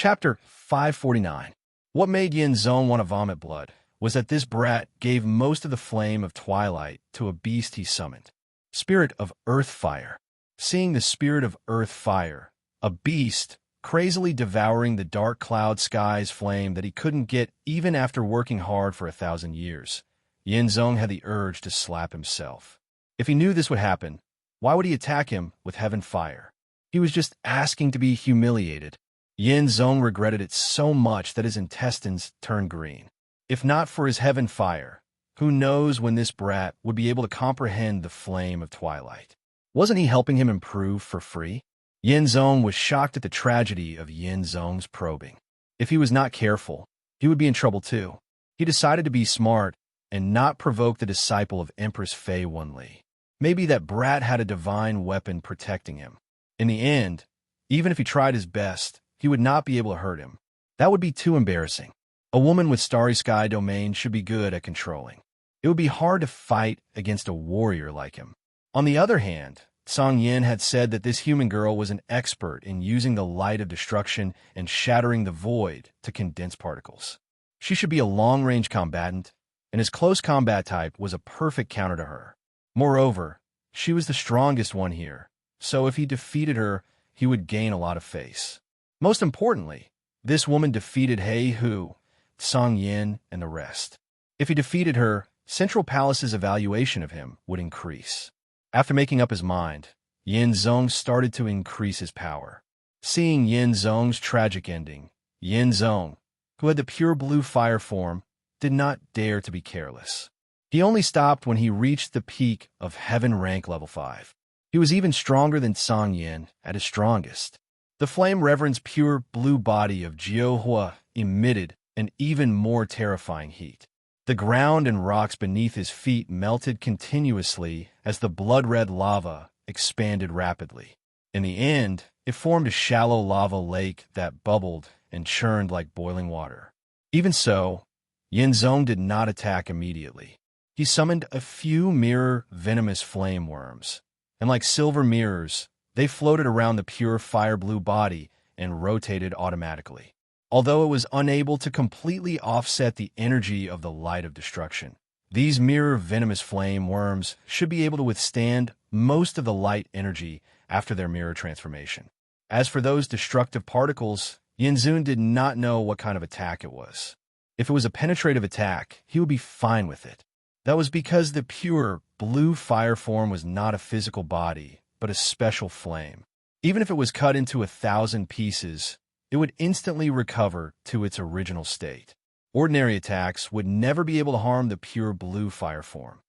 Chapter 549. What made Yin Zong want to vomit blood was that this brat gave most of the flame of twilight to a beast he summoned. Spirit of Earth Fire. Seeing the Spirit of Earth Fire, a beast crazily devouring the dark cloud sky's flame that he couldn't get even after working hard for 1,000 years, Yin Zong had the urge to slap himself. If he knew this would happen, why would he attack him with heaven fire? He was just asking to be humiliated. Yin Zong regretted it so much that his intestines turned green. If not for his heaven fire, who knows when this brat would be able to comprehend the flame of twilight? Wasn't he helping him improve for free? Yin Zong was shocked at the tragedy of Yin Zong's probing. If he was not careful, he would be in trouble too. He decided to be smart and not provoke the disciple of Empress Fei Wenli. Maybe that brat had a divine weapon protecting him. In the end, even if he tried his best, he would not be able to hurt him. That would be too embarrassing. A woman with starry sky domain should be good at controlling. It would be hard to fight against a warrior like him. On the other hand, Song Yin had said that this human girl was an expert in using the light of destruction and shattering the void to condense particles. She should be a long-range combatant, and his close combat type was a perfect counter to her. Moreover, she was the strongest one here, so if he defeated her, he would gain a lot of face. Most importantly, this woman defeated He Hu, Song Yin, and the rest. If he defeated her, Central Palace's evaluation of him would increase. After making up his mind, Yin Zong started to increase his power. Seeing Yin Zong's tragic ending, Yin Zong, who had the pure blue fire form, did not dare to be careless. He only stopped when he reached the peak of heaven rank level 5. He was even stronger than Song Yin at his strongest. The flame reverend's pure blue body of Jiuhua emitted an even more terrifying heat. The ground and rocks beneath his feet melted continuously as the blood-red lava expanded rapidly. In the end, it formed a shallow lava lake that bubbled and churned like boiling water. Even so, Yin Zong did not attack immediately. He summoned a few mirror venomous flame worms, and like silver mirrors, they floated around the pure fire-blue body and rotated automatically. Although it was unable to completely offset the energy of the light of destruction, these mirror venomous flame worms should be able to withstand most of the light energy after their mirror transformation. As for those destructive particles, Yin Zun did not know what kind of attack it was. If it was a penetrative attack, he would be fine with it. That was because the pure blue fire form was not a physical body, but a special flame. Even if it was cut into 1,000 pieces, it would instantly recover to its original state. Ordinary attacks would never be able to harm the pure blue fire form.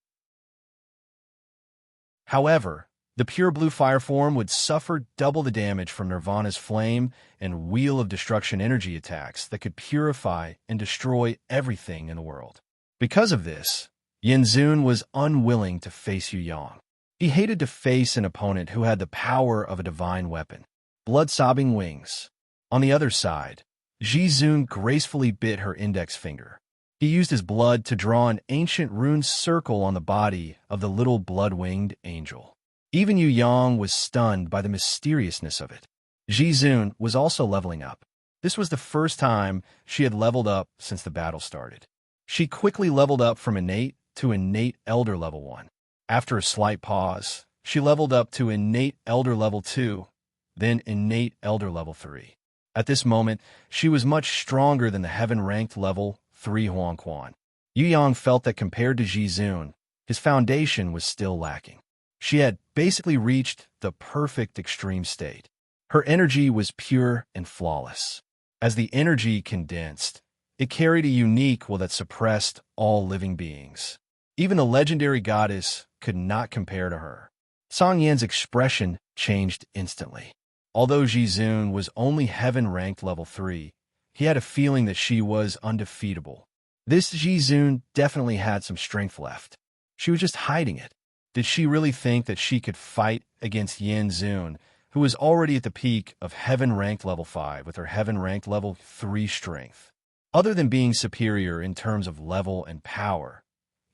However, the pure blue fire form would suffer double the damage from Nirvana's flame and Wheel of Destruction energy attacks that could purify and destroy everything in the world. Because of this, Yin Zun was unwilling to face Yu Yang. He hated to face an opponent who had the power of a divine weapon, blood-sobbing wings. On the other side, Ji Zun gracefully bit her index finger. He used his blood to draw an ancient rune circle on the body of the little blood-winged angel. Even Yu Yang was stunned by the mysteriousness of it. Ji Zun was also leveling up. This was the first time she had leveled up since the battle started. She quickly leveled up from innate to innate elder level 1. After a slight pause, she leveled up to innate elder level 2, then innate elder level 3. At this moment, she was much stronger than the heaven-ranked level 3 Huang Quan. Yu Yang felt that compared to Ji Zun, his foundation was still lacking. She had basically reached the perfect extreme state. Her energy was pure and flawless. As the energy condensed, it carried a unique will that suppressed all living beings. Even the legendary goddess could not compare to her. Song Yan's expression changed instantly. Although Ji Zun was only heaven-ranked level 3, he had a feeling that she was undefeatable. This Ji Zun definitely had some strength left. She was just hiding it. Did she really think that she could fight against Yin Zun, who was already at the peak of heaven-ranked level 5 with her heaven-ranked level 3 strength? Other than being superior in terms of level and power,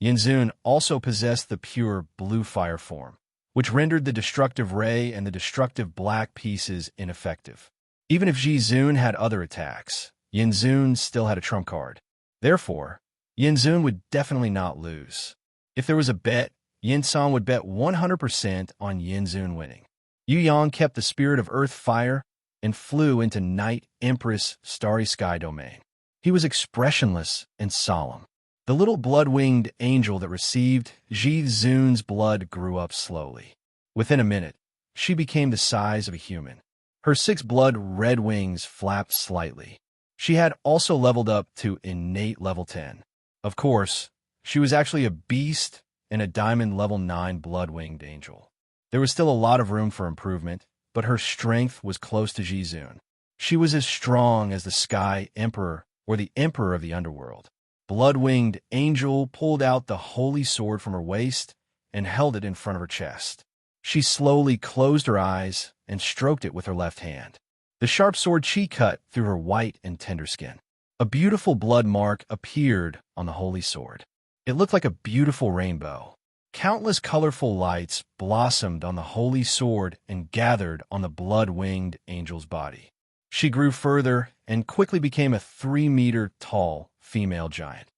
Yin Zun also possessed the pure blue fire form, which rendered the destructive ray and the destructive black pieces ineffective. Even if Ji Zun had other attacks, Yin Zun still had a trump card. Therefore, Yin Zun would definitely not lose. If there was a bet, Yin Song would bet 100% on Yin Zun winning. Yu Yang kept the spirit of earth fire and flew into Night Empress Starry Sky domain. He was expressionless and solemn. The little blood-winged angel that received Ji Zun's blood grew up slowly. Within a minute, she became the size of a human. Her 6 blood red wings flapped slightly. She had also leveled up to innate level 10. Of course, she was actually a beast and a diamond level 9 blood-winged angel. There was still a lot of room for improvement, but her strength was close to Ji Zun. She was as strong as the Sky Emperor or the Emperor of the Underworld. Blood-winged angel pulled out the holy sword from her waist and held it in front of her chest. She slowly closed her eyes and stroked it with her left hand. The sharp sword she cut through her white and tender skin. A beautiful blood mark appeared on the holy sword. It looked like a beautiful rainbow. Countless colorful lights blossomed on the holy sword and gathered on the blood-winged angel's body. She grew further and quickly became a 3-meter tall female giant.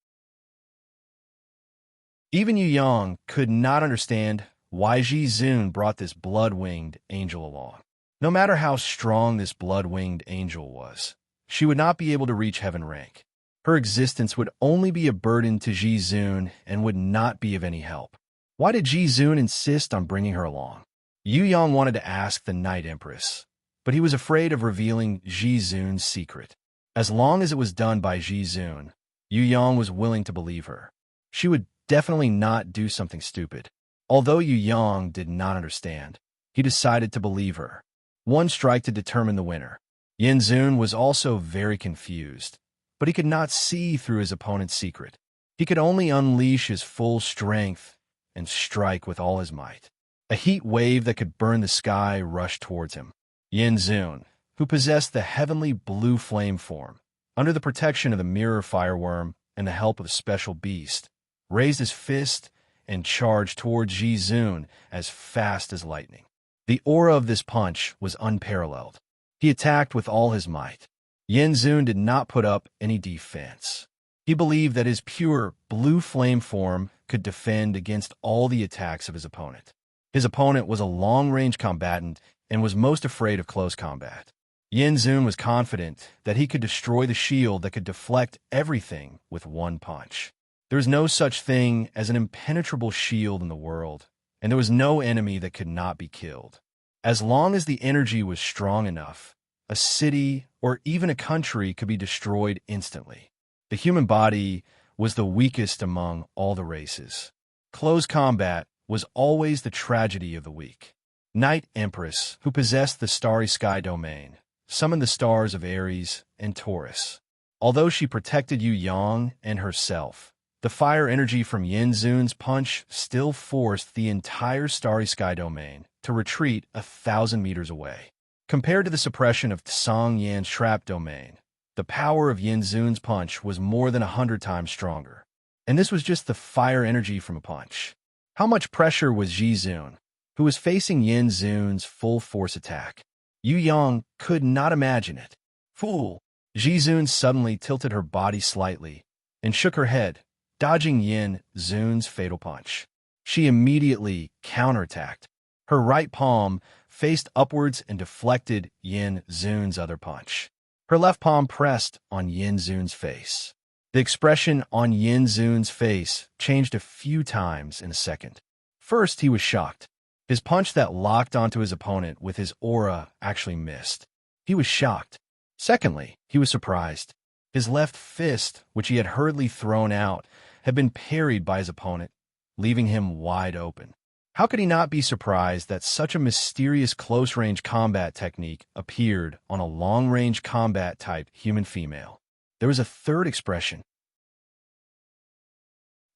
Even Yu Yang could not understand why Ji Zun brought this blood-winged angel along. No matter how strong this blood-winged angel was, she would not be able to reach heaven rank. Her existence would only be a burden to Ji Zun and would not be of any help. Why did Ji Zun insist on bringing her along? Yu Yang wanted to ask the Night Empress, but he was afraid of revealing Ji Zun's secret. As long as it was done by Ji Zun, Yu Yang was willing to believe her. She would definitely not do something stupid. Although Yu Yang did not understand, he decided to believe her. One strike to determine the winner. Yin Zun was also very confused, but he could not see through his opponent's secret. He could only unleash his full strength and strike with all his might. A heat wave that could burn the sky rushed towards him. Yin Zun, who possessed the heavenly blue flame form, under the protection of the mirror fireworm and the help of a special beast, raised his fist and charged towards Ji Zun as fast as lightning. The aura of this punch was unparalleled. He attacked with all his might. Yin Zun did not put up any defense. He believed that his pure blue flame form could defend against all the attacks of his opponent. His opponent was a long-range combatant and was most afraid of close combat. Yin Zun was confident that he could destroy the shield that could deflect everything with one punch. There is no such thing as an impenetrable shield in the world, and there was no enemy that could not be killed. As long as the energy was strong enough, a city or even a country could be destroyed instantly. The human body was the weakest among all the races. Close combat was always the tragedy of the weak. Night Empress, who possessed the Starry Sky domain, summoned the stars of Aries and Taurus. Although she protected Yu Yang and herself, the fire energy from Yin Zun's punch still forced the entire Starry Sky domain to retreat 1,000 meters away. Compared to the suppression of Song Yan's trap domain, the power of Yin Zun's punch was more than 100 times stronger. And this was just the fire energy from a punch. How much pressure was Ji Zun, who was facing Yin Zun's full force attack? Yu Yang could not imagine it. Fool! Ji Zun suddenly tilted her body slightly and shook her head, dodging Yin Zun's fatal punch. She immediately counterattacked. Her right palm faced upwards and deflected Yin Zun's other punch. Her left palm pressed on Yin Zun's face. The expression on Yin Zun's face changed a few times in a second. First, he was shocked. His punch that locked onto his opponent with his aura actually missed. He was shocked. Secondly, he was surprised. His left fist, which he had hurriedly thrown out, had been parried by his opponent, leaving him wide open. How could he not be surprised that such a mysterious close-range combat technique appeared on a long-range combat-type human female? There was a third expression.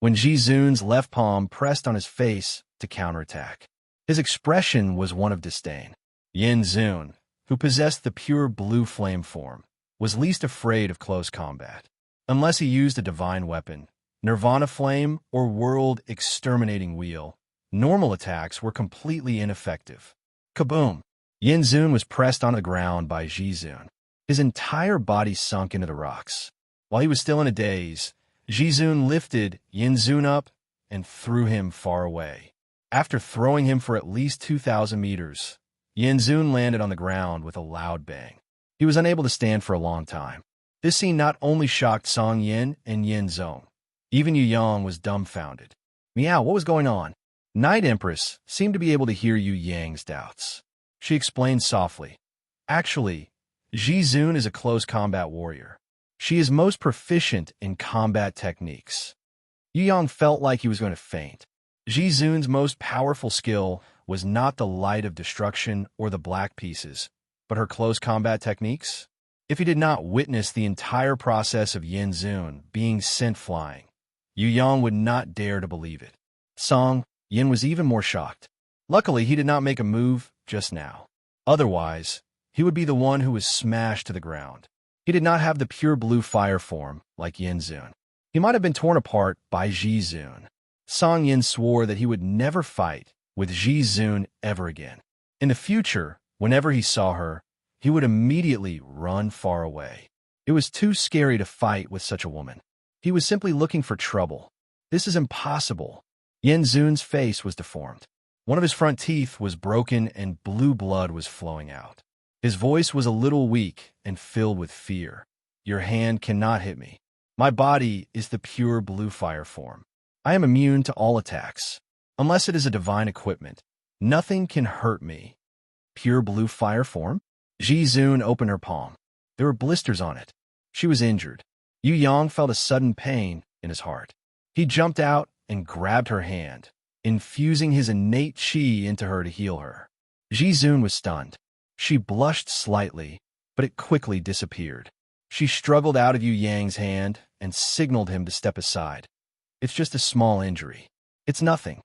When Ji Zun's left palm pressed on his face to counterattack, his expression was one of disdain. Yin Zun, who possessed the pure blue flame form, was least afraid of close combat. Unless he used a divine weapon, Nirvana Flame or World Exterminating Wheel, normal attacks were completely ineffective. Kaboom! Yin Zun was pressed on the ground by Ji Zun. His entire body sunk into the rocks. While he was still in a daze, Ji Zun lifted Yin Zun up and threw him far away. After throwing him for at least 2,000 meters, Yin Zun landed on the ground with a loud bang. He was unable to stand for a long time. This scene not only shocked Song Yin and Yin Zong. Even Yu Yang was dumbfounded. Meow, what was going on? Night Empress seemed to be able to hear Yu Yang's doubts. She explained softly. Actually, Ji Zun is a close combat warrior. She is most proficient in combat techniques. Yu Yang felt like he was going to faint. Ji Zun's most powerful skill was not the light of destruction or the black pieces, but her close combat techniques? If he did not witness the entire process of Yin Zun being sent flying, Yu Yang would not dare to believe it. Song Yin was even more shocked. Luckily, he did not make a move just now. Otherwise, he would be the one who was smashed to the ground. He did not have the pure blue fire form like Yin Zun. He might have been torn apart by Ji Zun. Song Yin swore that he would never fight with Ji Zun ever again. In the future, whenever he saw her, he would immediately run far away. It was too scary to fight with such a woman. He was simply looking for trouble. This is impossible. Yin Zun's face was deformed. One of his front teeth was broken and blue blood was flowing out. His voice was a little weak and filled with fear. Your hand cannot hit me. My body is the pure blue fire form. I am immune to all attacks. Unless it is a divine equipment, nothing can hurt me. Pure blue fire form? Ji Zun opened her palm. There were blisters on it. She was injured. Yu Yang felt a sudden pain in his heart. He jumped out and grabbed her hand, infusing his innate qi into her to heal her. Ji Zun was stunned. She blushed slightly, but it quickly disappeared. She struggled out of Yu Yang's hand and signaled him to step aside. It's just a small injury. It's nothing.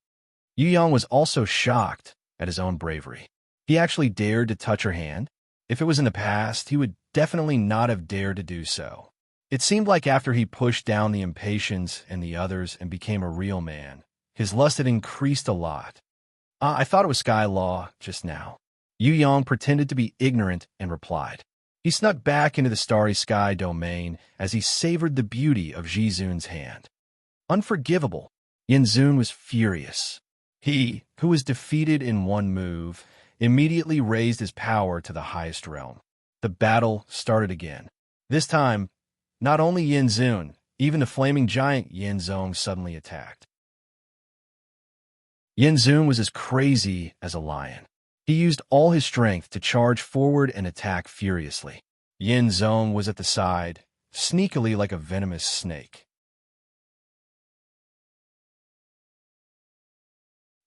Yu Yang was also shocked at his own bravery. He actually dared to touch her hand. If it was in the past, he would definitely not have dared to do so. It seemed like after he pushed down the impatience in the others and became a real man, his lust had increased a lot. I thought it was Sky Law just now. Yu Yang pretended to be ignorant and replied. He snuck back into the starry sky domain as he savored the beauty of Ji Zun's hand. Unforgivable. Yin Zun was furious. He, who was defeated in one move, immediately raised his power to the highest realm. The battle started again. This time, not only Yin Zun, even the flaming giant Yin Zong suddenly attacked. Yin Zun was as crazy as a lion. He used all his strength to charge forward and attack furiously. Yin Zong was at the side, sneakily like a venomous snake.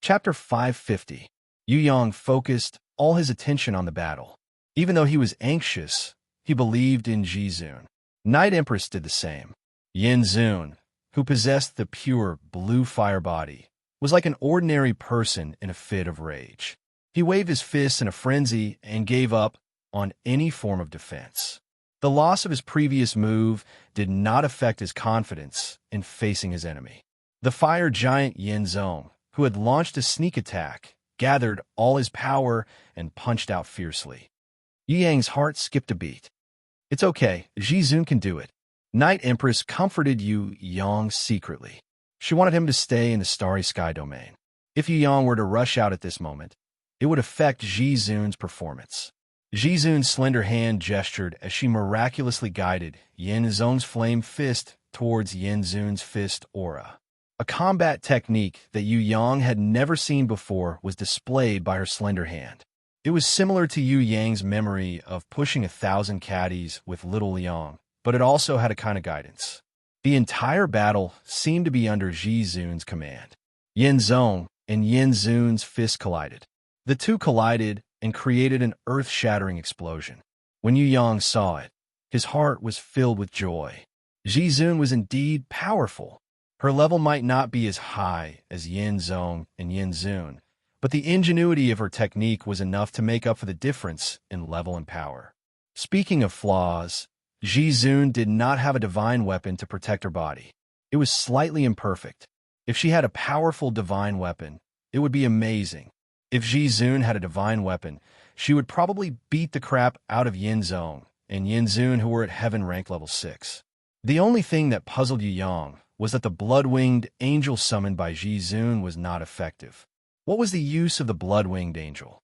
Chapter 550. Yu Yang focused all his attention on the battle. Even though he was anxious, he believed in Ji Zun. Night Empress did the same. Yin Zun, who possessed the pure blue fire body, was like an ordinary person in a fit of rage. He waved his fists in a frenzy and gave up on any form of defense. The loss of his previous move did not affect his confidence in facing his enemy. The fire giant Yin Zong, who had launched a sneak attack, gathered all his power and punched out fiercely. Yu Yang's heart skipped a beat. It's okay, Ji Zun can do it. Night Empress comforted Yu Yang secretly. She wanted him to stay in the starry sky domain. If Yu Yang were to rush out at this moment, it would affect Ji Zun's performance. Jizun's slender hand gestured as she miraculously guided Yin Zhong's flame fist towards Yin Zun's fist aura. A combat technique that Yu Yang had never seen before was displayed by her slender hand. It was similar to Yu Yang's memory of pushing 1,000 caddies with little Liang, but it also had a kind of guidance. The entire battle seemed to be under Jizun's command. Yin Zong and Yin Zun's fists collided. The two collided and created an earth-shattering explosion. When Yu Yang saw it, his heart was filled with joy. Jizun was indeed powerful. Her level might not be as high as Yin Zong and Yin Zun, but the ingenuity of her technique was enough to make up for the difference in level and power. Speaking of flaws, Jizun did not have a divine weapon to protect her body. It was slightly imperfect. If she had a powerful divine weapon, it would be amazing. If Jizun had a divine weapon, she would probably beat the crap out of Yin Zong and Yin Zun, who were at heaven rank level 6. The only thing that puzzled Yu Yang was that the blood-winged angel summoned by Jizun was not effective. What was the use of the blood-winged angel?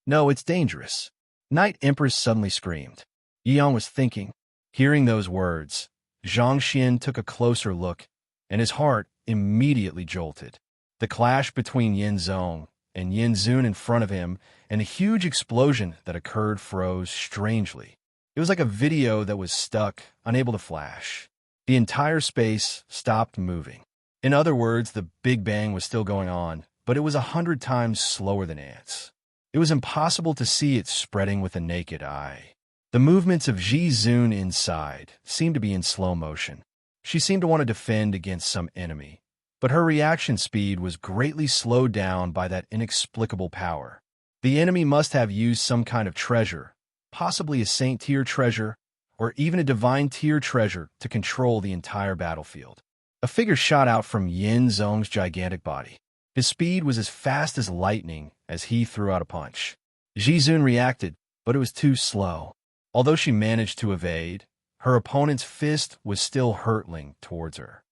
No, it's dangerous. Night Empress suddenly screamed. Yu Yang was thinking. Hearing those words, Zhang Xian took a closer look, and his heart immediately jolted. The clash between Yin Zong and Yin Zun in front of him and a huge explosion that occurred froze strangely. It was like a video that was stuck, unable to flash. The entire space stopped moving. In other words, the Big Bang was still going on, but it was 100 times slower than ants. It was impossible to see it spreading with the naked eye. The movements of Jizun inside seemed to be in slow motion. She seemed to want to defend against some enemy, but her reaction speed was greatly slowed down by that inexplicable power. The enemy must have used some kind of treasure, possibly a saint-tier treasure, or even a divine-tier treasure to control the entire battlefield. A figure shot out from Yin Zong's gigantic body. His speed was as fast as lightning as he threw out a punch. Jizun reacted, but it was too slow. Although she managed to evade, her opponent's fist was still hurtling towards her.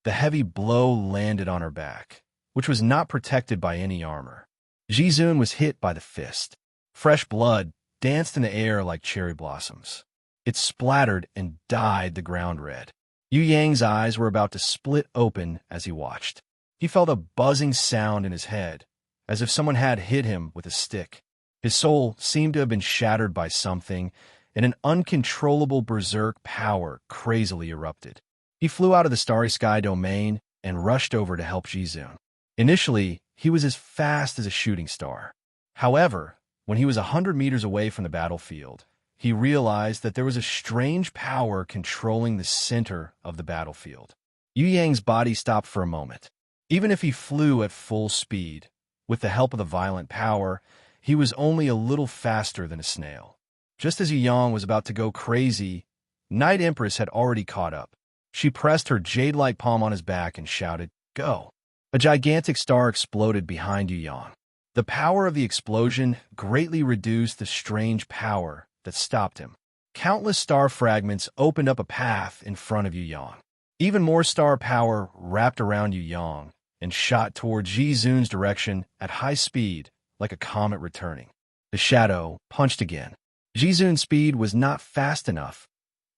The heavy blow landed on her back, which was not protected by any armor. Jizun was hit by the fist. Fresh blood danced in the air like cherry blossoms. It splattered and dyed the ground red. Yu Yang's eyes were about to split open as he watched. He felt a buzzing sound in his head, as if someone had hit him with a stick. His soul seemed to have been shattered by something, and an uncontrollable berserk power crazily erupted. He flew out of the starry sky domain and rushed over to help Jizun. Initially, he was as fast as a shooting star. However, when he was 100 meters away from the battlefield, he realized that there was a strange power controlling the center of the battlefield. Yu Yang's body stopped for a moment. Even if he flew at full speed, with the help of the violent power, he was only a little faster than a snail. Just as Yu Yang was about to go crazy, Night Empress had already caught up. She pressed her jade-like palm on his back and shouted, "Go!" A gigantic star exploded behind Yu Yang. The power of the explosion greatly reduced the strange power that stopped him. Countless star fragments opened up a path in front of Yu Yang. Even more star power wrapped around Yu Yang and shot toward Jizun's direction at high speed, like a comet returning. The shadow punched again. Jizun's speed was not fast enough,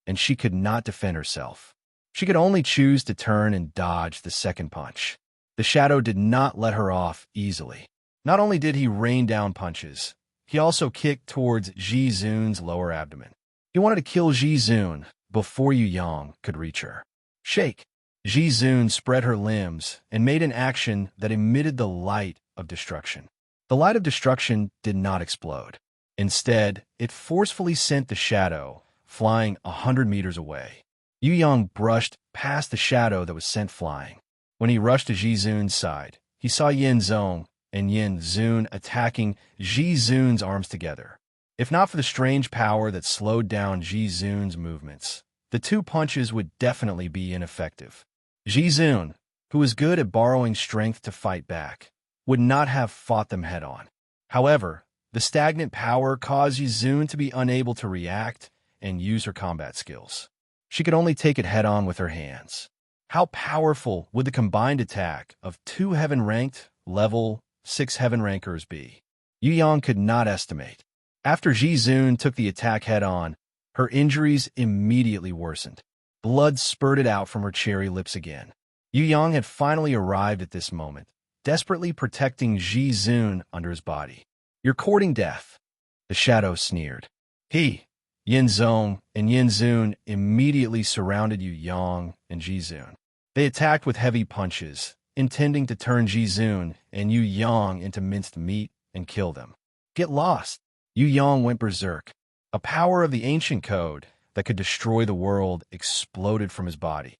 and she could not defend herself. She could only choose to turn and dodge the second punch. The shadow did not let her off easily. Not only did he rain down punches, he also kicked towards Jizun's lower abdomen. He wanted to kill Jizun before Yu Yang could reach her. Shake! Jizun spread her limbs and made an action that emitted the light of destruction. The light of destruction did not explode. Instead, it forcefully sent the shadow flying 100 meters away. Yu Yang brushed past the shadow that was sent flying. When he rushed to Jizun's side, he saw Yin Zong and Yin Zun attacking Jizun's arms together. If not for the strange power that slowed down Jizun's movements, the two punches would definitely be ineffective. Jizun, who was good at borrowing strength to fight back, would not have fought them head-on. However, the stagnant power caused Jizun to be unable to react and use her combat skills. She could only take it head-on with her hands. How powerful would the combined attack of two heaven-ranked, level 6 heaven rankers be? Yu Yang could not estimate. After Ji Zun took the attack head-on, her injuries immediately worsened. Blood spurted out from her cherry lips again. Yu Yang had finally arrived at this moment, desperately protecting Ji Zun under his body. "You're courting death," the shadow sneered. Yin Zong and Yin Zun immediately surrounded Yu Yang and Ji Zun. They attacked with heavy punches, intending to turn Ji Zun and Yu Yang into minced meat and kill them. "Get lost!" Yu Yang went berserk. A power of the ancient code that could destroy the world exploded from his body.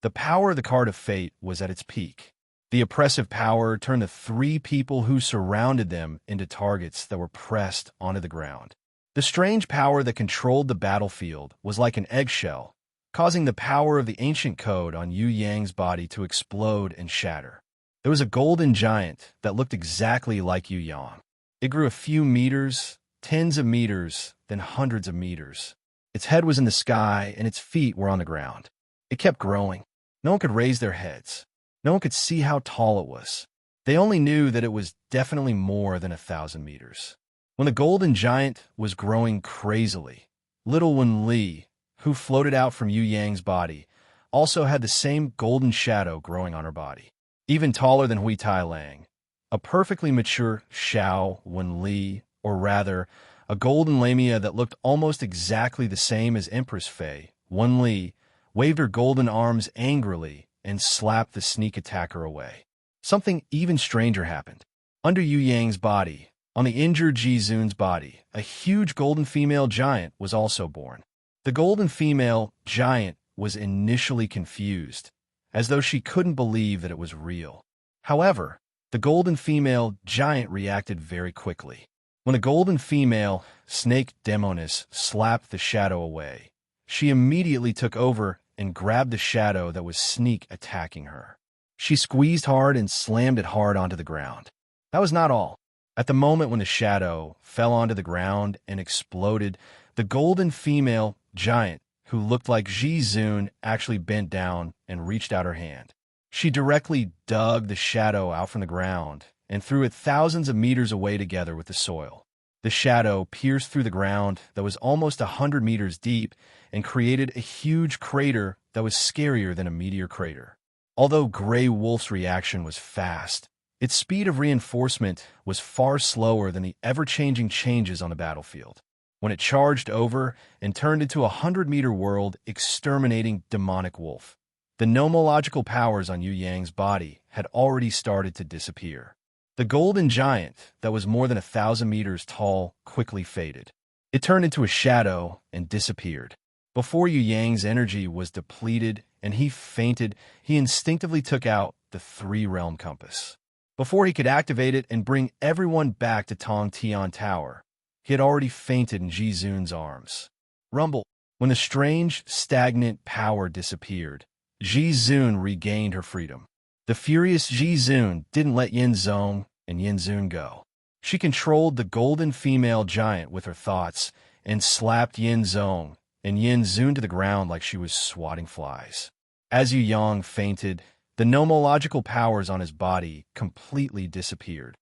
The power of the card of fate was at its peak. The oppressive power turned the three people who surrounded them into targets that were pressed onto the ground. The strange power that controlled the battlefield was like an eggshell, causing the power of the ancient code on Yu Yang's body to explode and shatter. There was a golden giant that looked exactly like Yu Yang. It grew a few meters, tens of meters, then hundreds of meters. Its head was in the sky and its feet were on the ground. It kept growing. No one could raise their heads. No one could see how tall it was. They only knew that it was definitely more than 1,000 meters. When the golden giant was growing crazily, little Wen Li, who floated out from Yu Yang's body, also had the same golden shadow growing on her body. Even taller than Hui Tai Lang, a perfectly mature Xiao Wen Li, or rather, a golden lamia that looked almost exactly the same as Empress Fei, Wen Li, waved her golden arms angrily and slapped the sneak attacker away. Something even stranger happened. Under Yu Yang's body, on the injured Ji Zun's body, a huge golden female giant was also born. The golden female giant was initially confused, as though she couldn't believe that it was real. However, the golden female giant reacted very quickly. When the golden female, Snake Demonis, slapped the shadow away, she immediately took over and grabbed the shadow that was sneak attacking her. She squeezed hard and slammed it hard onto the ground. That was not all. At the moment when the shadow fell onto the ground and exploded, the golden female giant, who looked like Ji Zun, actually bent down and reached out her hand. She directly dug the shadow out from the ground and threw it thousands of meters away together with the soil. The shadow pierced through the ground that was almost 100 meters deep and created a huge crater that was scarier than a meteor crater. Although Grey Wolf's reaction was fast, its speed of reinforcement was far slower than the ever-changing changes on the battlefield. When it charged over and turned into a 100-meter world exterminating demonic wolf, the nomological powers on Yu Yang's body had already started to disappear. The golden giant that was more than 1,000 meters tall quickly faded. It turned into a shadow and disappeared. Before Yu Yang's energy was depleted and he fainted, he instinctively took out the three-realm compass. Before he could activate it and bring everyone back to Tong Tian Tower, he had already fainted in Ji Zun's arms. Rumble. When the strange, stagnant power disappeared, Ji Zun regained her freedom. The furious Ji Zun didn't let Yin Zong and Yin Zun go. She controlled the golden female giant with her thoughts and slapped Yin Zong and Yin Zun to the ground like she was swatting flies. As Yu Yang fainted, the nomological powers on his body completely disappeared.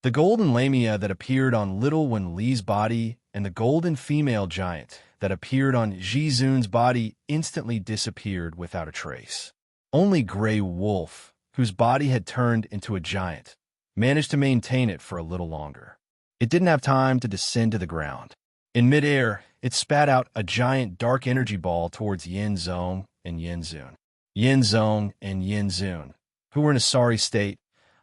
The golden lamia that appeared on little Wen Li's body and the golden female giant that appeared on Ji Zun's body instantly disappeared without a trace. Only Grey Wolf, whose body had turned into a giant, managed to maintain it for a little longer. It didn't have time to descend to the ground. In midair, it spat out a giant dark energy ball towards Yin Zong and Yin Zun. Yin Zong and Yin Zun, who were in a sorry state,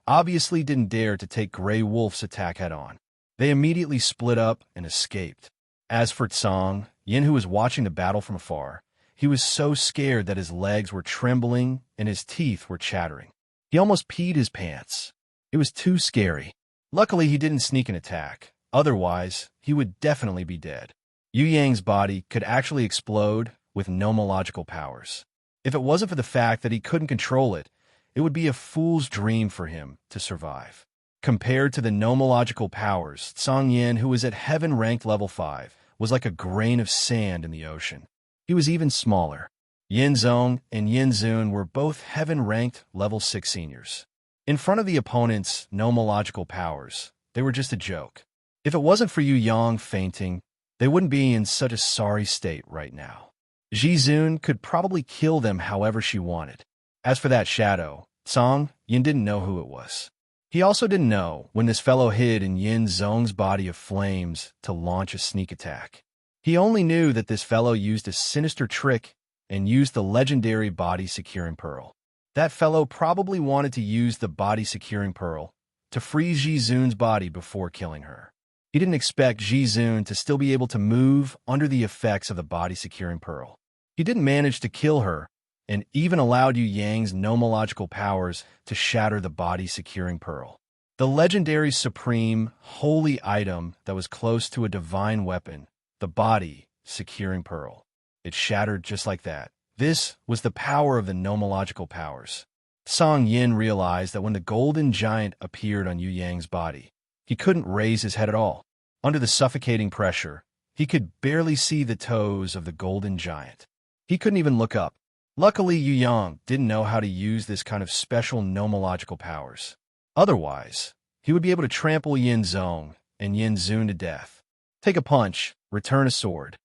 obviously didn't dare to take Grey Wolf's attack head-on. They immediately split up and escaped. As for Tsang, Yin, who was watching the battle from afar, he was so scared that his legs were trembling and his teeth were chattering. He almost peed his pants. It was too scary. Luckily, he didn't sneak an attack. Otherwise, he would definitely be dead. Yu Yang's body could actually explode with nomological powers. If it wasn't for the fact that he couldn't control it, it would be a fool's dream for him to survive. Compared to the nomological powers, Tsang Yin, who was at heaven-ranked level 5, was like a grain of sand in the ocean. He was even smaller. Yin Zong and Yin Zun were both heaven-ranked level 6 seniors. In front of the opponent's nomological powers, they were just a joke. If it wasn't for Yu Yang fainting, they wouldn't be in such a sorry state right now. Jizun could probably kill them however she wanted. As for that shadow, Song, Yin didn't know who it was. He also didn't know when this fellow hid in Yin Zong's body of flames to launch a sneak attack. He only knew that this fellow used a sinister trick and used the legendary body-securing pearl. That fellow probably wanted to use the body-securing pearl to freeze Jizun's body before killing her. He didn't expect Jizun to still be able to move under the effects of the body-securing pearl. He didn't manage to kill her, and even allowed Yu Yang's nomological powers to shatter the body-securing pearl. The legendary supreme, holy item that was close to a divine weapon, the body-securing pearl. It shattered just like that. This was the power of the nomological powers. Song Yin realized that when the golden giant appeared on Yu Yang's body, he couldn't raise his head at all. Under the suffocating pressure, he could barely see the toes of the golden giant. He couldn't even look up. Luckily, Yu Yang didn't know how to use this kind of special nomological powers. Otherwise, he would be able to trample Yin Zong and Yin Zun to death. Take a punch, return a sword.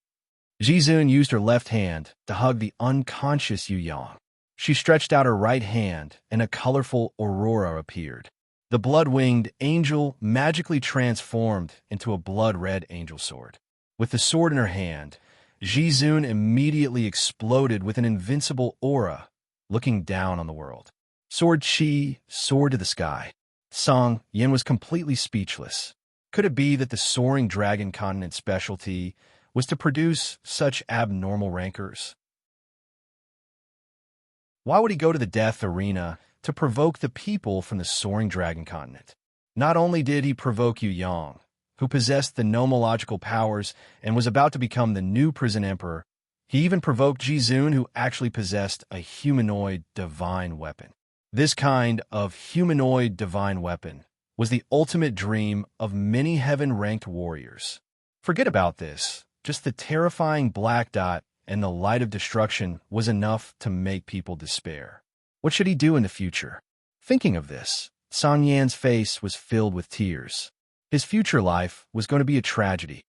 Jizun used her left hand to hug the unconscious Yu Yang. She stretched out her right hand, and a colorful aurora appeared. The blood-winged angel magically transformed into a blood-red angel sword. With the sword in her hand, Jizun immediately exploded with an invincible aura, looking down on the world. Sword chi, soared to the sky. Song Yin was completely speechless. Could it be that the soaring dragon continent's specialty was to produce such abnormal rancors? Why would he go to the death arena to provoke the people from the soaring dragon continent? Not only did he provoke Yu Yang, who possessed the nomological powers and was about to become the new prison emperor, he even provoked Jizun, who actually possessed a humanoid divine weapon. This kind of humanoid divine weapon was the ultimate dream of many heaven-ranked warriors. Forget about this. Just the terrifying black dot and the light of destruction was enough to make people despair. What should he do in the future? Thinking of this, Song Yan's face was filled with tears. His future life was going to be a tragedy.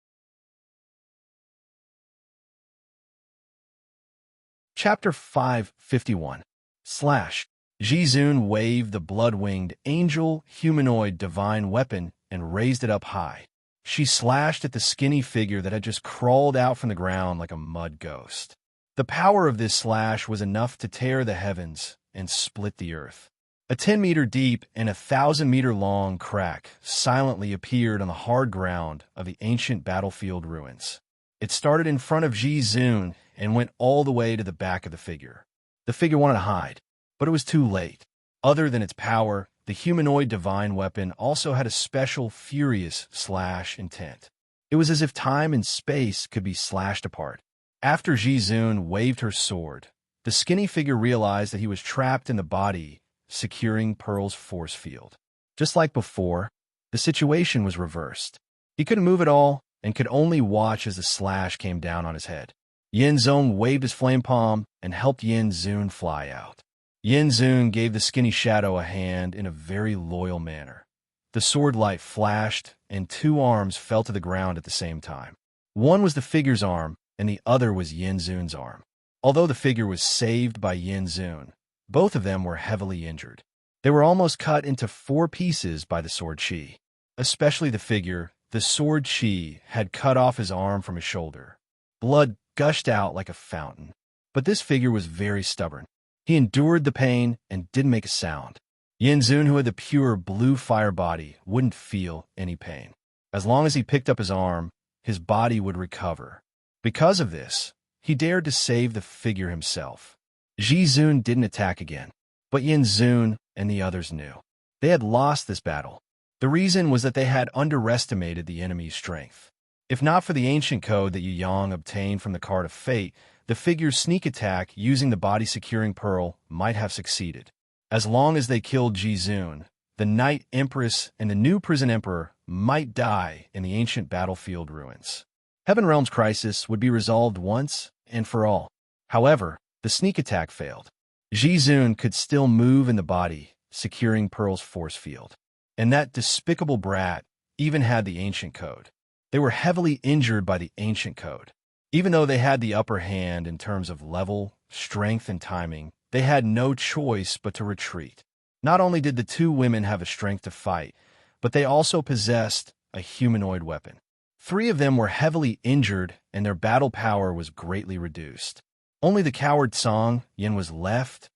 Chapter 551 / Jizun waved the blood-winged angel humanoid divine weapon and raised it up high. She slashed at the skinny figure that had just crawled out from the ground like a mud ghost. The power of this slash was enough to tear the heavens and split the earth. A 10-meter deep and 1,000-meter long crack silently appeared on the hard ground of the ancient battlefield ruins. It started in front of Jizun and went all the way to the back of the figure. The figure wanted to hide, but it was too late. Other than its power, the humanoid divine weapon also had a special furious slash intent. It was as if time and space could be slashed apart. After Jizun waved her sword, the skinny figure realized that he was trapped in the body securing Pearl's force field. Just like before, the situation was reversed. He couldn't move at all and could only watch as the slash came down on his head. Yin Zong waved his flame palm and helped Yin Zun fly out. Yin Zun gave the skinny shadow a hand in a very loyal manner. The sword light flashed, and 2 arms fell to the ground at the same time. One was the figure's arm, and the other was Yin Zun's arm. Although the figure was saved by Yin Zun, both of them were heavily injured. They were almost cut into 4 pieces by the sword chi. Especially the figure, the sword chi had cut off his arm from his shoulder. Blood gushed out like a fountain. But this figure was very stubborn. He endured the pain and didn't make a sound. Yin Zun, who had the pure blue fire body, wouldn't feel any pain. As long as he picked up his arm, his body would recover. Because of this, he dared to save the figure himself. Jizun didn't attack again, but Yin Zun and the others knew. They had lost this battle. The reason was that they had underestimated the enemy's strength. If not for the ancient code that Yu Yang obtained from the Card of Fate, the figure's sneak attack using the body-securing pearl might have succeeded. As long as they killed Jizun, the Night Empress and the new prison emperor might die in the ancient battlefield ruins. Heaven Realm's crisis would be resolved once and for all. However, the sneak attack failed. Jizun could still move in the body, securing Pearl's force field. And that despicable brat even had the ancient code. They were heavily injured by the ancient code. Even though they had the upper hand in terms of level, strength, and timing, they had no choice but to retreat. Not only did the two women have a strength to fight, but they also possessed a humanoid weapon. 3 of them were heavily injured, and their battle power was greatly reduced. Only the coward Song Yin was left,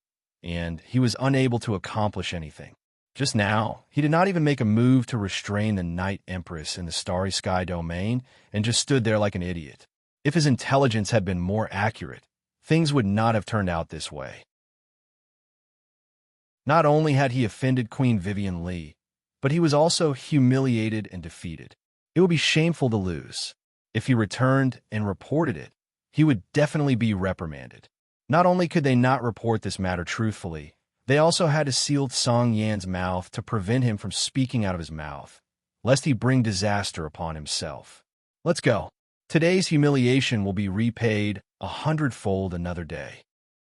and he was unable to accomplish anything. Just now, he did not even make a move to restrain the Night Empress in the Starry Sky domain and just stood there like an idiot. If his intelligence had been more accurate, things would not have turned out this way. Not only had he offended Queen Vivian Li, but he was also humiliated and defeated. It would be shameful to lose. If he returned and reported it, he would definitely be reprimanded. Not only could they not report this matter truthfully, they also had to seal Song Yan's mouth to prevent him from speaking out of his mouth, lest he bring disaster upon himself. Let's go. Today's humiliation will be repaid 100-fold another day.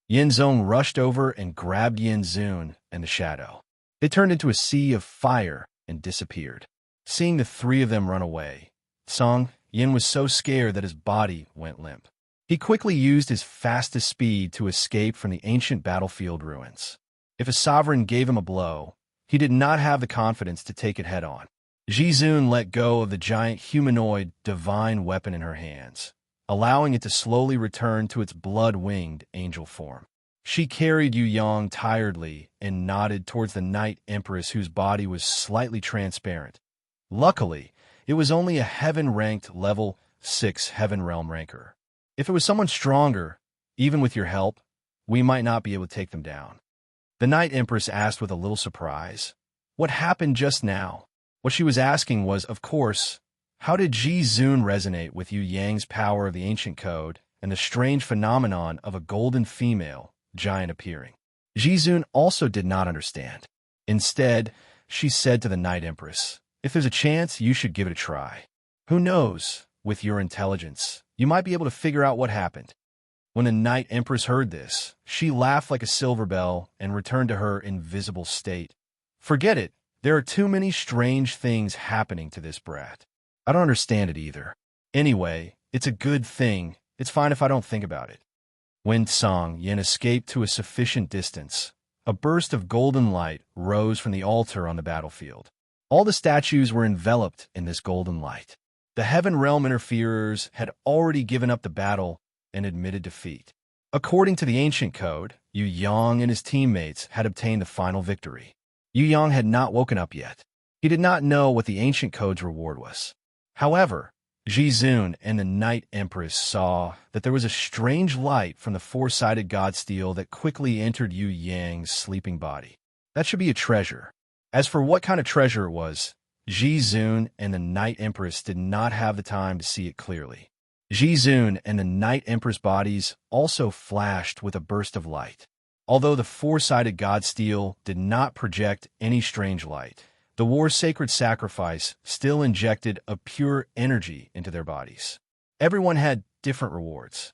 Yin Zong rushed over and grabbed Yin Zun and the shadow. They turned into a sea of fire and disappeared. Seeing the 3 of them run away, Song Yin was so scared that his body went limp. He quickly used his fastest speed to escape from the ancient battlefield ruins. If a sovereign gave him a blow, he did not have the confidence to take it head-on. Jizun let go of the giant humanoid divine weapon in her hands, allowing it to slowly return to its blood-winged angel form. She carried Yu Yang tiredly and nodded towards the Night Empress, whose body was slightly transparent. Luckily, it was only a heaven-ranked level 6 Heaven Realm ranker. If it was someone stronger, even with your help, we might not be able to take them down. The Night Empress asked with a little surprise, "What happened just now?" What she was asking was, of course, how did Ji Zun resonate with Yu Yang's power of the ancient code and the strange phenomenon of a golden female giant appearing? Ji Zun also did not understand. Instead, she said to the Night Empress, "If there's a chance, you should give it a try. Who knows, with your intelligence, you might be able to figure out what happened." When the Night Empress heard this, she laughed like a silver bell and returned to her invisible state. "Forget it. There are too many strange things happening to this brat. I don't understand it either. Anyway, it's a good thing. It's fine if I don't think about it." When Song Yin escaped to a sufficient distance, a burst of golden light rose from the altar on the battlefield. All the statues were enveloped in this golden light. The Heaven Realm interferers had already given up the battle and admitted defeat. According to the ancient code, Yu Yang and his teammates had obtained the final victory. Yu Yang had not woken up yet. He did not know what the ancient code's reward was. However, Ji Zun and the Night Empress saw that there was a strange light from the 4-sided god steel that quickly entered Yu Yang's sleeping body. That should be a treasure. As for what kind of treasure it was, Ji Zun and the Night Empress did not have the time to see it clearly. Ji Zun and the Night Empress bodies also flashed with a burst of light. Although the 4-sided god steel did not project any strange light, the war's sacred sacrifice still injected a pure energy into their bodies. Everyone had different rewards.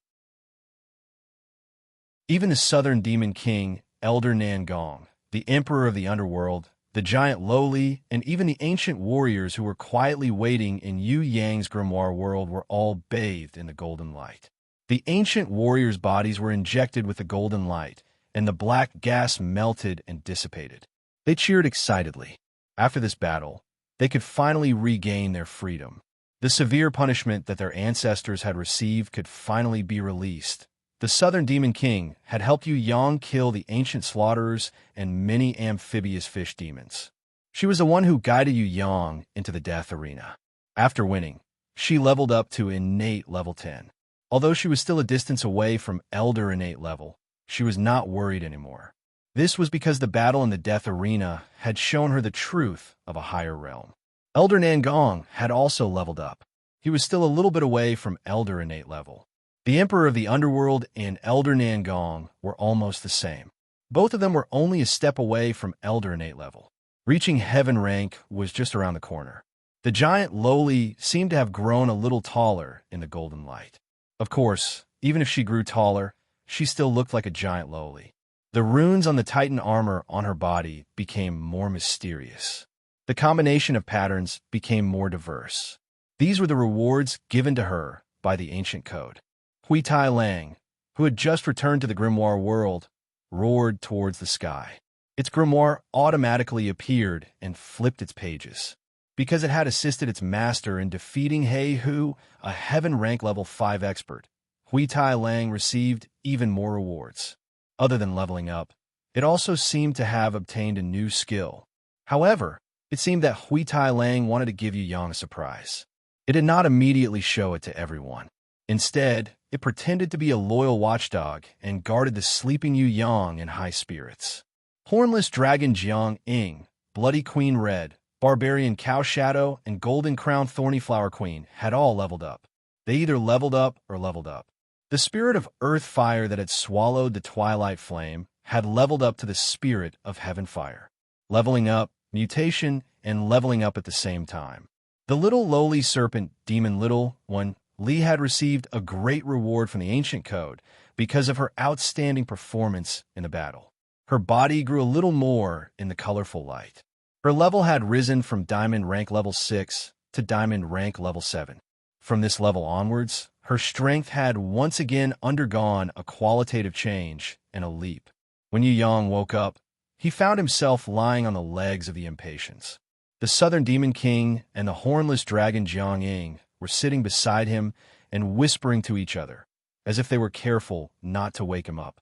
Even the Southern Demon King, Elder Nangong, the Emperor of the Underworld, the giant Lowly, and even the ancient warriors who were quietly waiting in Yu Yang's grimoire world were all bathed in the golden light. The ancient warriors' bodies were injected with the golden light, and the black gas melted and dissipated. They cheered excitedly. After this battle, they could finally regain their freedom. The severe punishment that their ancestors had received could finally be released. The Southern Demon King had helped Yu Yang kill the ancient slaughterers and many amphibious fish demons. She was the one who guided Yu Yang into the death arena. After winning, she leveled up to innate level 10. Although she was still a distance away from Elder innate level, she was not worried anymore. This was because the battle in the death arena had shown her the truth of a higher realm. Elder Nangong had also leveled up. He was still a little bit away from Elder innate level. The Emperor of the Underworld and Elder Nangong were almost the same. Both of them were only a step away from Elder innate level. Reaching Heaven rank was just around the corner. The giant Lowly seemed to have grown a little taller in the golden light. Of course, even if she grew taller, she still looked like a giant Lowly. The runes on the Titan armor on her body became more mysterious. The combination of patterns became more diverse. These were the rewards given to her by the ancient code. Hui Tai Lang, who had just returned to the grimoire world, roared towards the sky. Its grimoire automatically appeared and flipped its pages. Because it had assisted its master in defeating He Hu, a heaven rank level 5 expert, Hui Tai Lang received even more rewards. Other than leveling up, it also seemed to have obtained a new skill. However, it seemed that Hui Tai Lang wanted to give Yu Yang a surprise. It did not immediately show it to everyone. Instead, it pretended to be a loyal watchdog and guarded the sleeping Yu Yang in high spirits. Hornless Dragon Jiang Ying, Bloody Queen Red, Barbarian Cow Shadow, and Golden Crown Thorny Flower Queen had all leveled up. They either leveled up or leveled up. The spirit of Earth Fire that had swallowed the Twilight Flame had leveled up to the spirit of Heaven Fire. Leveling up, mutation, and leveling up at the same time. The little lowly serpent demon Little One, Li had received a great reward from the ancient code because of her outstanding performance in the battle. Her body grew a little more in the colorful light. Her level had risen from Diamond rank level 6 to Diamond rank level 7. From this level onwards, her strength had once again undergone a qualitative change and a leap. When Yu Yang woke up, he found himself lying on the legs of the impatience. The Southern Demon King and the Hornless Dragon Jiang Ying were sitting beside him and whispering to each other, as if they were careful not to wake him up.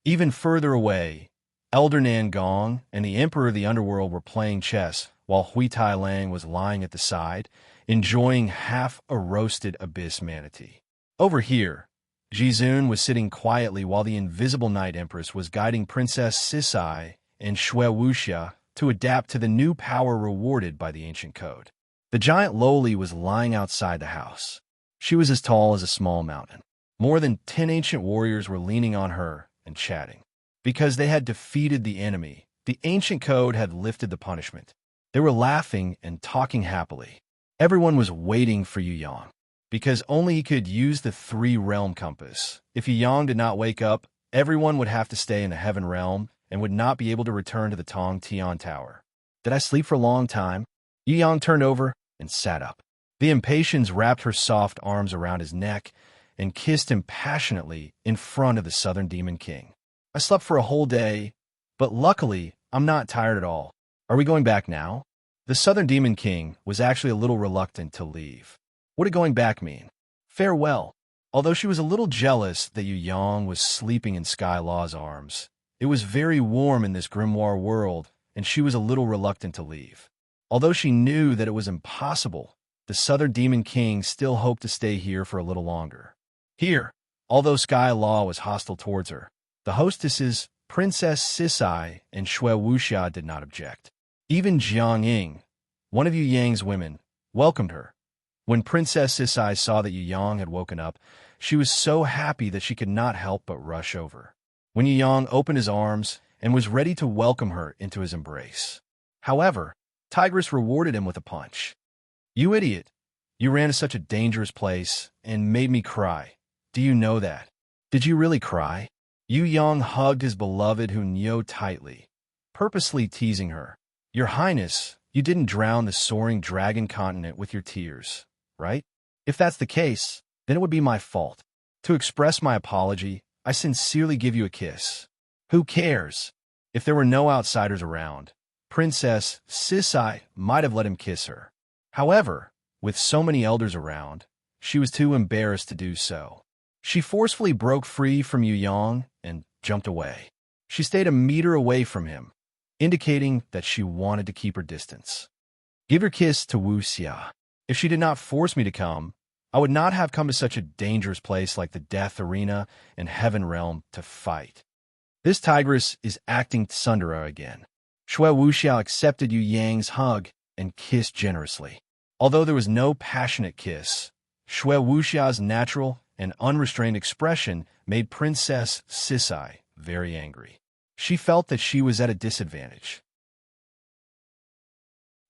Even further away, Elder Nan Gong and the Emperor of the Underworld were playing chess while Hui Tai Lang was lying at the side, enjoying half a roasted abyss manatee. Over here, Jizun was sitting quietly while the Invisible Night Empress was guiding Princess Sisai and Shui Wuxia to adapt to the new power rewarded by the ancient code. The giant Loli was lying outside the house. She was as tall as a small mountain. More than 10 ancient warriors were leaning on her and chatting. Because they had defeated the enemy, the ancient code had lifted the punishment. They were laughing and talking happily. Everyone was waiting for Yu Yang, because only he could use the 3-realm compass. If Yu Yang did not wake up, everyone would have to stay in the heaven realm and would not be able to return to the Tong Tian Tower. Did I sleep for a long time? Yu Yang turned over and sat up. The impatience wrapped her soft arms around his neck and kissed him passionately in front of the Southern Demon King. I slept for a whole day, but luckily, I'm not tired at all. Are we going back now? The Southern Demon King was actually a little reluctant to leave. What did going back mean? Farewell. Although she was a little jealous that Yu Yang was sleeping in Sky Law's arms, it was very warm in this grimoire world, and she was a little reluctant to leave. Although she knew that it was impossible, the Southern Demon King still hoped to stay here for a little longer. Here, although Sky Law was hostile towards her, the hostesses, Princess Sisai and Shui Wuxia, did not object. Even Jiang Ying, one of Yu Yang's women, welcomed her. When Princess Sisai saw that Yu Yang had woken up, she was so happy that she could not help but rush over. When Yu Yang opened his arms and was ready to welcome her into his embrace. However, Tigress rewarded him with a punch. "You idiot! You ran to such a dangerous place and made me cry. Do you know that? Did you really cry?" Yu Yang hugged his beloved Hunyo tightly, purposely teasing her. "Your Highness, you didn't drown the soaring dragon continent with your tears, right? If that's the case, then it would be my fault. To express my apology, I sincerely give you a kiss. Who cares? If there were no outsiders around, Princess Sisai might have let him kiss her. However, with so many elders around, she was too embarrassed to do so. She forcefully broke free from Yu Yang and jumped away. She stayed a meter away from him, indicating that she wanted to keep her distance. Give your kiss to Wuxia. If she did not force me to come, I would not have come to such a dangerous place like the Death Arena and Heaven Realm to fight. This tigress is acting tsundere again." Shui Wuxiao accepted Yu Yang's hug and kissed generously. Although there was no passionate kiss, Shui Wuxiao's natural and unrestrained expression made Princess Sisai very angry. She felt that she was at a disadvantage.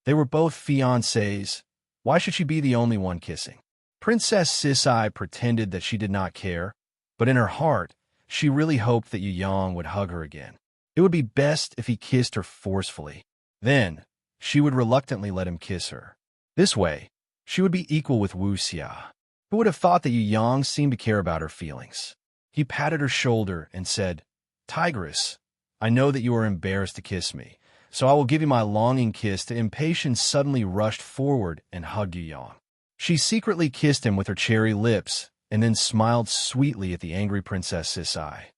They were both fiancés. Why should she be the only one kissing? Princess Sisai pretended that she did not care, but in her heart, she really hoped that Yu Yang would hug her again. It would be best if he kissed her forcefully. Then, she would reluctantly let him kiss her. This way, she would be equal with Wu Xia. Who would have thought that Yu Yang seemed to care about her feelings? He patted her shoulder and said, "Tigress, I know that you are embarrassed to kiss me, so I will give you my longing kiss." The impatience suddenly rushed forward and hugged Yu Yang. She secretly kissed him with her cherry lips and then smiled sweetly at the angry Princess Sisai.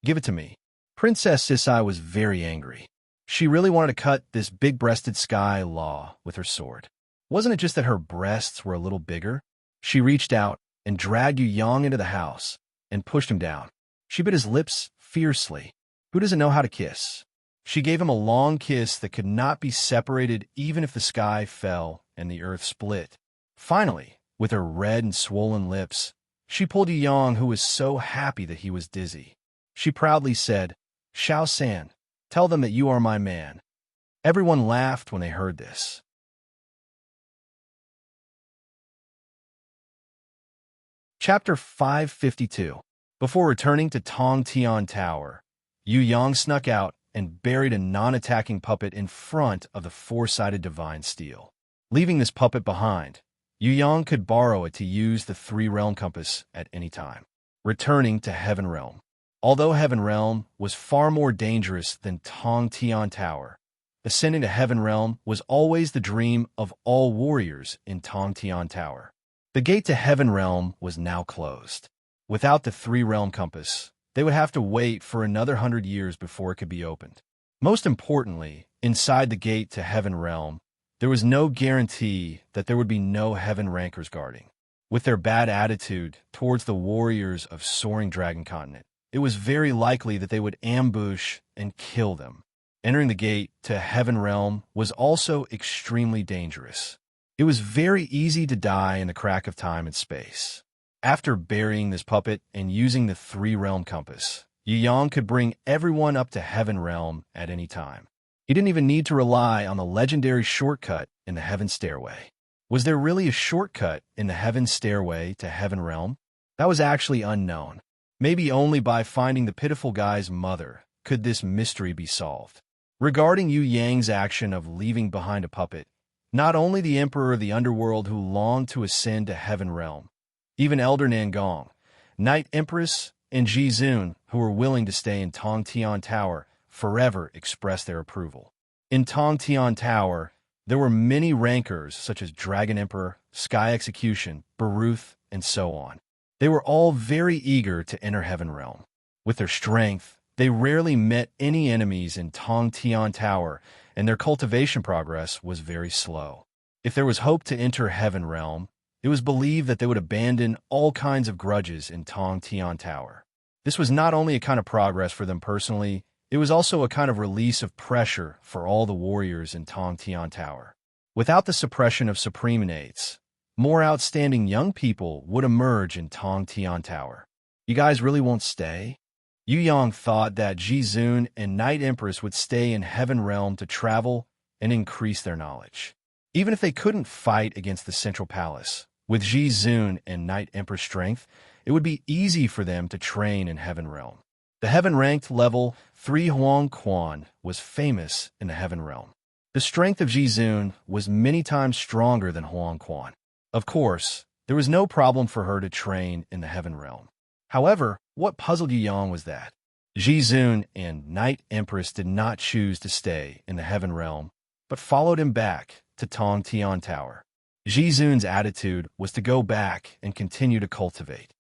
"Give it to me." Princess Sisai was very angry. She really wanted to cut this big-breasted Sky Law with her sword. Wasn't it just that her breasts were a little bigger? She reached out and dragged Yu Yang into the house and pushed him down. She bit his lips fiercely. Who doesn't know how to kiss? She gave him a long kiss that could not be separated even if the sky fell and the earth split. Finally, with her red and swollen lips, she pulled Yu Yang, who was so happy that he was dizzy. She proudly said, "Xiao San, tell them that you are my man." Everyone laughed when they heard this. Chapter 552. Before returning to Tong Tian Tower, Yu Yang snuck out and buried a non-attacking puppet in front of the four-sided divine steel. Leaving this puppet behind, Yu Yang could borrow it to use the three-realm compass at any time. Returning to Heaven Realm. Although Heaven Realm was far more dangerous than Tong Tian Tower, ascending to Heaven Realm was always the dream of all warriors in Tong Tian Tower. The gate to Heaven Realm was now closed. Without the three-realm compass, they would have to wait for another 100 years before it could be opened. Most importantly, inside the gate to Heaven Realm, there was no guarantee that there would be no Heaven Rankers guarding. With their bad attitude towards the warriors of Soaring Dragon Continent, it was very likely that they would ambush and kill them. Entering the gate to Heaven Realm was also extremely dangerous. It was very easy to die in the crack of time and space. After burying this puppet and using the three-realm compass, Yu Yang could bring everyone up to Heaven Realm at any time. He didn't even need to rely on the legendary shortcut in the Heaven Stairway. Was there really a shortcut in the Heaven Stairway to Heaven Realm? That was actually unknown. Maybe only by finding the pitiful guy's mother could this mystery be solved. Regarding Yu Yang's action of leaving behind a puppet, not only the Emperor of the Underworld who longed to ascend to Heaven Realm, even Elder Nangong, Night Empress, and Ji Zun, who were willing to stay in Tong Tian Tower, forever expressed their approval. In Tong Tian Tower, there were many rankers such as Dragon Emperor, Sky Execution, Baruth, and so on. They were all very eager to enter Heaven Realm. With their strength, they rarely met any enemies in Tong Tian Tower, and their cultivation progress was very slow. If there was hope to enter Heaven Realm, it was believed that they would abandon all kinds of grudges in Tong Tian Tower. This was not only a kind of progress for them personally, it was also a kind of release of pressure for all the warriors in Tong Tian Tower. Without the suppression of supreminates, more outstanding young people would emerge in Tong Tian Tower. You guys really won't stay? Yu Yang thought that Ji Zun and Night Empress would stay in Heaven Realm to travel and increase their knowledge. Even if they couldn't fight against the Central Palace, with Ji Zun and Night Empress strength, it would be easy for them to train in Heaven Realm. The Heaven-ranked level 3 Huang Quan was famous in the Heaven Realm. The strength of Ji Zun was many times stronger than Huang Quan. Of course, there was no problem for her to train in the Heaven Realm. However, what puzzled Yu Yang was that Ji Zun and Night Empress did not choose to stay in the Heaven Realm, but followed him back to Tong Tian Tower. Ji Zun's attitude was to go back and continue to cultivate.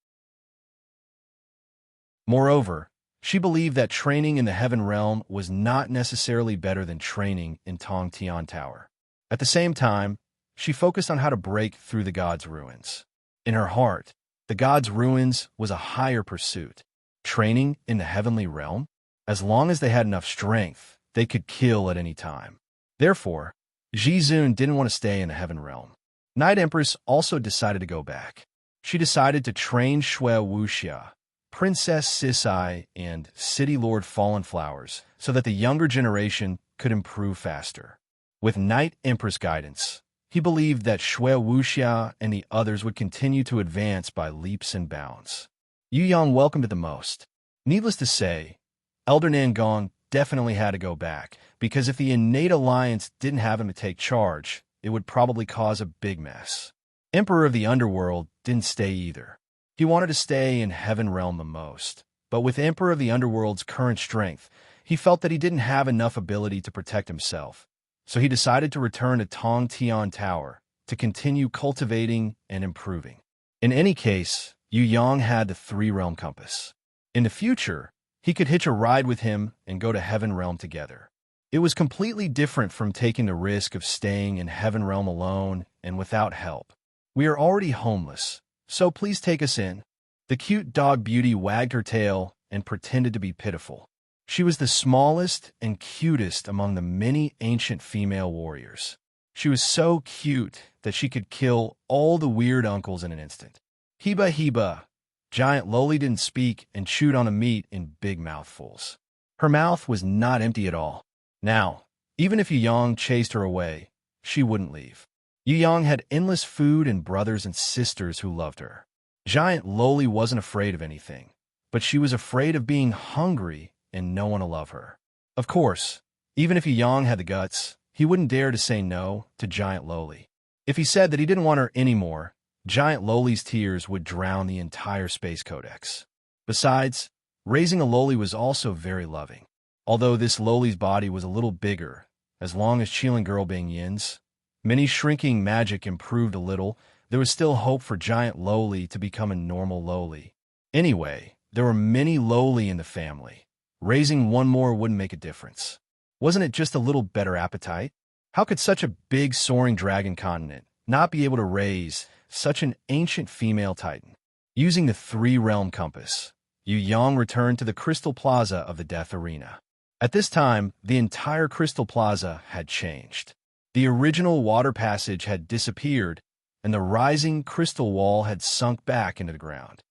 Moreover, she believed that training in the Heaven Realm was not necessarily better than training in Tong Tian Tower. At the same time, she focused on how to break through the gods' ruins. In her heart, the gods' ruins was a higher pursuit. Training in the heavenly realm? As long as they had enough strength, they could kill at any time. Therefore, Ji Zun didn't want to stay in the Heaven Realm. Night Empress also decided to go back. She decided to train Shui Wuxia, Princess Sisai, and City Lord Fallen Flowers so that the younger generation could improve faster. With Night Empress guidance, he believed that Shui Wuxia and the others would continue to advance by leaps and bounds. Yu Yang welcomed it the most. Needless to say, Elder Nangong definitely had to go back, because if the innate alliance didn't have him to take charge, it would probably cause a big mess. Emperor of the Underworld didn't stay either. He wanted to stay in Heaven Realm the most, but with Emperor of the Underworld's current strength, he felt that he didn't have enough ability to protect himself, so he decided to return to Tong Tian Tower to continue cultivating and improving. In any case, Yu Yang had the three-realm compass. In the future, he could hitch a ride with him and go to Heaven Realm together. It was completely different from taking the risk of staying in Heaven Realm alone and without help. We are already homeless, so please take us in. The cute dog Beauty wagged her tail and pretended to be pitiful. She was the smallest and cutest among the many ancient female warriors. She was so cute that she could kill all the weird uncles in an instant. Heba Heba! Giant Loli didn't speak and chewed on the meat in big mouthfuls. Her mouth was not empty at all. Now, even if Yu Yang chased her away, she wouldn't leave. Yu Yang had endless food and brothers and sisters who loved her. Giant Loli wasn't afraid of anything, but she was afraid of being hungry and no one to love her. Of course, even if Yu Yang had the guts, he wouldn't dare to say no to Giant Loli. If he said that he didn't want her anymore, Giant Loli's tears would drown the entire Space Codex. Besides, raising a Loli was also very loving. Although this Loli's body was a little bigger, as long as Qilin Girl Bing Yin's mini shrinking magic improved a little, there was still hope for Giant Loli to become a normal Loli. Anyway, there were many Loli in the family. Raising one more wouldn't make a difference. Wasn't it just a little better appetite? How could such a big soaring dragon continent not be able to raise such an ancient female titan? Using the three-realm compass, Yu Yang returned to the Crystal Plaza of the Death Arena. At this time, the entire Crystal Plaza had changed. The original water passage had disappeared, and the rising crystal wall had sunk back into the ground.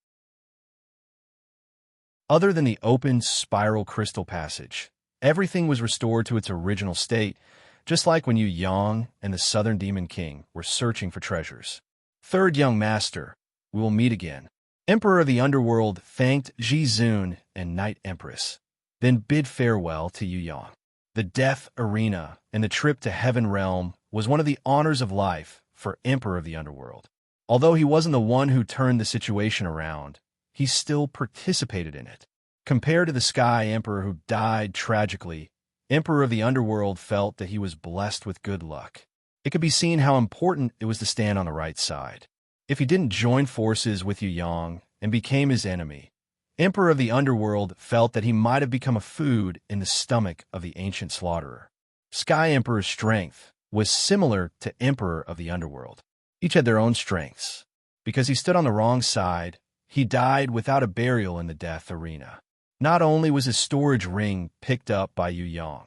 Other than the open spiral crystal passage, everything was restored to its original state, just like when Yu Yang and the Southern Demon King were searching for treasures. Third young master, we will meet again. Emperor of the Underworld thanked Ji Zun and Night Empress, then bid farewell to Yu Yang. The Death Arena and the trip to Heaven Realm was one of the honors of life for Emperor of the Underworld. Although he wasn't the one who turned the situation around, he still participated in it. Compared to the Sky Emperor who died tragically, Emperor of the Underworld felt that he was blessed with good luck. It could be seen how important it was to stand on the right side. If he didn't join forces with Yu Yang and became his enemy, Emperor of the Underworld felt that he might have become a food in the stomach of the ancient slaughterer. Sky Emperor's strength was similar to Emperor of the Underworld. Each had their own strengths. Because he stood on the wrong side, he died without a burial in the Death Arena. Not only was his storage ring picked up by Yu Yang,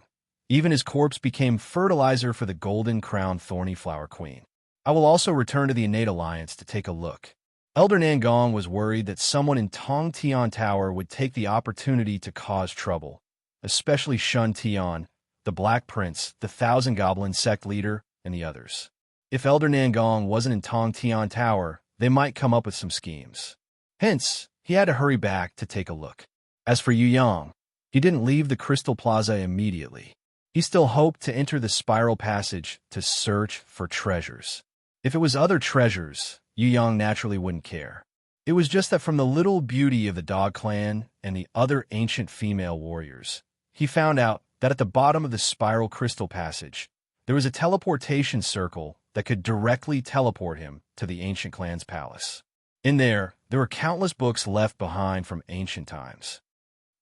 even his corpse became fertilizer for the Golden Crown Thorny Flower Queen. I will also return to the Innate Alliance to take a look. Elder Nangong was worried that someone in Tong Tian Tower would take the opportunity to cause trouble, especially Shun Tian, the Black Prince, the Thousand Goblin sect leader, and the others. If Elder Nangong wasn't in Tong Tian Tower, they might come up with some schemes. Hence, he had to hurry back to take a look. As for Yu Yang, he didn't leave the Crystal Plaza immediately. He still hoped to enter the spiral passage to search for treasures. If it was other treasures, Yu Yang naturally wouldn't care. It was just that from the little beauty of the Dog Clan and the other ancient female warriors, he found out that at the bottom of the spiral crystal passage, there was a teleportation circle that could directly teleport him to the ancient clan's palace. In there were countless books left behind from ancient times.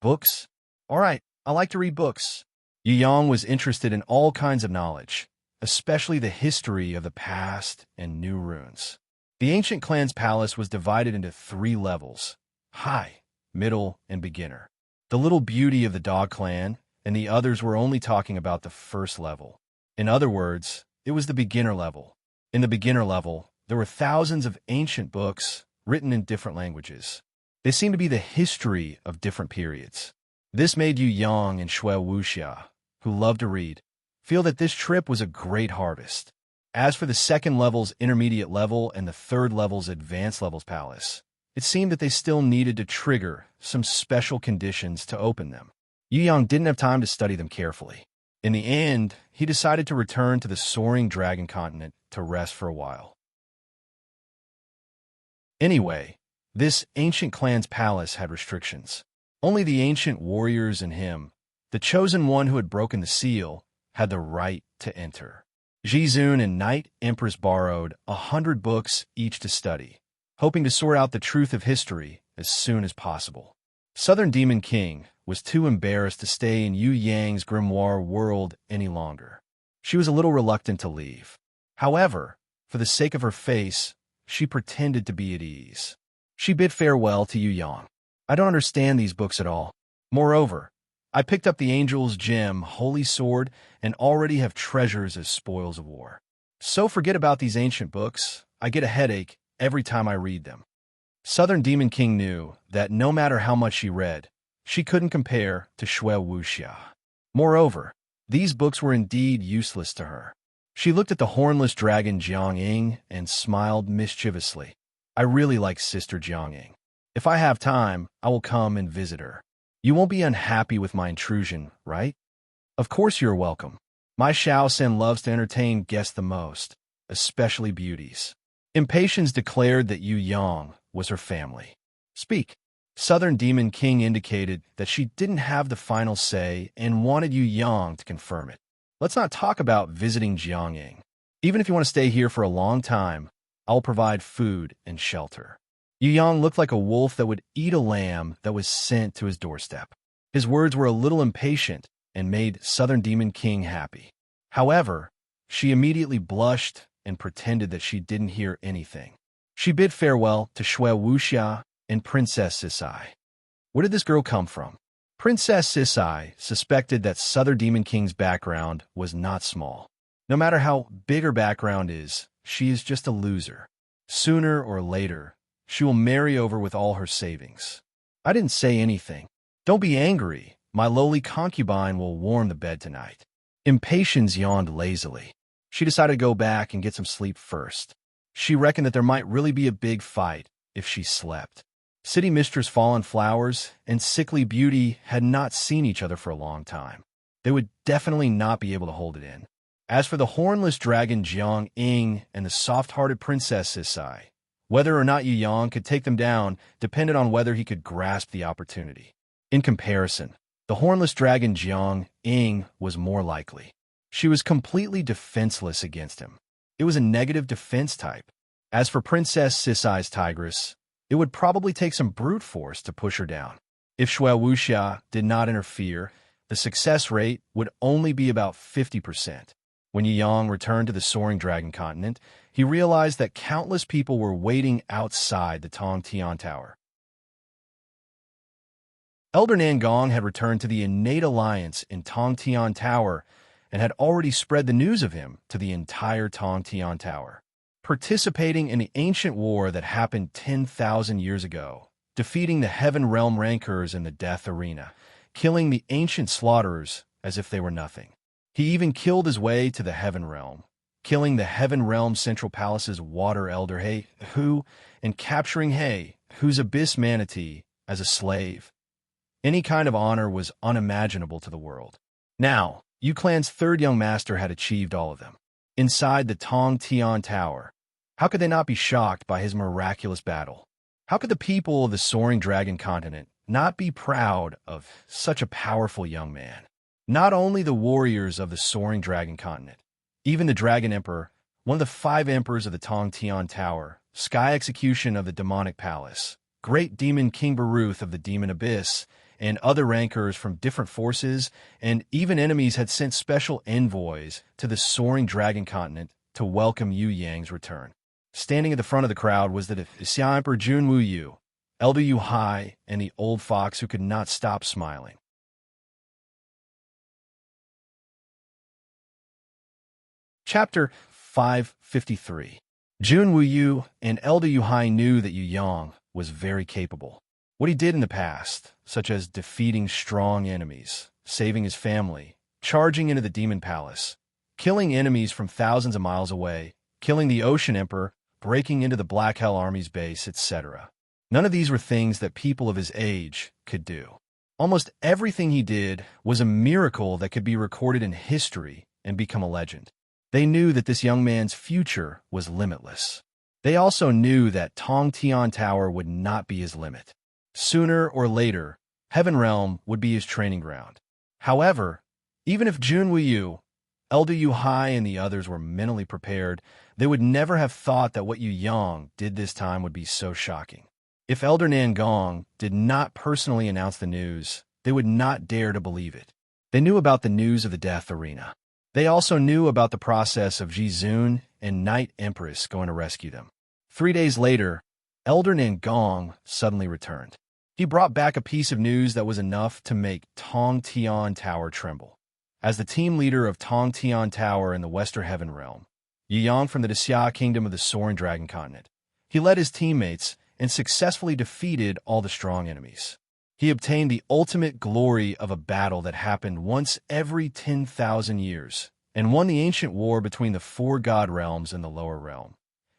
Books? All right, I like to read books. Yu Yang was interested in all kinds of knowledge, especially the history of the past and new runes. The ancient clan's palace was divided into 3 levels: high, middle, and beginner. The little beauty of the Dog Clan and the others were only talking about the first level. In other words, it was the beginner level. In the beginner level, there were thousands of ancient books written in different languages. They seemed to be the history of different periods. This made Yu Yang and Shui Wuxia, who loved to read, feel that this trip was a great harvest. As for the second level's intermediate level and the third level's advanced level's palace, it seemed that they still needed to trigger some special conditions to open them. Yu Yang didn't have time to study them carefully. In the end, he decided to return to the soaring dragon continent to rest for a while. Anyway, this ancient clan's palace had restrictions. Only the ancient warriors and him, the chosen one who had broken the seal, had the right to enter. Jizun and Knight Empress borrowed 100 books each to study, hoping to sort out the truth of history as soon as possible. Southern Demon King was too embarrassed to stay in Yu Yang's grimoire world any longer. She was a little reluctant to leave. However, for the sake of her face, she pretended to be at ease. She bid farewell to Yu Yang. I don't understand these books at all. Moreover, I picked up the Angel's Gem, Holy Sword, and already have treasures as spoils of war. So forget about these ancient books. I get a headache every time I read them. Southern Demon King knew that no matter how much she read, she couldn't compare to Shui Wuxia. Moreover, these books were indeed useless to her. She looked at the hornless dragon Jiang and smiled mischievously. I really like Sister Jiang. If I have time, I will come and visit her. You won't be unhappy with my intrusion, right? Of course you're welcome. My Xiao Sen loves to entertain guests the most, especially beauties. Impatience declared that Yu Yang was her family. Speak. Southern Demon King indicated that she didn't have the final say and wanted Yu Yang to confirm it. Let's not talk about visiting Jiang. Even if you want to stay here for a long time, I'll provide food and shelter. Yu Yang looked like a wolf that would eat a lamb that was sent to his doorstep. His words were a little impatient and made Southern Demon King happy. However, she immediately blushed and pretended that she didn't hear anything. She bid farewell to Shui Wuxia and Princess Sisai. Where did this girl come from? Princess Sisai suspected that Southern Demon King's background was not small. No matter how big her background is, she is just a loser. Sooner or later, she will marry over with all her savings. I didn't say anything. Don't be angry. My lowly concubine will warm the bed tonight. Impatience yawned lazily. She decided to go back and get some sleep first. She reckoned that there might really be a big fight if she slept. City Mistress Fallen Flowers and Sickly Beauty had not seen each other for a long time. They would definitely not be able to hold it in. As for the hornless dragon Jiang and the soft-hearted Princess Sisai, whether or not Yu Yang could take them down depended on whether he could grasp the opportunity. In comparison, the hornless dragon Jiang was more likely. She was completely defenseless against him. It was a negative defense type. As for Princess Sisai's tigress, it would probably take some brute force to push her down. If Shui Wuxia did not interfere, the success rate would only be about 50%. When Yu Yang returned to the soaring dragon continent, he realized that countless people were waiting outside the Tong Tian Tower. Elder Nangong had returned to the innate alliance in Tong Tian Tower and had already spread the news of him to the entire Tong Tian Tower. Participating in the ancient war that happened 10,000 years ago, defeating the Heaven Realm rankers in the death arena, killing the ancient slaughterers as if they were nothing. He even killed his way to the Heaven Realm, killing the Heaven Realm Central Palace's water elder Hu, and capturing Hu's abyss manatee as a slave. Any kind of honor was unimaginable to the world. Now, Yu Clan's third young master had achieved all of them. Inside the Tong Tian Tower, how could they not be shocked by his miraculous battle? How could the people of the soaring dragon continent not be proud of such a powerful young man? Not only the warriors of the soaring dragon continent, even the Dragon Emperor, one of the 5 emperors of the Tong Tian Tower, Sky Execution of the Demonic Palace, Great Demon King Baruth of the Demon Abyss, and other rankers from different forces, and even enemies had sent special envoys to the soaring dragon continent to welcome Yu Yang's return. Standing at the front of the crowd was the Xia Emperor Jun Wu Yu, Elder Yu Hai, and the old fox who could not stop smiling. Chapter 553. Jun Wu Yu and Elder Yu Hai knew that Yu Yang was very capable. What he did in the past, such as defeating strong enemies, saving his family, charging into the Demon Palace, killing enemies from thousands of miles away, killing the Ocean Emperor, breaking into the Black Hell Army's base, etc. None of these were things that people of his age could do. Almost everything he did was a miracle that could be recorded in history and become a legend. They knew that this young man's future was limitless. They also knew that Tong Tian Tower would not be his limit. Sooner or later, Heaven Realm would be his training ground. However, even if Jun Wuyu, Elder Yu Hai, and the others were mentally prepared, they would never have thought that what Yu Yang did this time would be so shocking. If Elder Nangong did not personally announce the news, they would not dare to believe it. They knew about the news of the death arena. They also knew about the process of Jizun and Night Empress going to rescue them. 3 days later, Elder Nangong suddenly returned. He brought back a piece of news that was enough to make Tong Tian Tower tremble. As the team leader of Tong Tian Tower in the Western Heaven Realm, Yu Yang from the Xia Kingdom of the Soaring Dragon Continent, he led his teammates and successfully defeated all the strong enemies. He obtained the ultimate glory of a battle that happened once every 10,000 years, and won the ancient war between the 4 god realms and the lower realm.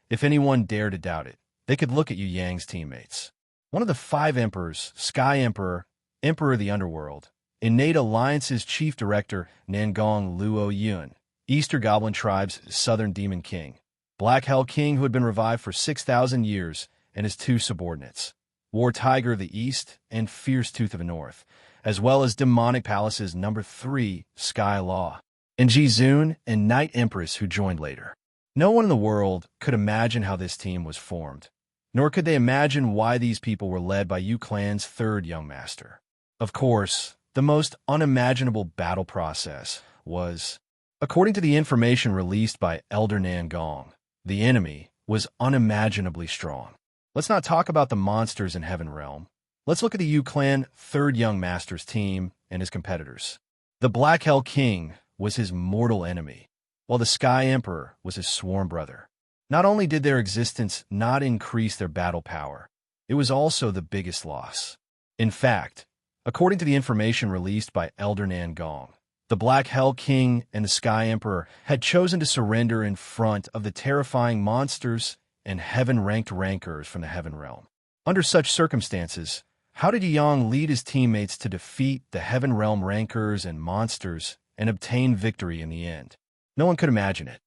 If anyone dared to doubt it, they could look at Yu Yang's teammates. One of the 5 emperors, Sky Emperor, Emperor of the Underworld, Innate Alliance's chief director, Nangong Luo Yun, Easter Goblin Tribe's Southern Demon King, Black Hell King who had been revived for 6,000 years, and his 2 subordinates, War Tiger of the East and Fierce Tooth of the North, as well as Demonic Palace's number 3, Sky Law, and Jizun and Night Empress who joined later. No one in the world could imagine how this team was formed, nor could they imagine why these people were led by Yu Clan's 3rd young master. Of course, the most unimaginable battle process was, according to the information released by Elder Nangong, the enemy was unimaginably strong. Let's not talk about the monsters in Heaven Realm. Let's look at the Yu Clan 3rd Young Master's team and his competitors. The Black Hell King was his mortal enemy, while the Sky Emperor was his sworn brother. Not only did their existence not increase their battle power, it was also the biggest loss. In fact, according to the information released by Elder Nangong, the Black Hell King and the Sky Emperor had chosen to surrender in front of the terrifying monsters and heaven-ranked rankers from the Heaven Realm. Under such circumstances, how did Yu Yang lead his teammates to defeat the Heaven Realm rankers and monsters and obtain victory in the end? No one could imagine it.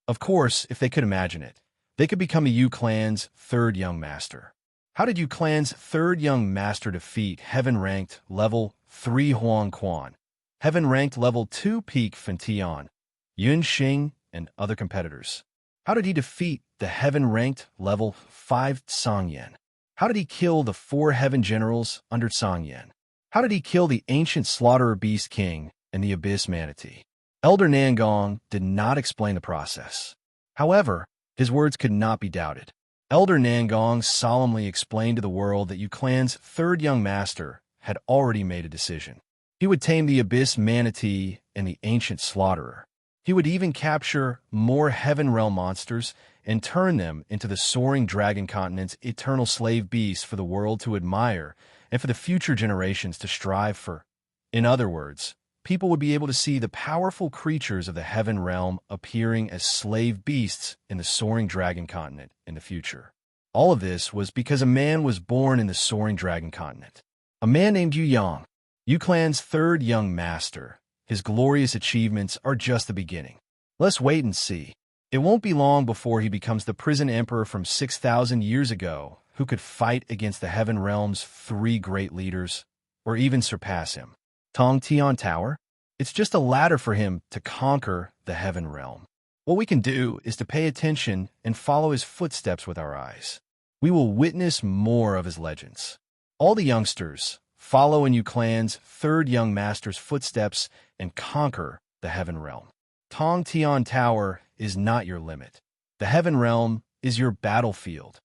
Of course, if they could imagine it, they could become the Yu Clan's 3rd Young Master. How did Yu Clan's 3rd Young Master defeat Heaven-ranked Level 3 Huang Quan, Heaven-ranked Level 2 Peak Fentian, Yun Xing, and other competitors? How did he defeat the Heaven-ranked Level 5 Song Yan? How did he kill the 4 Heaven Generals under Song Yan? How did he kill the Ancient Slaughterer Beast King and the Abyss Manatee? Elder Nangong did not explain the process. However, his words could not be doubted. Elder Nangong solemnly explained to the world that Yu Clan's 3rd Young Master had already made a decision. He would tame the Abyss Manatee and the Ancient Slaughterer. He would even capture more Heaven Realm monsters and turn them into the Soaring Dragon Continent's eternal slave beasts for the world to admire and for the future generations to strive for. In other words, people would be able to see the powerful creatures of the Heaven Realm appearing as slave beasts in the Soaring Dragon Continent in the future. All of this was because a man was born in the Soaring Dragon Continent. A man named Yu Yang, Yu Clan's 3rd Young Master. His glorious achievements are just the beginning. Let's wait and see. It won't be long before he becomes the prison emperor from 6,000 years ago who could fight against the Heaven Realm's 3 great leaders, or even surpass him. Tong Tian Tower? It's just a ladder for him to conquer the Heaven Realm. What we can do is to pay attention and follow his footsteps with our eyes. We will witness more of his legends. All the youngsters, follow in Yu Clan's 3rd Young Master's footsteps and conquer the Heaven Realm. Tong Tian Tower is not your limit. The Heaven Realm is your battlefield.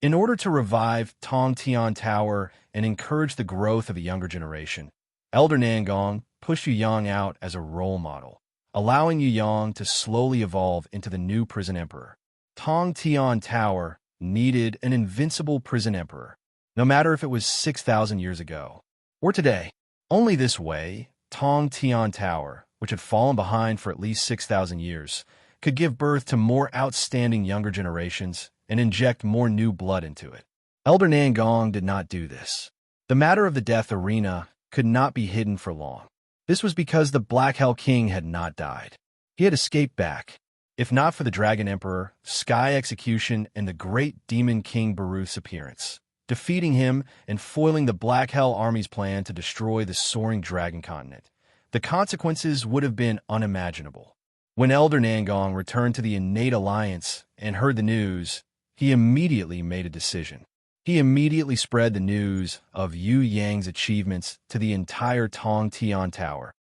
In order to revive Tong Tian Tower and encourage the growth of a younger generation, Elder Nangong pushed Yu Yang out as a role model, allowing Yu Yang to slowly evolve into the new prison emperor. Tong Tian Tower needed an invincible prison emperor, no matter if it was 6,000 years ago or today. Only this way, Tong Tian Tower, which had fallen behind for at least 6,000 years, could give birth to more outstanding younger generations and inject more new blood into it. Elder Nangong did not do this. The matter of the death arena could not be hidden for long. This was because the Black Hell King had not died. He had escaped back. If not for the Dragon Emperor, Sky Execution, and the great Demon King Baruth's appearance, defeating him and foiling the Black Hell Army's plan to destroy the soaring dragon continent, the consequences would have been unimaginable. When Elder Nangong returned to the Innate Alliance and heard the news, he immediately made a decision. He immediately spread the news of Yu Yang's achievements to the entire Tong Tian Tower.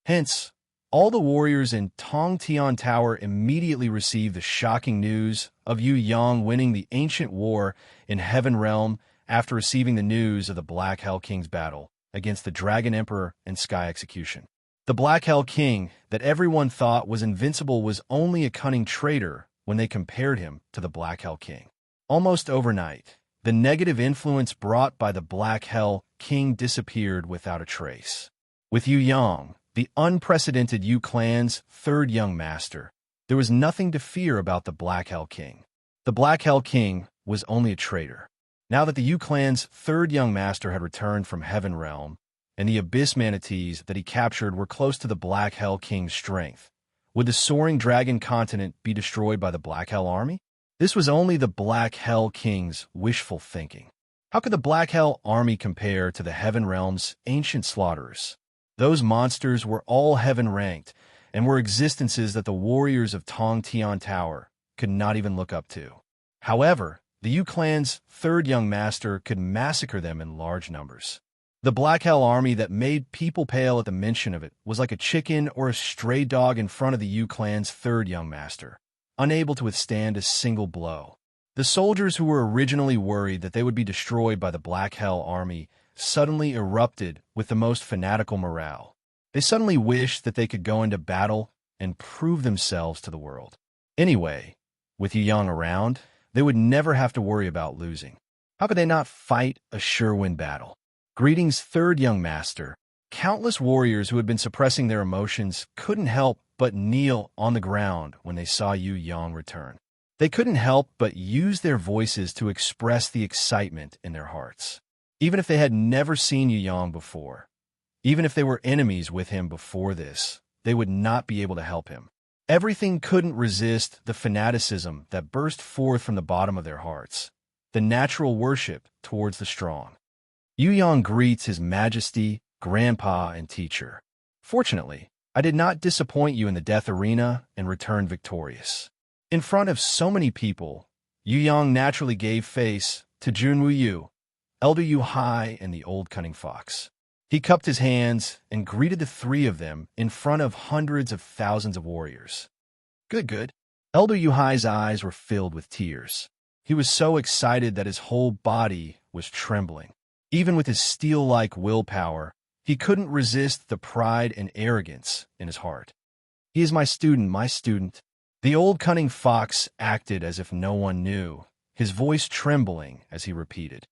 Hence, all the warriors in Tong Tian Tower immediately received the shocking news of Yu Yang winning the ancient war in Heaven Realm after receiving the news of the Black Hell King's battle against the Dragon Emperor and Sky Execution. The Black Hell King that everyone thought was invincible was only a cunning traitor when they compared him to the Black Hell King. Almost overnight, the negative influence brought by the Black Hell King disappeared without a trace. With Yu Yang, the unprecedented Yu clan's third young master, there was nothing to fear about the Black Hell King. The Black Hell King was only a traitor. Now that the Yu clan's third young master had returned from Heaven Realm, and the Abyss Manatees that he captured were close to the Black Hell King's strength, would the soaring dragon continent be destroyed by the Black Hell Army? This was only the Black Hell King's wishful thinking. How could the Black Hell Army compare to the Heaven Realm's ancient slaughterers? Those monsters were all heaven-ranked and were existences that the warriors of Tong Tian Tower could not even look up to. However, the Yu clan's third young master could massacre them in large numbers. The Black Hell Army that made people pale at the mention of it was like a chicken or a stray dog in front of the Yu clan's third young master, unable to withstand a single blow. The soldiers who were originally worried that they would be destroyed by the Black Hell Army suddenly erupted with the most fanatical morale. They suddenly wished that they could go into battle and prove themselves to the world. Anyway, with Yu Yang around, they would never have to worry about losing. How could they not fight a sure-win battle? Greetings, third young master. Countless warriors who had been suppressing their emotions couldn't help but kneel on the ground when they saw Yu Yang return. They couldn't help but use their voices to express the excitement in their hearts. Even if they had never seen Yu Yang before, even if they were enemies with him before this, they would not be able to help him. Everything couldn't resist the fanaticism that burst forth from the bottom of their hearts, the natural worship towards the strong. Yu Yang greets his majesty, grandpa, and teacher. Fortunately, I did not disappoint you in the death arena and returned victorious. In front of so many people, Yu Yang naturally gave face to Junwu Yu, Elder Yu Hai, and the old cunning fox. He cupped his hands and greeted the three of them in front of hundreds of thousands of warriors. Good. Elder Yu Hai's eyes were filled with tears. He was so excited that his whole body was trembling. Even with his steel-like willpower, he couldn't resist the pride and arrogance in his heart. He is my student. The old cunning fox acted as if no one knew, his voice trembling as he repeated.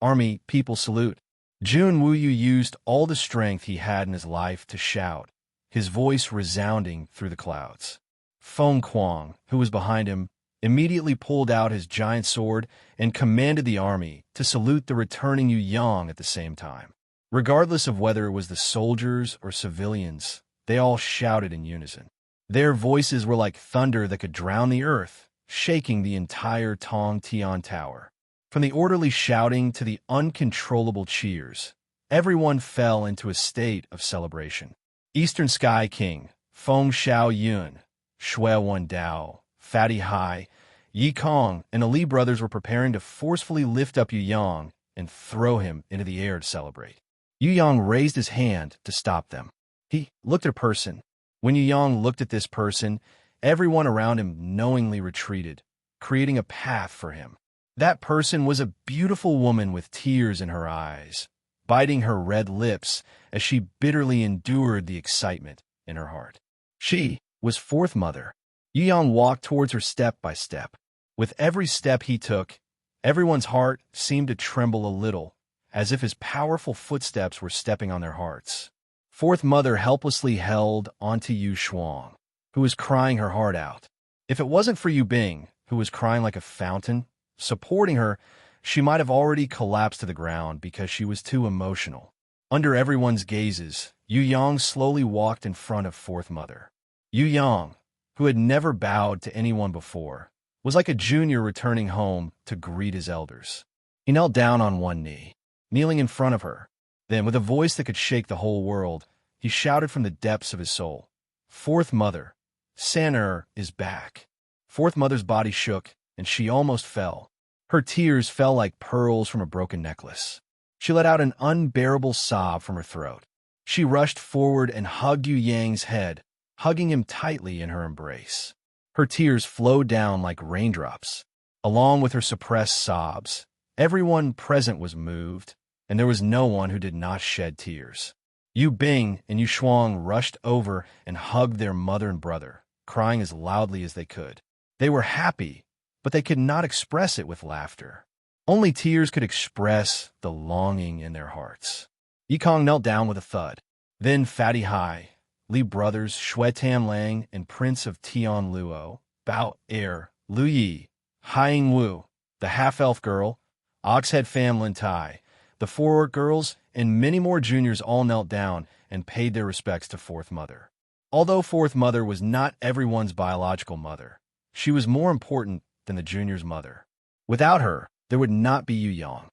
Army, people salute. Jun Wuyu used all the strength he had in his life to shout, his voice resounding through the clouds. Feng Kuang, who was behind him, immediately pulled out his giant sword and commanded the army to salute the returning Yu Yang at the same time. Regardless of whether it was the soldiers or civilians, they all shouted in unison. Their voices were like thunder that could drown the earth, shaking the entire Tong Tian Tower. From the orderly shouting to the uncontrollable cheers, everyone fell into a state of celebration. Eastern Sky King, Feng Xiao Yun, Shui Wan Dao, Fatty Hai, Yi Kong, and the Li brothers were preparing to forcefully lift up Yu Yang and throw him into the air to celebrate. Yu Yang raised his hand to stop them. He looked at a person. When Yu Yang looked at this person, everyone around him knowingly retreated, creating a path for him. That person was a beautiful woman with tears in her eyes, biting her red lips as she bitterly endured the excitement in her heart. She was Fourth Mother. Yu Yang walked towards her step by step. With every step he took, everyone's heart seemed to tremble a little, as if his powerful footsteps were stepping on their hearts. Fourth Mother helplessly held onto Yu Shuang. who was crying her heart out. If it wasn't for Yu Bing, who was crying like a fountain, supporting her, she might have already collapsed to the ground because she was too emotional. Under everyone's gazes, Yu Yang slowly walked in front of Fourth Mother. Yu Yang, who had never bowed to anyone before, was like a junior returning home to greet his elders. He knelt down on one knee, kneeling in front of her. Then, with a voice that could shake the whole world, he shouted from the depths of his soul, "Fourth Mother, Saner is back." Fourth Mother's body shook, and she almost fell. Her tears fell like pearls from a broken necklace. She let out an unbearable sob from her throat. She rushed forward and hugged Yu Yang's head, hugging him tightly in her embrace. Her tears flowed down like raindrops. Along with her suppressed sobs, everyone present was moved, and there was no one who did not shed tears. Yu Bing and Yu Shuang rushed over and hugged their mother and brother, crying as loudly as they could. They were happy, but they could not express it with laughter. Only tears could express the longing in their hearts. Yikong knelt down with a thud. Then Fatty Hai, Li brothers Shui Tam Lang and Prince of Tian Luo, Bao Er, Lu Yi, Haiying Wu, the half-elf girl, Oxhead Pham Lin Tai, the four orc girls, and many more juniors all knelt down and paid their respects to Fourth Mother. Although Fourth Mother was not everyone's biological mother, she was more important than the junior's mother. Without her, there would not be Yu Yang.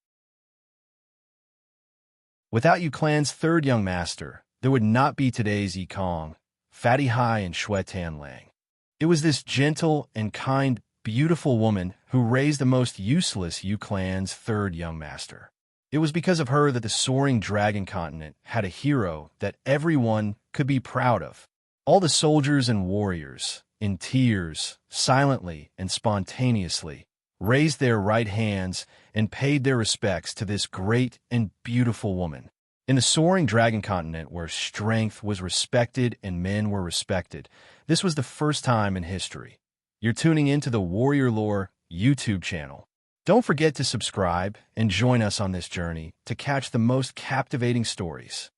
Without Yu Clan's third young master, there would not be today's Yikong, Fatty Hai, and Shui Tan Lang. It was this gentle and kind, beautiful woman who raised the most useless Yu Clan's third young master. It was because of her that the soaring dragon continent had a hero that everyone could be proud of. All the soldiers and warriors, in tears, silently and spontaneously, raised their right hands and paid their respects to this great and beautiful woman. In the soaring dragon continent where strength was respected and men were respected, this was the first time in history. You're tuning into the Warrior Lore YouTube channel. Don't forget to subscribe and join us on this journey to catch the most captivating stories.